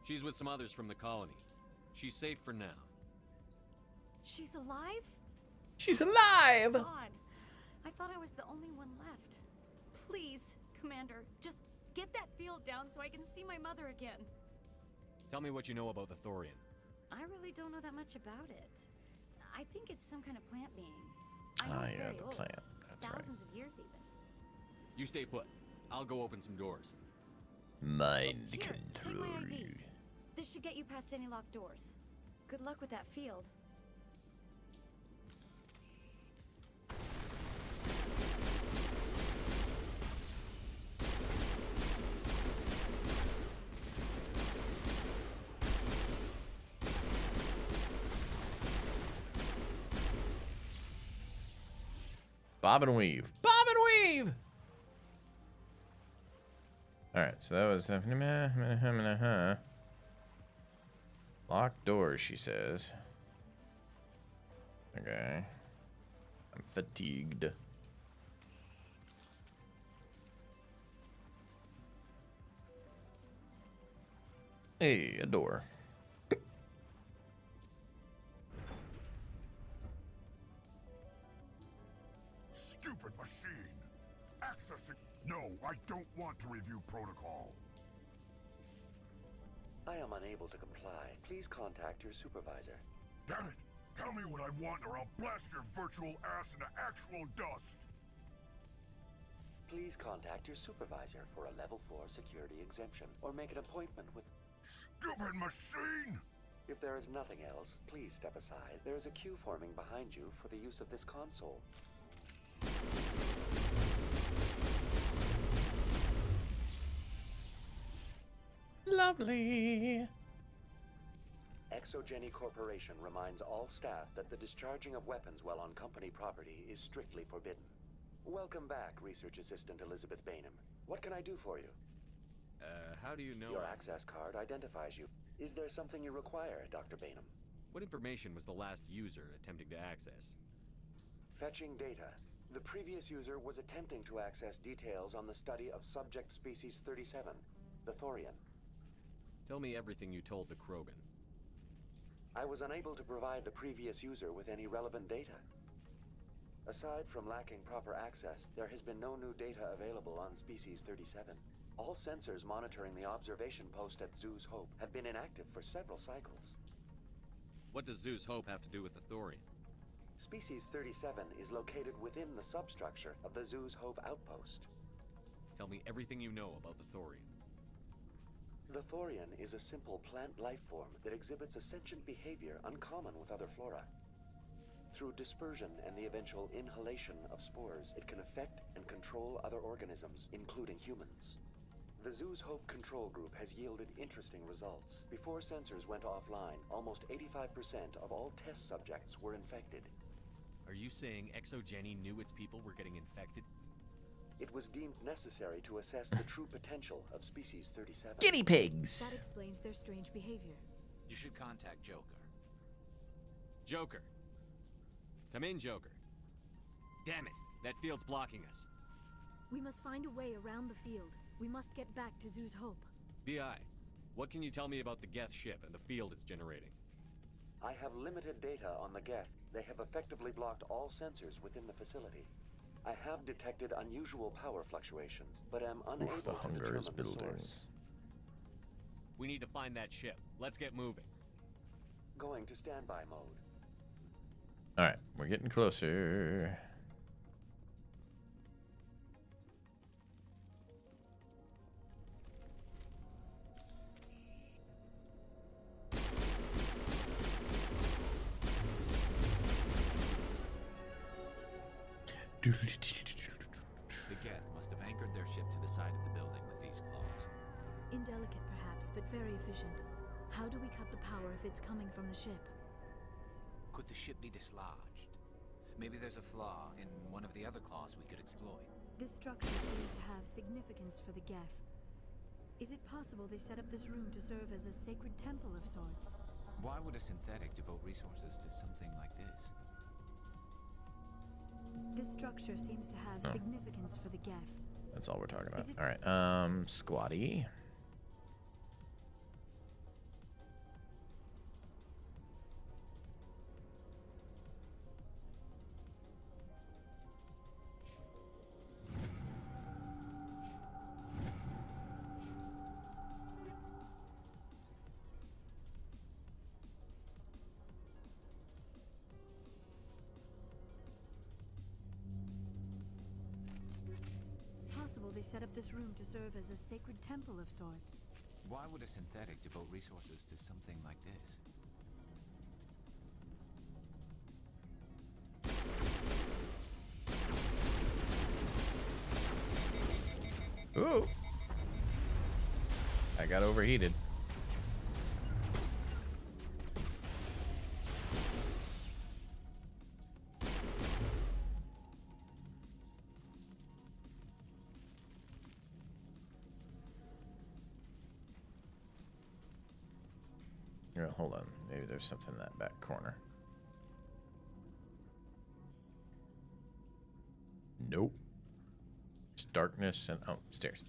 She's with some others from the colony. She's safe for now. She's alive? She's alive! God, I thought I was the only one left. Please, Commander, just get that field down so I can see my mother again. Tell me what you know about the Thorian. I really don't know that much about it. I think it's some kind of plant being. I know it's yeah, very the old. plant. That's Thousands of years even. You stay put. I'll go open some doors. Mind Here, control. take my ID. This should get you past any locked doors. Good luck with that field. Bob and weave. Bob and weave! Alright, so that was... Locked doors, she says. Okay. I'm fatigued. Hey, a door. Stupid machine! Accessing... No, I don't want to review protocol. I am unable to comply. Please contact your supervisor. Damn it! Tell me what I want or I'll blast your virtual ass into actual dust! Please contact your supervisor for a level 4 security exemption or make an appointment with... Stupid machine! If there is nothing else, please step aside. There is a queue forming behind you for the use of this console. Lovely. ExoJenny Corporation reminds all staff that the discharging of weapons while on company property is strictly forbidden. Welcome back, Research Assistant Elizabeth Bainham. What can I do for you? How do you know... Your access card identifies you. Is there something you require, Dr. Bainham? What information was the last user attempting to access? Fetching data. The previous user was attempting to access details on the study of subject species 37, the Thorian. Tell me everything you told the Krogan. I was unable to provide the previous user with any relevant data. Aside from lacking proper access, there has been no new data available on Species 37. All sensors monitoring the observation post at Zeus Hope have been inactive for several cycles. What does Zeus Hope have to do with the Thorian? Species 37 is located within the substructure of the Zeus Hope outpost. Tell me everything you know about the Thorian. The Thorian is a simple plant life form that exhibits a sentient behavior uncommon with other flora. Through dispersion and the eventual inhalation of spores, it can affect and control other organisms, including humans. The Zeus Hope control group has yielded interesting results. Before sensors went offline, almost 85% of all test subjects were infected. Are you saying ExoJenny knew its people were getting infected? It was deemed necessary to assess the true potential of Species 37. Guinea pigs! That explains their strange behavior. You should contact Joker. Joker! Come in, Joker. Damn it, that field's blocking us. We must find a way around the field. We must get back to Zeus Hope. BI, what can you tell me about the Geth ship and the field it's generating? I have limited data on the Geth. They have effectively blocked all sensors within the facility. I have detected unusual power fluctuations, but am unable the to hunger determine is the building. source. We need to find that ship. Let's get moving. Going to standby mode. Alright, we're getting closer. The Geth must have anchored their ship to the side of the building with these claws. Indelicate, perhaps, but very efficient. How do we cut the power if it's coming from the ship? Could the ship be dislodged? Maybe there's a flaw in one of the other claws we could exploit. This structure seems to have significance for the Geth. Is it possible they set up this room to serve as a sacred temple of sorts? Why would a synthetic devote resources to something like this? This structure seems to have significance for the Geth. That's all we're talking about. All right, squatty. They set up this room to serve as a sacred temple of sorts. Why would a synthetic devote resources to something like this? Ooh. I got overheated. Here, hold on. Maybe there's something in that back corner. Nope. It's darkness and oh, stairs.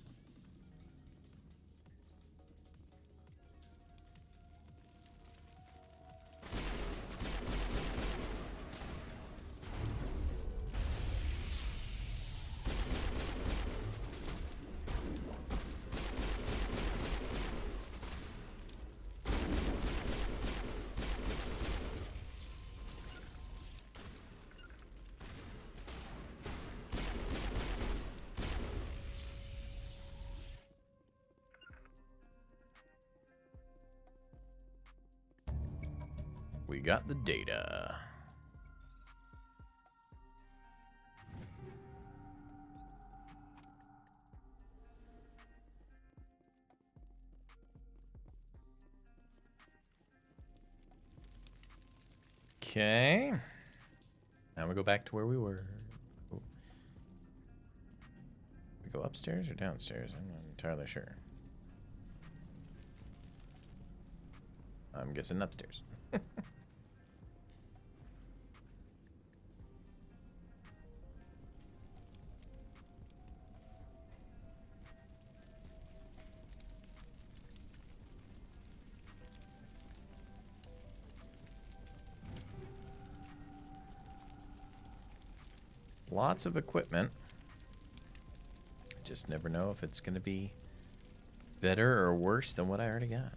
We got the data. Okay. Now we go back to where we were. Ooh. We go upstairs or downstairs? I'm not entirely sure. I'm guessing upstairs. Lots of equipment. Just never know if it's going to be better or worse than what I already got.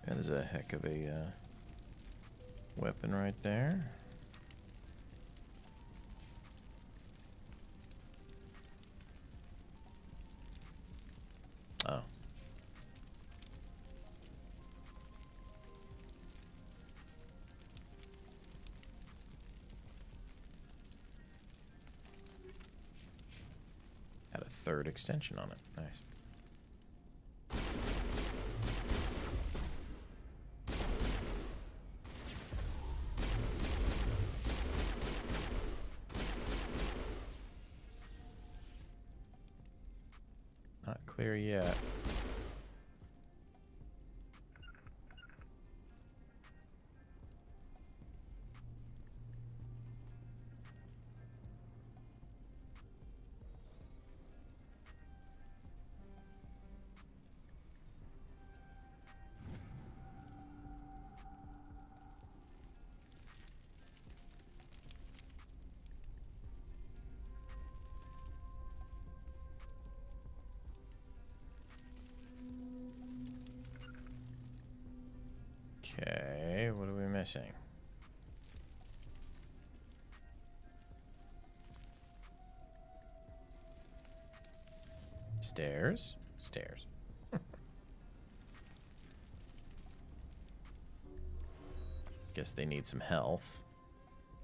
That is a heck of a weapon right there. Oh. Had a third extension on it. Nice. Not clear yet. Okay, what are we missing? Stairs. Stairs. Guess they need some health.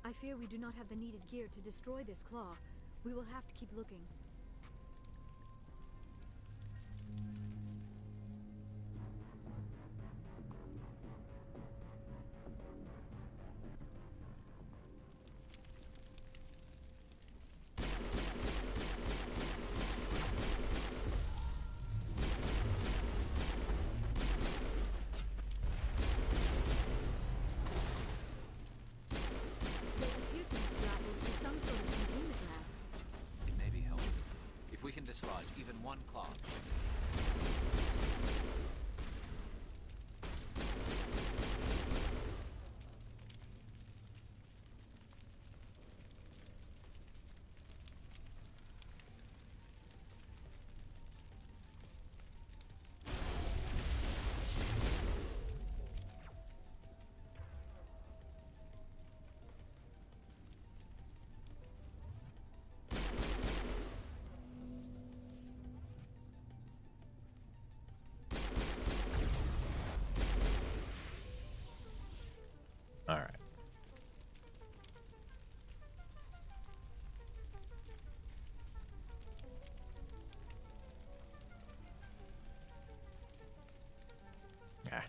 I fear we do not have the needed gear to destroy this claw. We will have to keep looking. Dislodge even one claw. All right. Ah.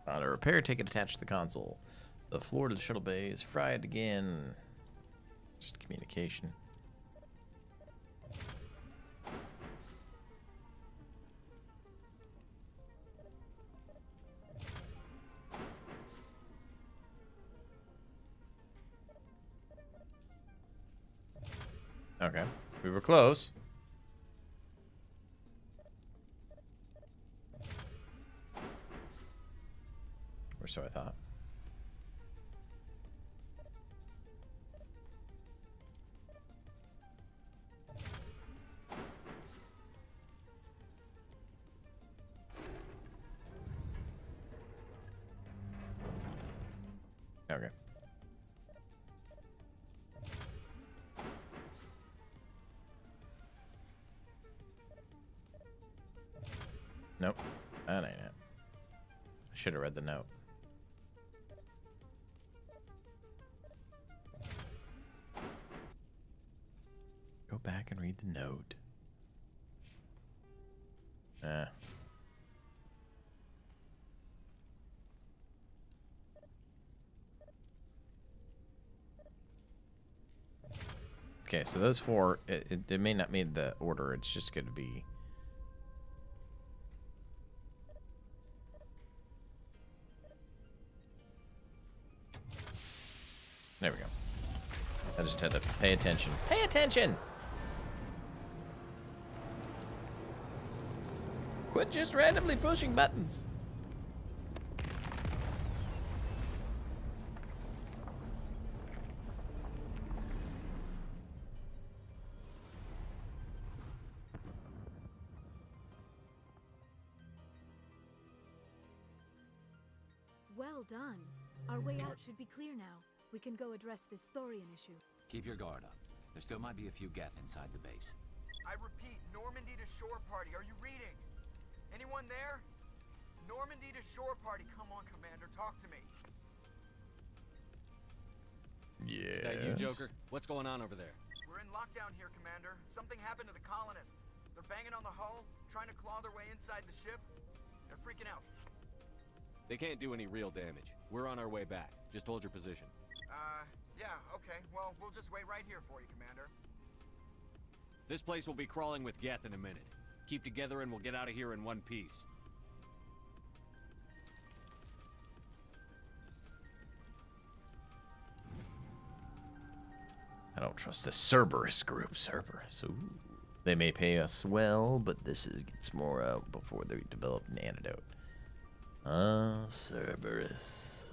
Found a repair ticket attached to the console. The floor to the shuttle bay is fried again. Just communication. Okay, we were close. Or so I thought. Okay. Nope, that ain't it. I should have read the note. Go back and read the note. Okay, so those four, it may not mean the order, it's just going to be... There we go. I just had to pay attention. Pay attention! Quit just randomly pushing buttons. Well done. Our way out should be clear now. We can go address this thorian issue. Keep your guard up. There still might be a few Geth inside the base. I repeat, Normandy to shore party. Are you reading? Anyone there? Normandy to shore party. Come on, Commander. Talk to me. Yeah. Is that you, Joker? What's going on over there? We're in lockdown here, Commander. Something happened to the colonists. They're banging on the hull, trying to claw their way inside the ship. They're freaking out. They can't do any real damage. We're on our way back. Just hold your position. Yeah, okay. Well, we'll just wait right here for you, Commander. This place will be crawling with Geth in a minute. Keep together and we'll get out of here in one piece. I don't trust the Cerberus group. Cerberus. Ooh. They may pay us well, but this gets more out before they develop an antidote. Cerberus.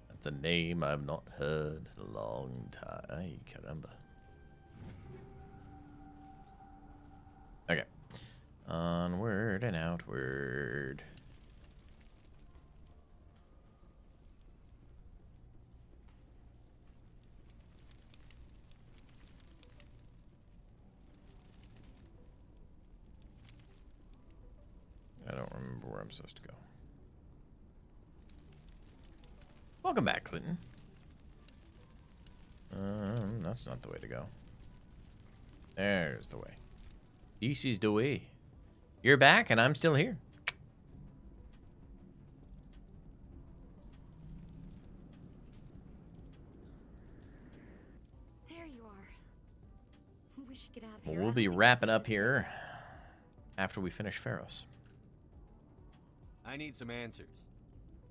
That's a name I've not heard in a long time. Ay, caramba. Okay. Onward and outward. I don't remember where I'm supposed to go. Welcome back, Clinton. That's not the way to go. There's the way. This is the way. You're back, and I'm still here. There you are. We should get out of here. We'll be wrapping up here after we finish Feros. I need some answers.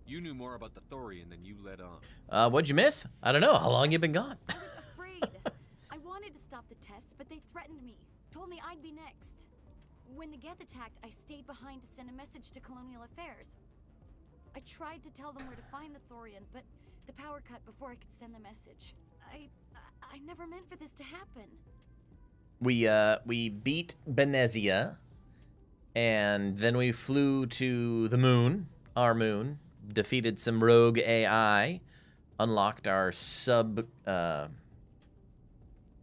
You knew more about the Thorian than you let on. What'd you miss? I don't know. How long you been gone? I was afraid. I wanted to stop the tests, but they threatened me. Told me I'd be next. When the Geth attacked, I stayed behind to send a message to Colonial Affairs. I tried to tell them where to find the Thorian, but the power cut before I could send the message. I never meant for this to happen. We beat Benezia, and then we flew to the moon, our moon, defeated some rogue AI, unlocked our sub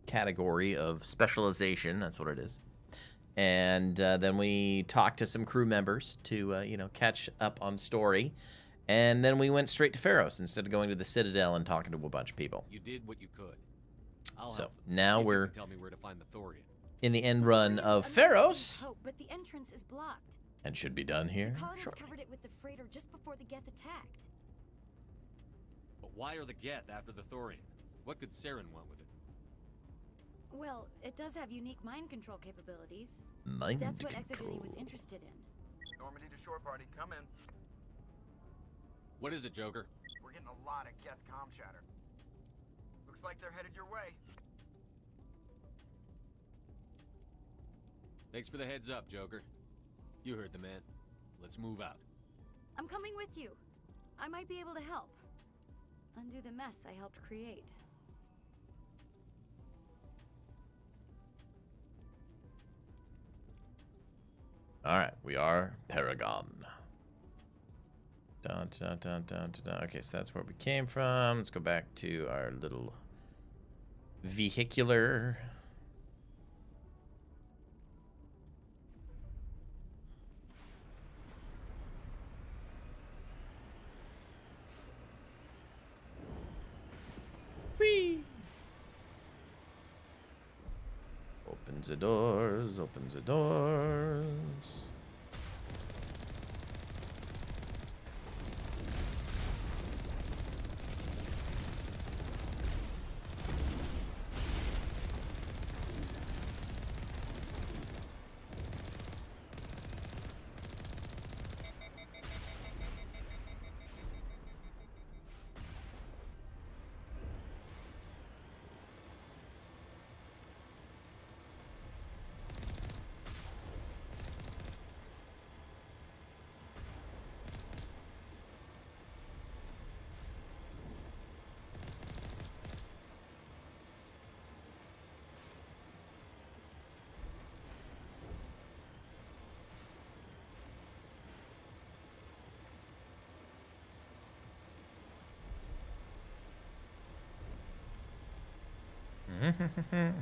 category of specialization. That's what it is. And then we talked to some crew members to, catch up on story. And then we went straight to Feros instead of going to the Citadel and talking to a bunch of people. You did what you could. So now we're tell me where to find the Thorian. in the end run of Feros, But the entrance is blocked. and should be done here The colonists shortly. covered it with the freighter just before the Geth attacked. But why are the Geth after the Thorian? What could Saren want with it? Well, it does have unique mind control capabilities. Mind That's what Exogeny control. was interested in. Normandy to shore party, come in. What is it, Joker? We're getting a lot of Geth comm chatter. Looks like they're headed your way. Thanks for the heads up, Joker. You heard the man. Let's move out. I'm coming with you. I might be able to help. Undo the mess I helped create. All right, we are Paragon. Dun, dun, dun, dun, dun. Okay, so that's where we came from. Let's go back to our little vehicular. Whee! Opens the doors, opens the doors. Is there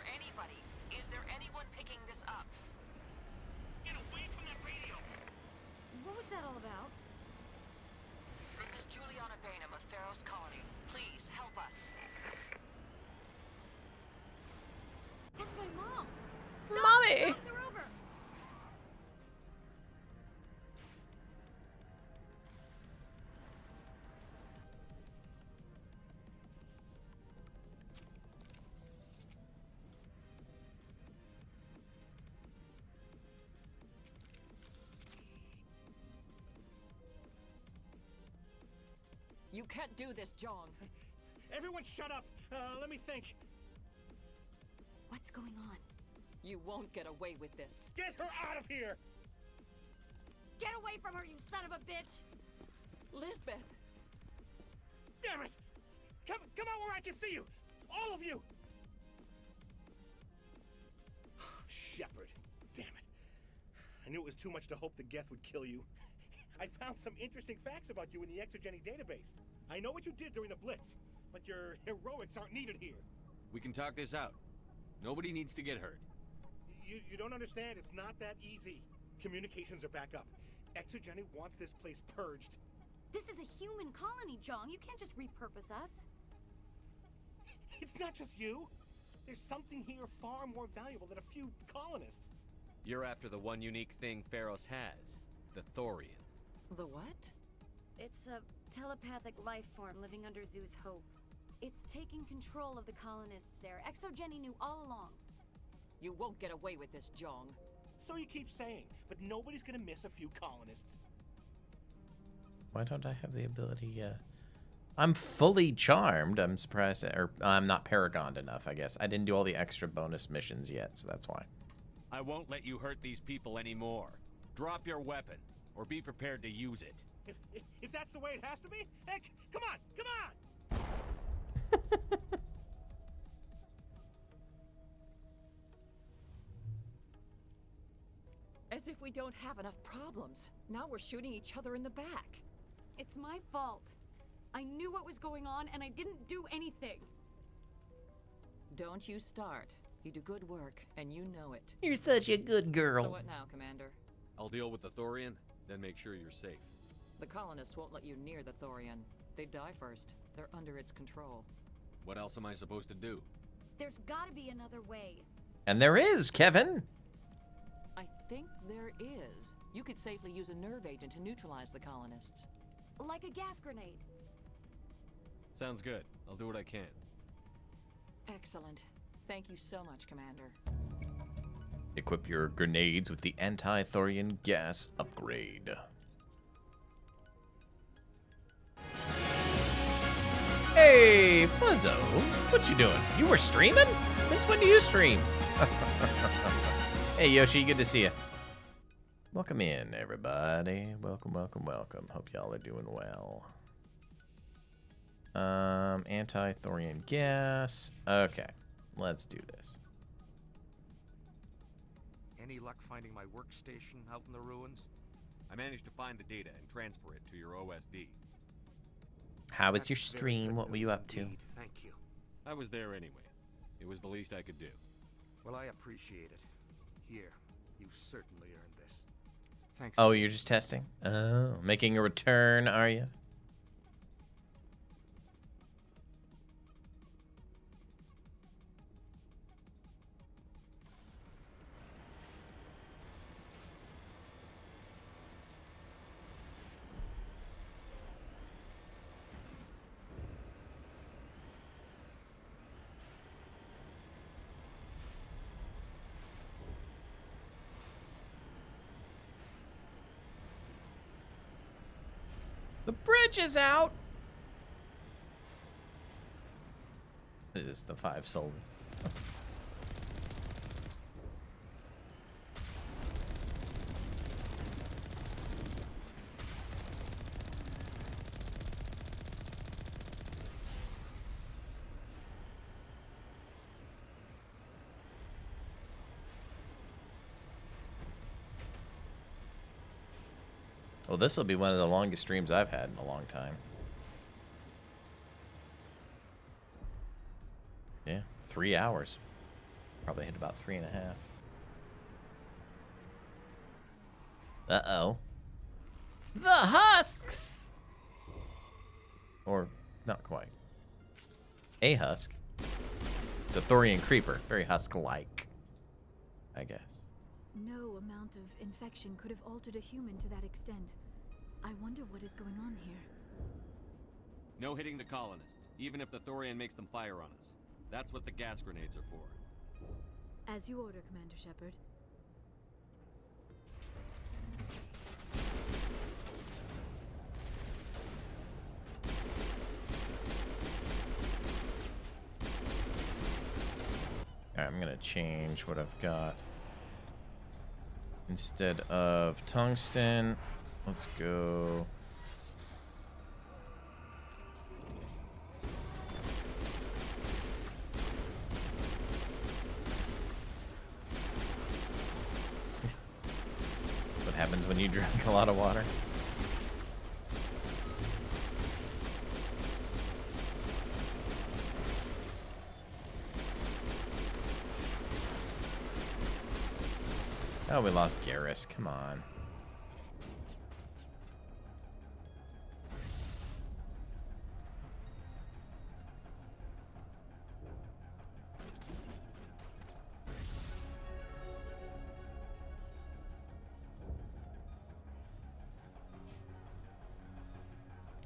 anybody? Is there anyone picking this up? Get away from that radio! What was that all about? This is Juliana Bainham of Feros Colony. Please help us. That's my mom. Mommy! Stop, they're over. You can't do this, John. Everyone shut up! Let me think. What's going on? You won't get away with this. Get her out of here! Get away from her, you son of a bitch! Lisbeth! Damn it! Come out where I can see you! All of you! Shepard, damn it. I knew it was too much to hope the Geth would kill you. I found some interesting facts about you in the Exogeny database. I know what you did during the Blitz, but your heroics aren't needed here. We can talk this out. Nobody needs to get hurt. You don't understand. It's not that easy. Communications are back up. Exogeny wants this place purged. This is a human colony, Jong. You can't just repurpose us. It's not just you. There's something here far more valuable than a few colonists. You're after the one unique thing Feros has, the Thorian. The what? It's a telepathic life form living under Zoo's hope. It's taking control of the colonists there. Exogeny knew all along. You won't get away with this, Jong. So you keep saying, but nobody's gonna miss a few colonists. Why don't I have the ability yet? I'm fully charmed. I'm surprised, or I'm not paragoned enough, I guess. I didn't do all the extra bonus missions yet, so that's why. I won't let you hurt these people anymore. Drop your weapon, or be prepared to use it. If that's the way it has to be, heck, come on, come on! As if we don't have enough problems. Now we're shooting each other in the back. It's my fault. I knew what was going on, and I didn't do anything. Don't you start. You do good work, and you know it. You're such a good girl. So what now, Commander? I'll deal with the Thorian, then make sure you're safe. The colonists won't let you near the Thorian. They die first. They're under its control. What else am I supposed to do? There's gotta be another way. And there is, Kevin. I think there is. You could safely use a nerve agent to neutralize the colonists. Like a gas grenade. Sounds good. I'll do what I can. Excellent. Thank you so much, Commander. Equip your grenades with the anti-Thorian gas upgrade. Hey, Fuzzo, what you doing? You were streaming? Since when do you stream? Hey, Yoshi, good to see you. Welcome in, everybody. Welcome, welcome, welcome. Hope y'all are doing well. Anti-Thorian gas. Okay, let's do this. Any luck finding my workstation out in the ruins? I managed to find the data and transfer it to your OSD. How was your stream? What were you up to? Thank you. I was there anyway. It was the least I could do. Well, I appreciate it. Here, you've certainly earned this. Thanks. Oh, you're just testing? Oh, making a return, are you? The bridge is out. What is this, the 5 souls? Well, this will be one of the longest streams I've had in a long time. Yeah, 3 hours. Probably hit about 3.5. Uh-oh. The husks! Or, not quite. A husk. It's a Thorian creeper. Very husk-like, I guess. No amount of infection could have altered a human to that extent. I wonder what is going on here. No hitting the colonists, even if the Thorian makes them fire on us. That's what the gas grenades are for. As you order, Commander Shepard. Alright, I'm gonna change what I've got. Instead of tungsten, let's go. happens when you drink a lot of water. Oh, we lost Garrus. Come on.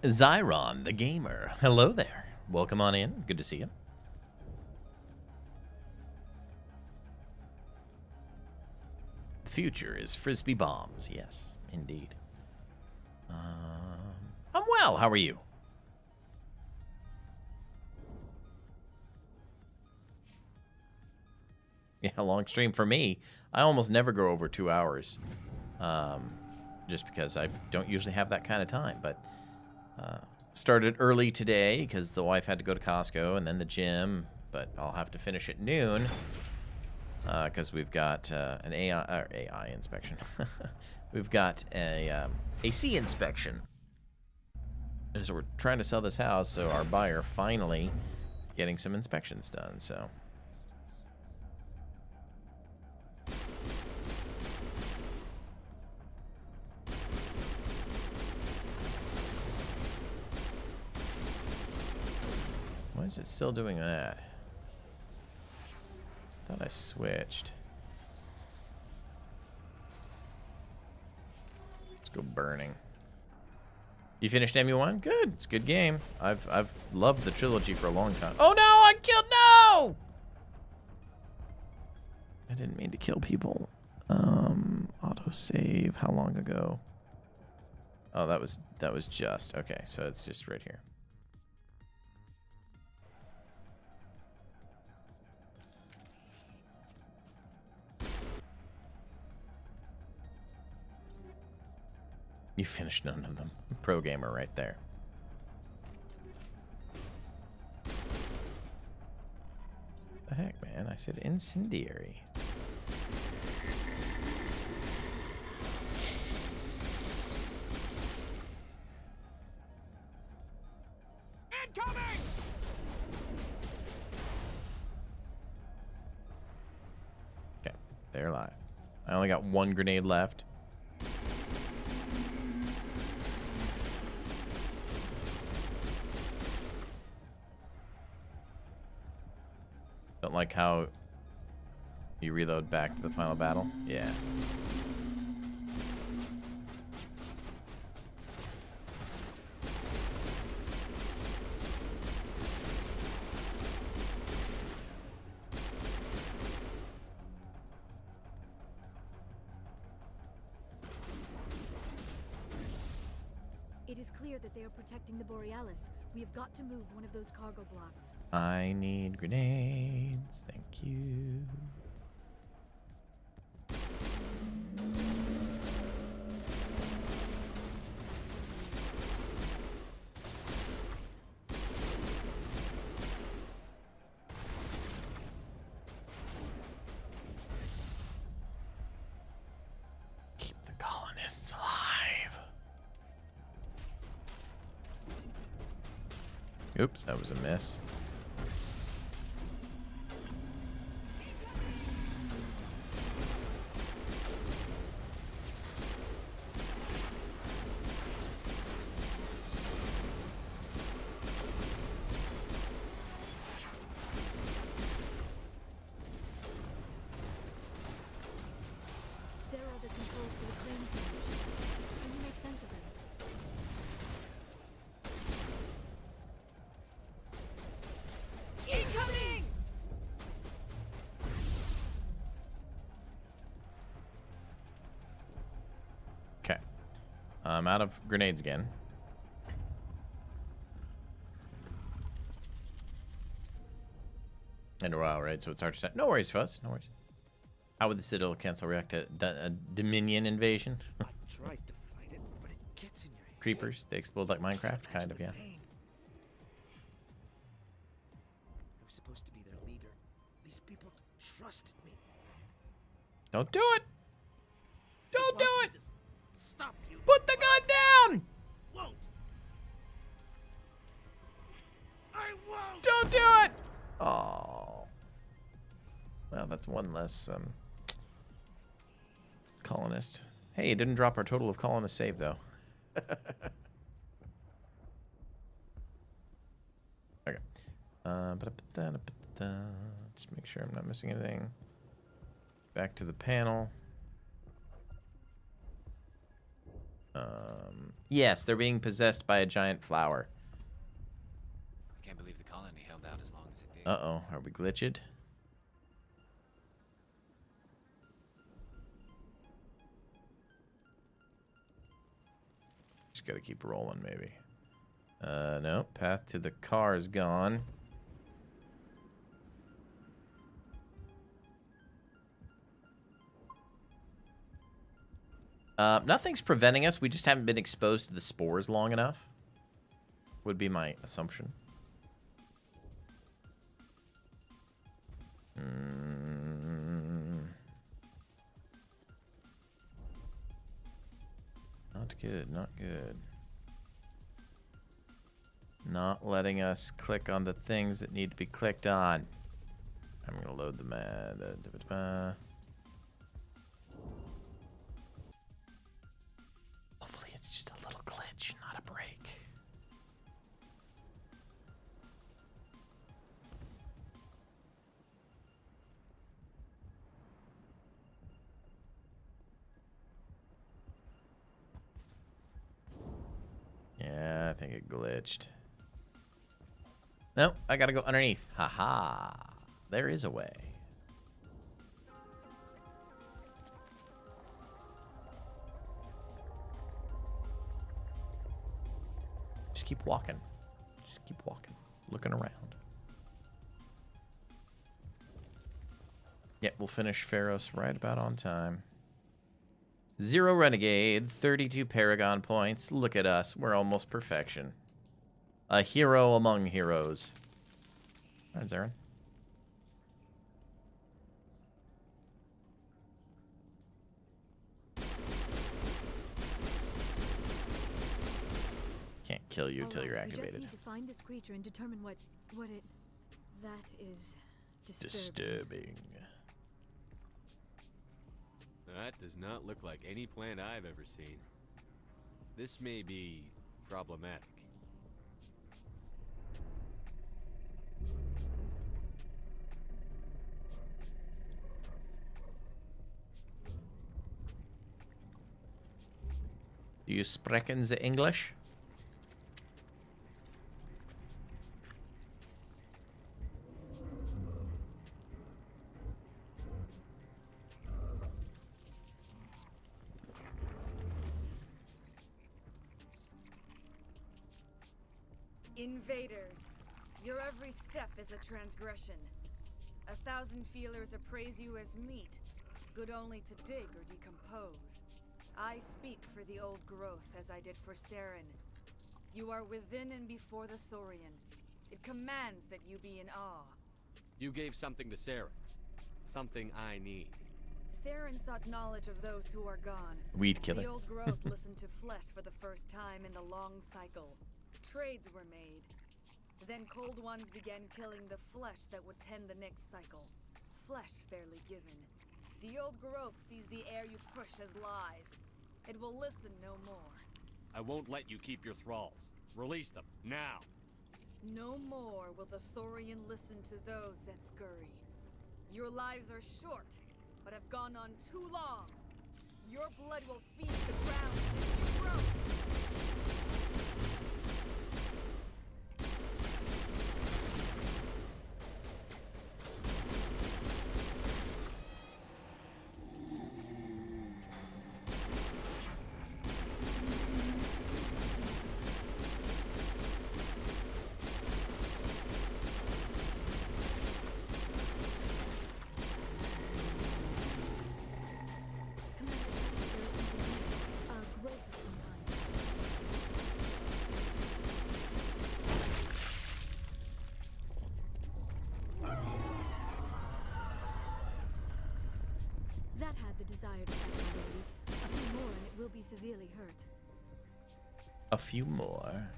Zyron, the gamer. Hello there. Welcome on in. Good to see you. The future is frisbee bombs. Yes, indeed. I'm well. How are you? Yeah, long stream for me. I almost never go over 2 hours, just because I don't usually have that kind of time. But started early today because the wife had to go to Costco and then the gym. But I'll have to finish at noon because we've got an AI inspection. We've got a AC inspection. And so we're trying to sell this house, so our buyer finally getting some inspections done. So. Why is it still doing that? I thought I switched. Let's go burning. You finished MU1? Good. It's a good game. I've loved the trilogy for a long time. Oh no! I killed no! I didn't mean to kill people. Autosave. How long ago? Oh, that was just okay. So it's just right here. You finished none of them. Pro gamer right there. The heck, man? I said incendiary. Incoming! Okay, they're alive. I only got one grenade left. Don't like how you reload back to the final battle. Yeah. It is clear that they are protecting the Borealis. We have got to move one of those cargo blocks. I need grenades. Thank you. Keep the colonists alive. Oops, that was a miss. There are the controls for the crane cage. Can you make sense of them? Incoming! Okay. I'm out of grenades again. And a while, right? So it's hard to... No worries, Fuzz. No worries. How would the Citadel cancel react to a Dominion invasion? I tried to fight it, but it gets in your head. Creepers, they explode like Minecraft, kind of, yeah. I was supposed to be their leader. These people trusted me. Don't do it! Don't do it! stop you. Put the gun down! Won't. I won't. Don't do it! Oh. Well, that's one less colonist. Hey, it didn't drop our total of colonists saved, though. Okay. Just make sure I'm not missing anything. Back to the panel. Yes, they're being possessed by a giant flower. I can't believe the colony held out as long as it did. Uh-oh, are we glitched? Just gotta keep rolling, maybe. No, path to the car is gone. Nothing's preventing us. We just haven't been exposed to the spores long enough. Would be my assumption. Not good, not good. Not letting us click on the things that need to be clicked on. I'm gonna load the Hopefully it's just a little glitch, not a break. Yeah, I think it glitched. Nope, I gotta go underneath. Haha. There is a way. Just keep walking. Just keep walking. Looking around. Yeah, we'll finish Feros right about on time. 0 Renegade, 32 Paragon points. Look at us. We're almost perfection. A hero among heroes. All right, Zarin. Can't kill you until you're activated. We just need to find this creature and determine what it... That is disturbing. That does not look like any plant I've ever seen. This may be problematic. Do you sprechen the English? Invaders, your every step is a transgression. 1,000 feelers appraise you as meat, good only to dig or decompose. I speak for the old growth as I did for Saren. You are within and before the Thorian. It commands that you be in awe. You gave something to Saren. Something I need. Saren sought knowledge of those who are gone. Weed killer. The old growth listened to flesh for the first time in the long cycle. Trades were made. Then cold ones began killing the flesh that would tend the next cycle. Flesh fairly given. The old growth sees the air you push as lies. It will listen no more. I won't let you keep your thralls. Release them, now! No more will the Thorian listen to those that scurry. Your lives are short, but have gone on too long. Your blood will feed the ground as you grow. That had the desired effect, I believe. A few more and it will be severely hurt. A few more.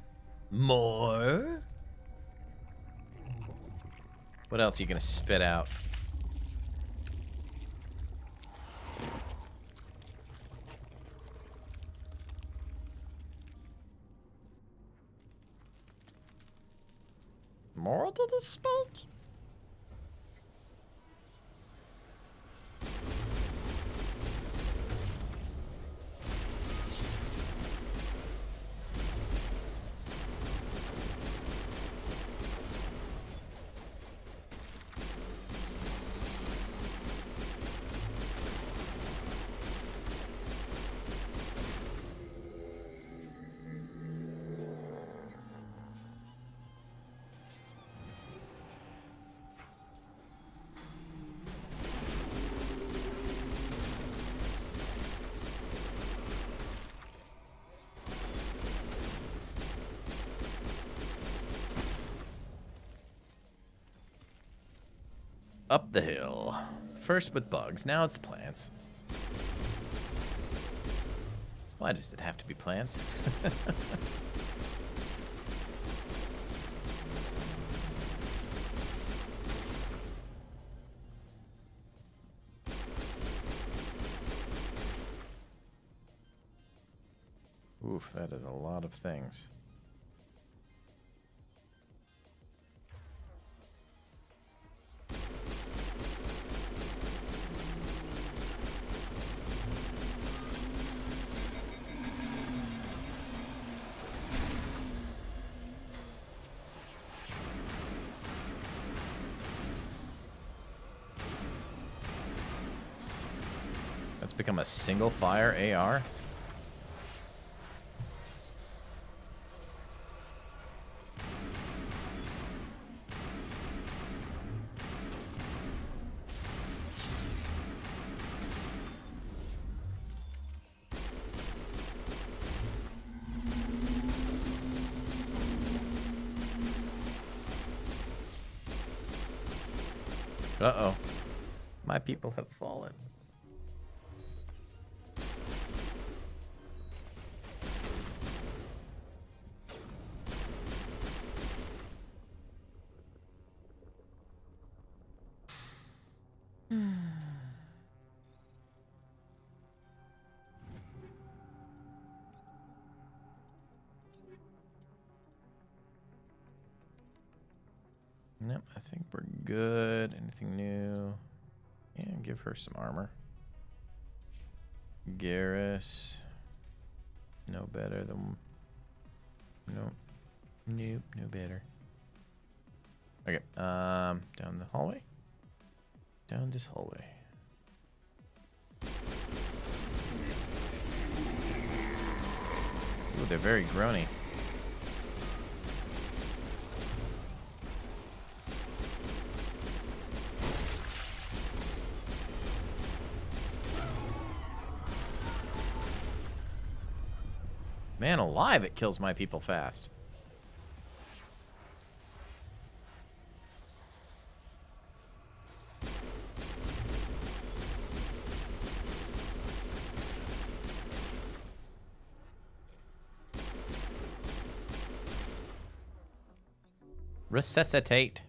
More? What else are you gonna spit out? More to the speech? Up the hill. First with bugs, now it's plants. Why does it have to be plants? Oof, that is a lot of things. That's become a single fire AR. Uh-oh. My people have fallen. Yep, I think we're good. Anything new? Yeah, give her some armor. Garrus. No better than... Nope. Nope, no better. Okay, down the hallway. Down this hallway. Ooh, they're very groany. Man alive, it kills my people fast. Resuscitate.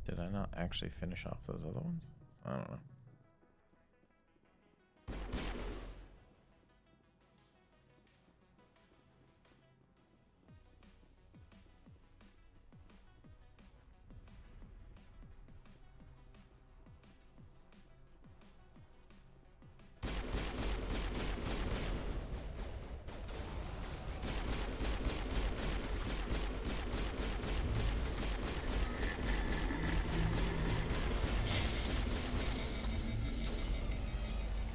Did I not actually finish off those other ones? I don't know.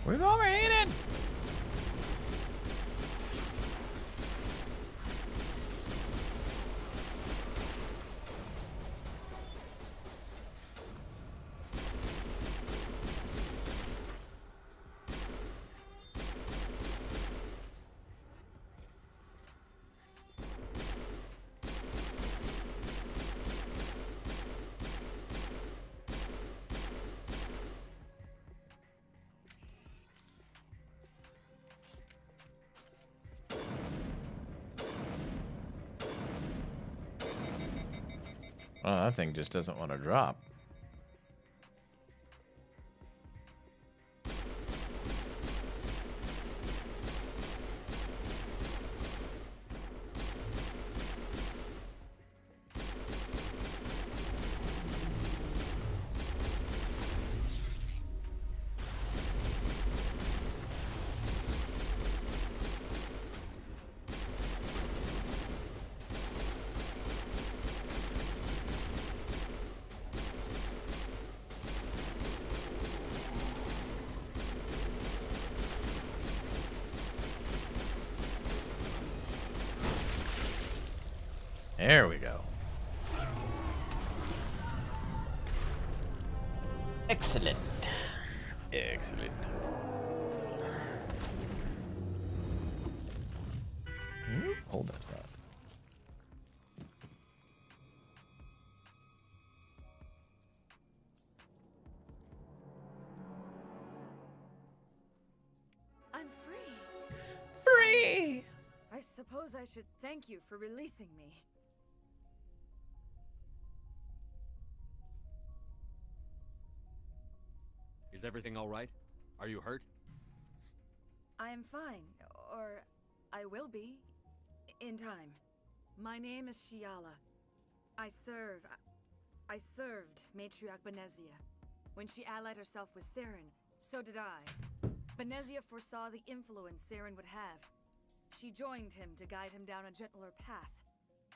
We've overheated! Oh, that thing just doesn't want to drop. There we go. Excellent. Excellent. Hold that thought. I'm free. Free! I suppose I should thank you for releasing me. Is everything all right? Are you hurt? I am fine, or I will be, in time. My name is Shiala. I served Matriarch Benezia. When she allied herself with Saren, so did I. Benezia foresaw the influence Saren would have. She joined him to guide him down a gentler path.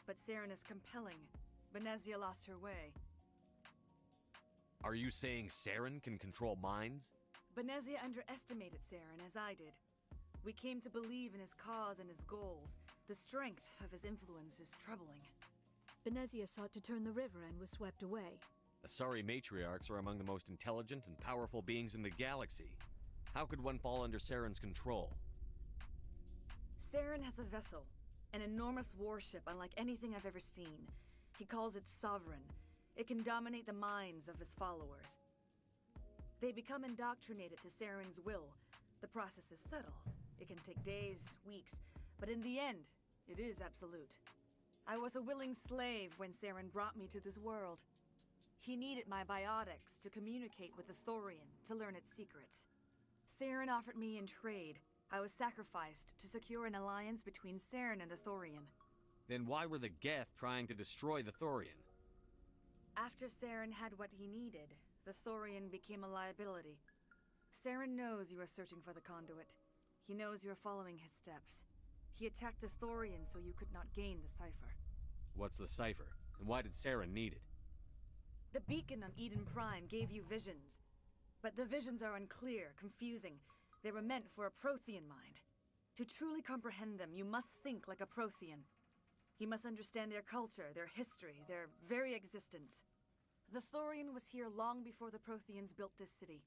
But Saren is compelling. Benezia lost her way. Are you saying Saren can control minds? Benezia underestimated Saren, as I did. We came to believe in his cause and his goals. The strength of his influence is troubling. Benezia sought to turn the river and was swept away. Asari matriarchs are among the most intelligent and powerful beings in the galaxy. How could one fall under Saren's control? Saren has a vessel, an enormous warship unlike anything I've ever seen. He calls it Sovereign. It can dominate the minds of his followers. They become indoctrinated to Saren's will. The process is subtle. It can take days, weeks, but in the end, it is absolute. I was a willing slave when Saren brought me to this world. He needed my biotics to communicate with the Thorian, to learn its secrets. Saren offered me in trade. I was sacrificed to secure an alliance between Saren and the Thorian. Then why were the Geth trying to destroy the Thorian? After Saren had what he needed, the Thorian became a liability. Saren knows you are searching for the conduit. He knows you are following his steps. He attacked the Thorian so you could not gain the cipher. What's the cipher? And why did Saren need it? The beacon on Eden Prime gave you visions. But the visions are unclear, confusing. They were meant for a Prothean mind. To truly comprehend them, you must think like a Prothean. You must understand their culture, their history, their very existence. The Thorian was here long before the Protheans built this city.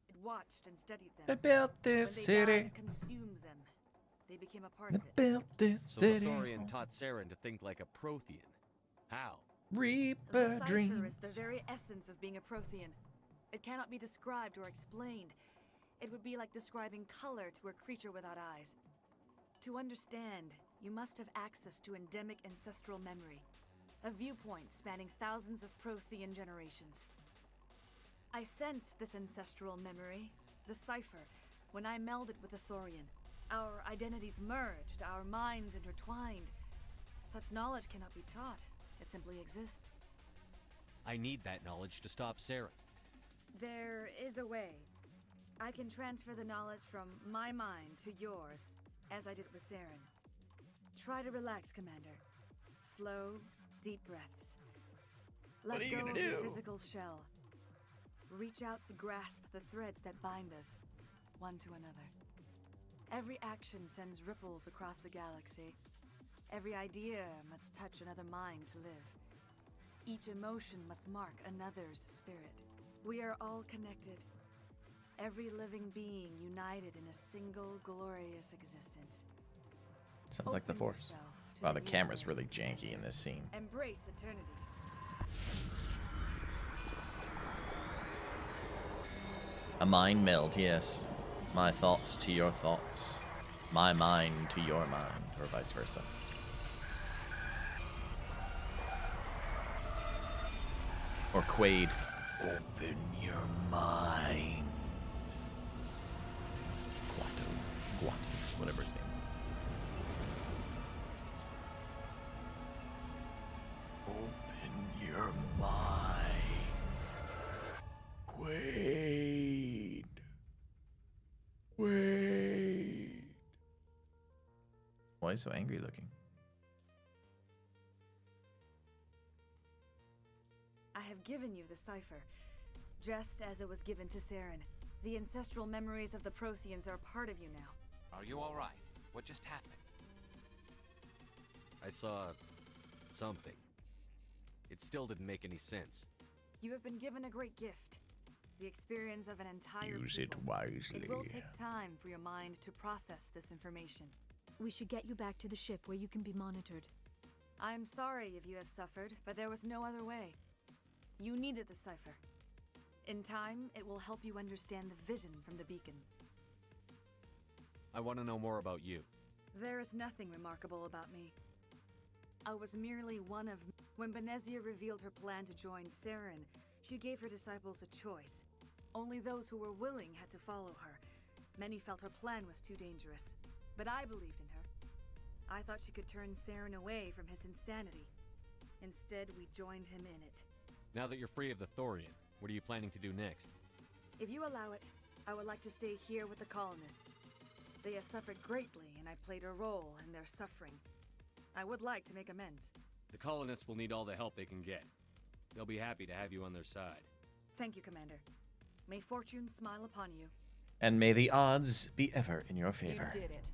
It watched and studied them. They built this when city. They died, consumed them. They became a part of it. Built this So city. the Thorian taught Saren to think like a Prothean. How? Reaper The dreams. cipher is the very essence of being a Prothean. It cannot be described or explained. It would be like describing color to a creature without eyes. To understand, you must have access to endemic ancestral memory, a viewpoint spanning thousands of Prothean generations. I sensed this ancestral memory, the cipher, when I melded with the Thorian. Our identities merged, our minds intertwined. Such knowledge cannot be taught. It simply exists. I need that knowledge to stop Saren. There is a way. I can transfer the knowledge from my mind to yours, as I did with Saren. Try to relax, Commander. Slow, deep breaths. Let What are you go gonna of your do? physical shell. Reach out to grasp the threads that bind us, one to another. Every action sends ripples across the galaxy. Every idea must touch another mind to live. Each emotion must mark another's spirit. We are all connected. Every living being united in a single glorious existence. Sounds like the Open Force. yourself to Wow, the the camera's universe. really janky in this scene. Embrace eternity. A mind meld, yes. My thoughts to your thoughts. My mind to your mind, or vice versa. Or Quaid. Open your mind. Guato, whatever his name is. Open your mind. Quaid. Quaid. Why is he so angry looking? I have given you the cipher, just as it was given to Saren. The ancestral memories of the Protheans are part of you now. Are you all right? What just happened? I saw something. It still didn't make any sense. You have been given a great gift. The experience of an entire Use it people. wisely. It will take time for your mind to process this information. We should get you back to the ship where you can be monitored. I'm sorry if you have suffered, but there was no other way. You needed the cipher. In time, it will help you understand the vision from the beacon. I want to know more about you. There is nothing remarkable about me. I was merely one of... When Benezia revealed her plan to join Saren, she gave her disciples a choice. Only those who were willing had to follow her. Many felt her plan was too dangerous, but I believed in her. I thought she could turn Saren away from his insanity. Instead, we joined him in it. Now that you're free of the Thorian, what are you planning to do next? If you allow it, I would like to stay here with the colonists. They have suffered greatly, and I played a role in their suffering. I would like to make amends. The colonists will need all the help they can get. They'll be happy to have you on their side. Thank you, Commander. May fortune smile upon you. And may the odds be ever in your favor. You did it.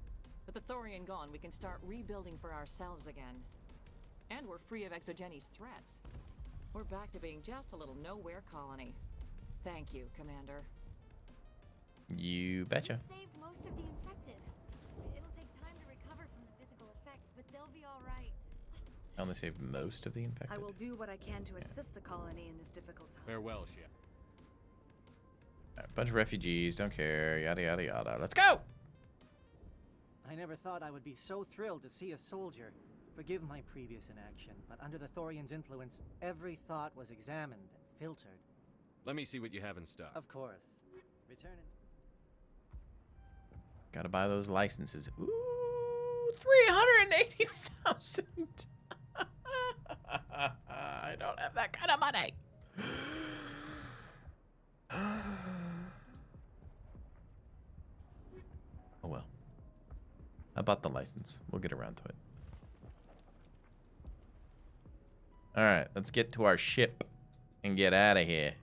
With the Thorian gone, we can start rebuilding for ourselves again. And we're free of Exogeni's threats. We're back to being just a little nowhere colony. Thank you, Commander. You betcha. We saved most of the infected. It'll take time to recover from the physical effects, but they'll be all right. I only saved most of the infected. I will do what I can to assist the colony in this difficult time. Farewell, ship. Right, bunch of refugees, don't care, yada yada yada. Let's go! I never thought I would be so thrilled to see a soldier. Forgive my previous inaction, but under the Thorian's influence, every thought was examined and filtered. Let me see what you have in stock. Of course. Returning. Gotta buy those licenses. Ooh, 380,000. I don't have that kind of money. Oh well. I bought the license. We'll get around to it. Alright, let's get to our ship and get out of here.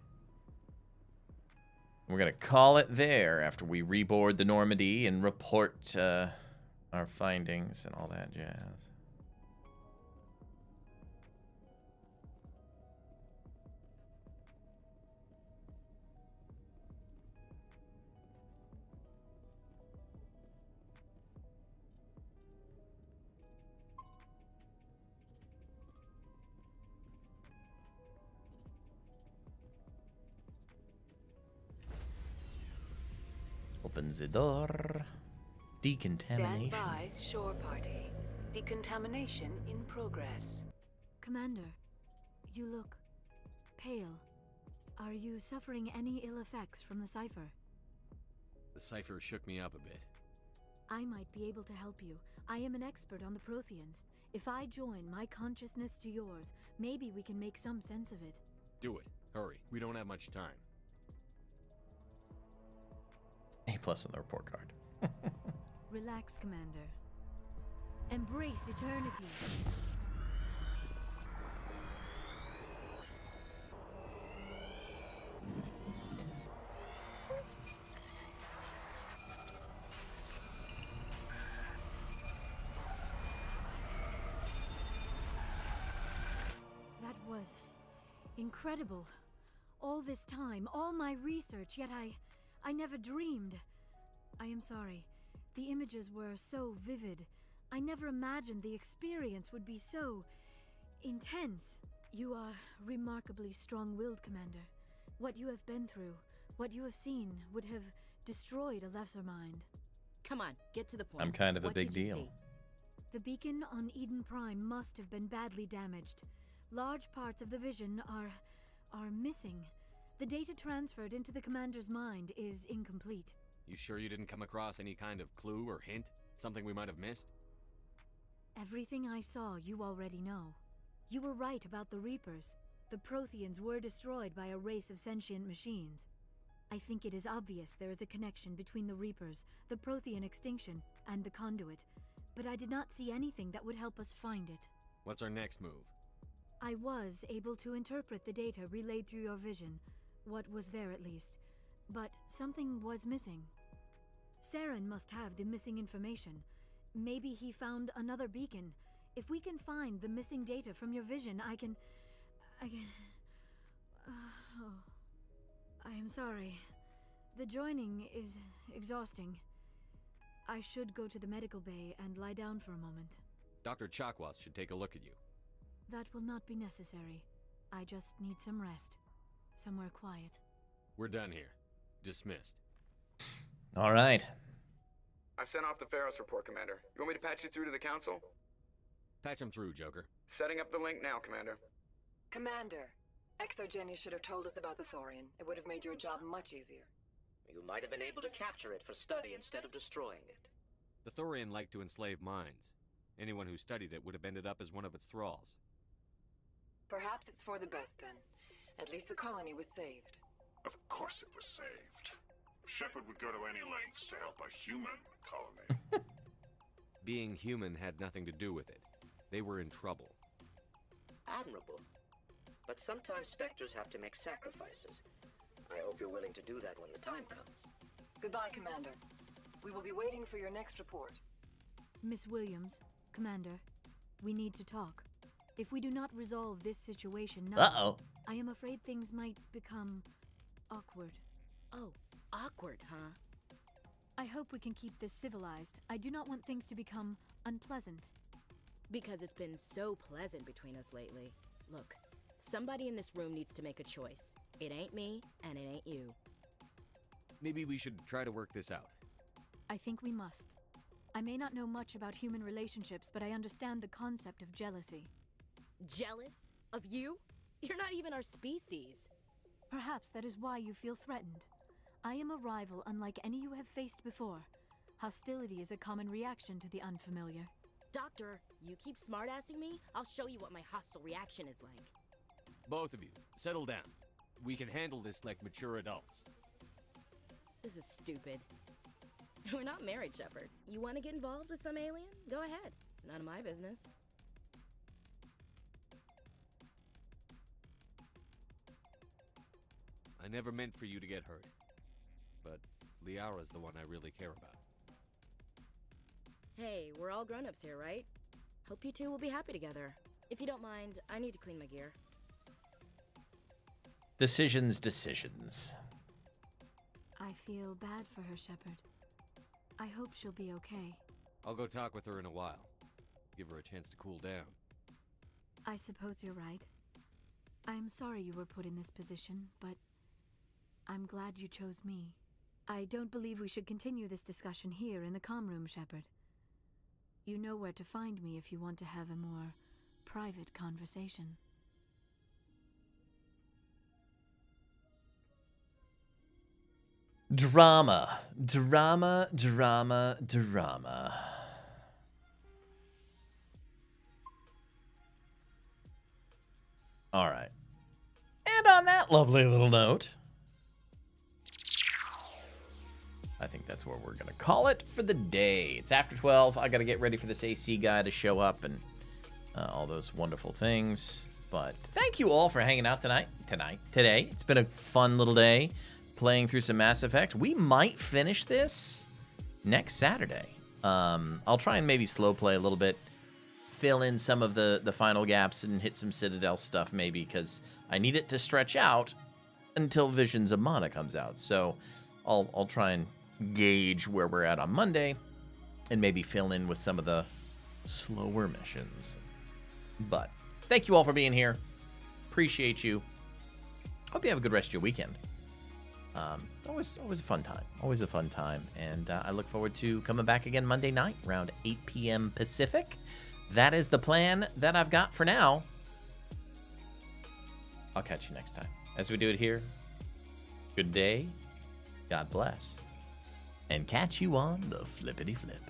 We're going to call it there after we reboard the Normandy and report our findings and all that jazz. Open the door. Decontamination. Stand by, shore party. Decontamination in progress. Commander, you look pale. Are you suffering any ill effects from the cipher? The cipher shook me up a bit. I might be able to help you. I am an expert on the Protheans. If I join my consciousness to yours, maybe we can make some sense of it. Do it. Hurry. We don't have much time. A+ on the report card. Relax, Commander. Embrace eternity. That was incredible. All this time, all my research, yet I never dreamed. I am sorry. The images were so vivid. I never imagined the experience would be so intense. You are remarkably strong-willed, Commander. What you have been through, what you have seen, would have destroyed a lesser mind. Come on, get to the point. I'm kind of a What big did you deal. see? The beacon on Eden Prime must have been badly damaged. Large parts of the vision are are missing. The data transferred into the commander's mind is incomplete. You sure you didn't come across any kind of clue or hint? Something we might have missed? Everything I saw you already know. You were right about the Reapers. The Protheans were destroyed by a race of sentient machines. I think it is obvious there is a connection between the Reapers, the Prothean extinction, and the Conduit, but I did not see anything that would help us find it. What's our next move? I was able to interpret the data relayed through your vision, what was there at least, but something was missing. Saren must have the missing information. Maybe he found another beacon. If we can find the missing data from your vision, I can... I am sorry. The joining is exhausting. I should go to the medical bay and lie down for a moment. Dr. Chakwas should take a look at you. That will not be necessary. I just need some rest. Somewhere quiet. We're done here. Dismissed. All right. I've sent off the Feros report, Commander. You want me to patch you through to the Council? Patch him through, Joker. Setting up the link now, Commander. Commander, Exogeny should have told us about the Thorian. It would have made your job much easier. You might have been able to capture it for study instead of destroying it. The Thorian liked to enslave minds. Anyone who studied it would have ended up as one of its thralls. Perhaps it's for the best, then. At least the colony was saved. Of course it was saved. Shepard would go to any lengths to help a human colony. Being human had nothing to do with it. They were in trouble. Admirable. But sometimes Spectres have to make sacrifices. I hope you're willing to do that when the time comes. Goodbye, Commander. We will be waiting for your next report. Miss Williams, Commander, we need to talk. If we do not resolve this situation now, I am afraid things might become awkward. Oh, awkward, huh? I hope we can keep this civilized. I do not want things to become unpleasant. Because it's been so pleasant between us lately. Look, somebody in this room needs to make a choice. It ain't me, and it ain't you. Maybe we should try to work this out. I think we must. I may not know much about human relationships, but I understand the concept of jealousy. Jealous? Of you? You're not even our species. Perhaps that is why you feel threatened. I am a rival unlike any you have faced before. Hostility is a common reaction to the unfamiliar. Doctor, you keep smartassing me, I'll show you what my hostile reaction is like. Both of you, settle down. We can handle this like mature adults. This is stupid. We're not married, Shepard. You want to get involved with some alien? Go ahead. It's none of my business. I never meant for you to get hurt. But Liara's the one I really care about. Hey, we're all grown-ups here, right? Hope you two will be happy together. If you don't mind, I need to clean my gear. Decisions. I feel bad for her, Shepard. I hope she'll be okay. I'll go talk with her in a while. Give her a chance to cool down. I suppose you're right. I'm sorry you were put in this position, but I'm glad you chose me. I don't believe we should continue this discussion here in the comm room, Shepard. You know where to find me if you want to have a more private conversation. Drama. All right. And on that lovely little note, I think that's where we're going to call it for the day. It's after 12. I got to get ready for this AC guy to show up and all those wonderful things. But thank you all for hanging out today. It's been a fun little day playing through some Mass Effect. We might finish this next Saturday. I'll try and maybe slow play a little bit, fill in some of the final gaps and hit some Citadel stuff maybe, because I need it to stretch out until Visions of Mana comes out. So I'll try and gauge where we're at on Monday and maybe fill in with some of the slower missions. But thank you all for being here. Appreciate you. Hope you have a good rest of your weekend. Always a fun time. And I look forward to coming back again Monday night around 8 p.m. Pacific. That is the plan that I've got for now. I'll catch you next time. As we do it here, good day, God bless, and catch you on the flippity flip.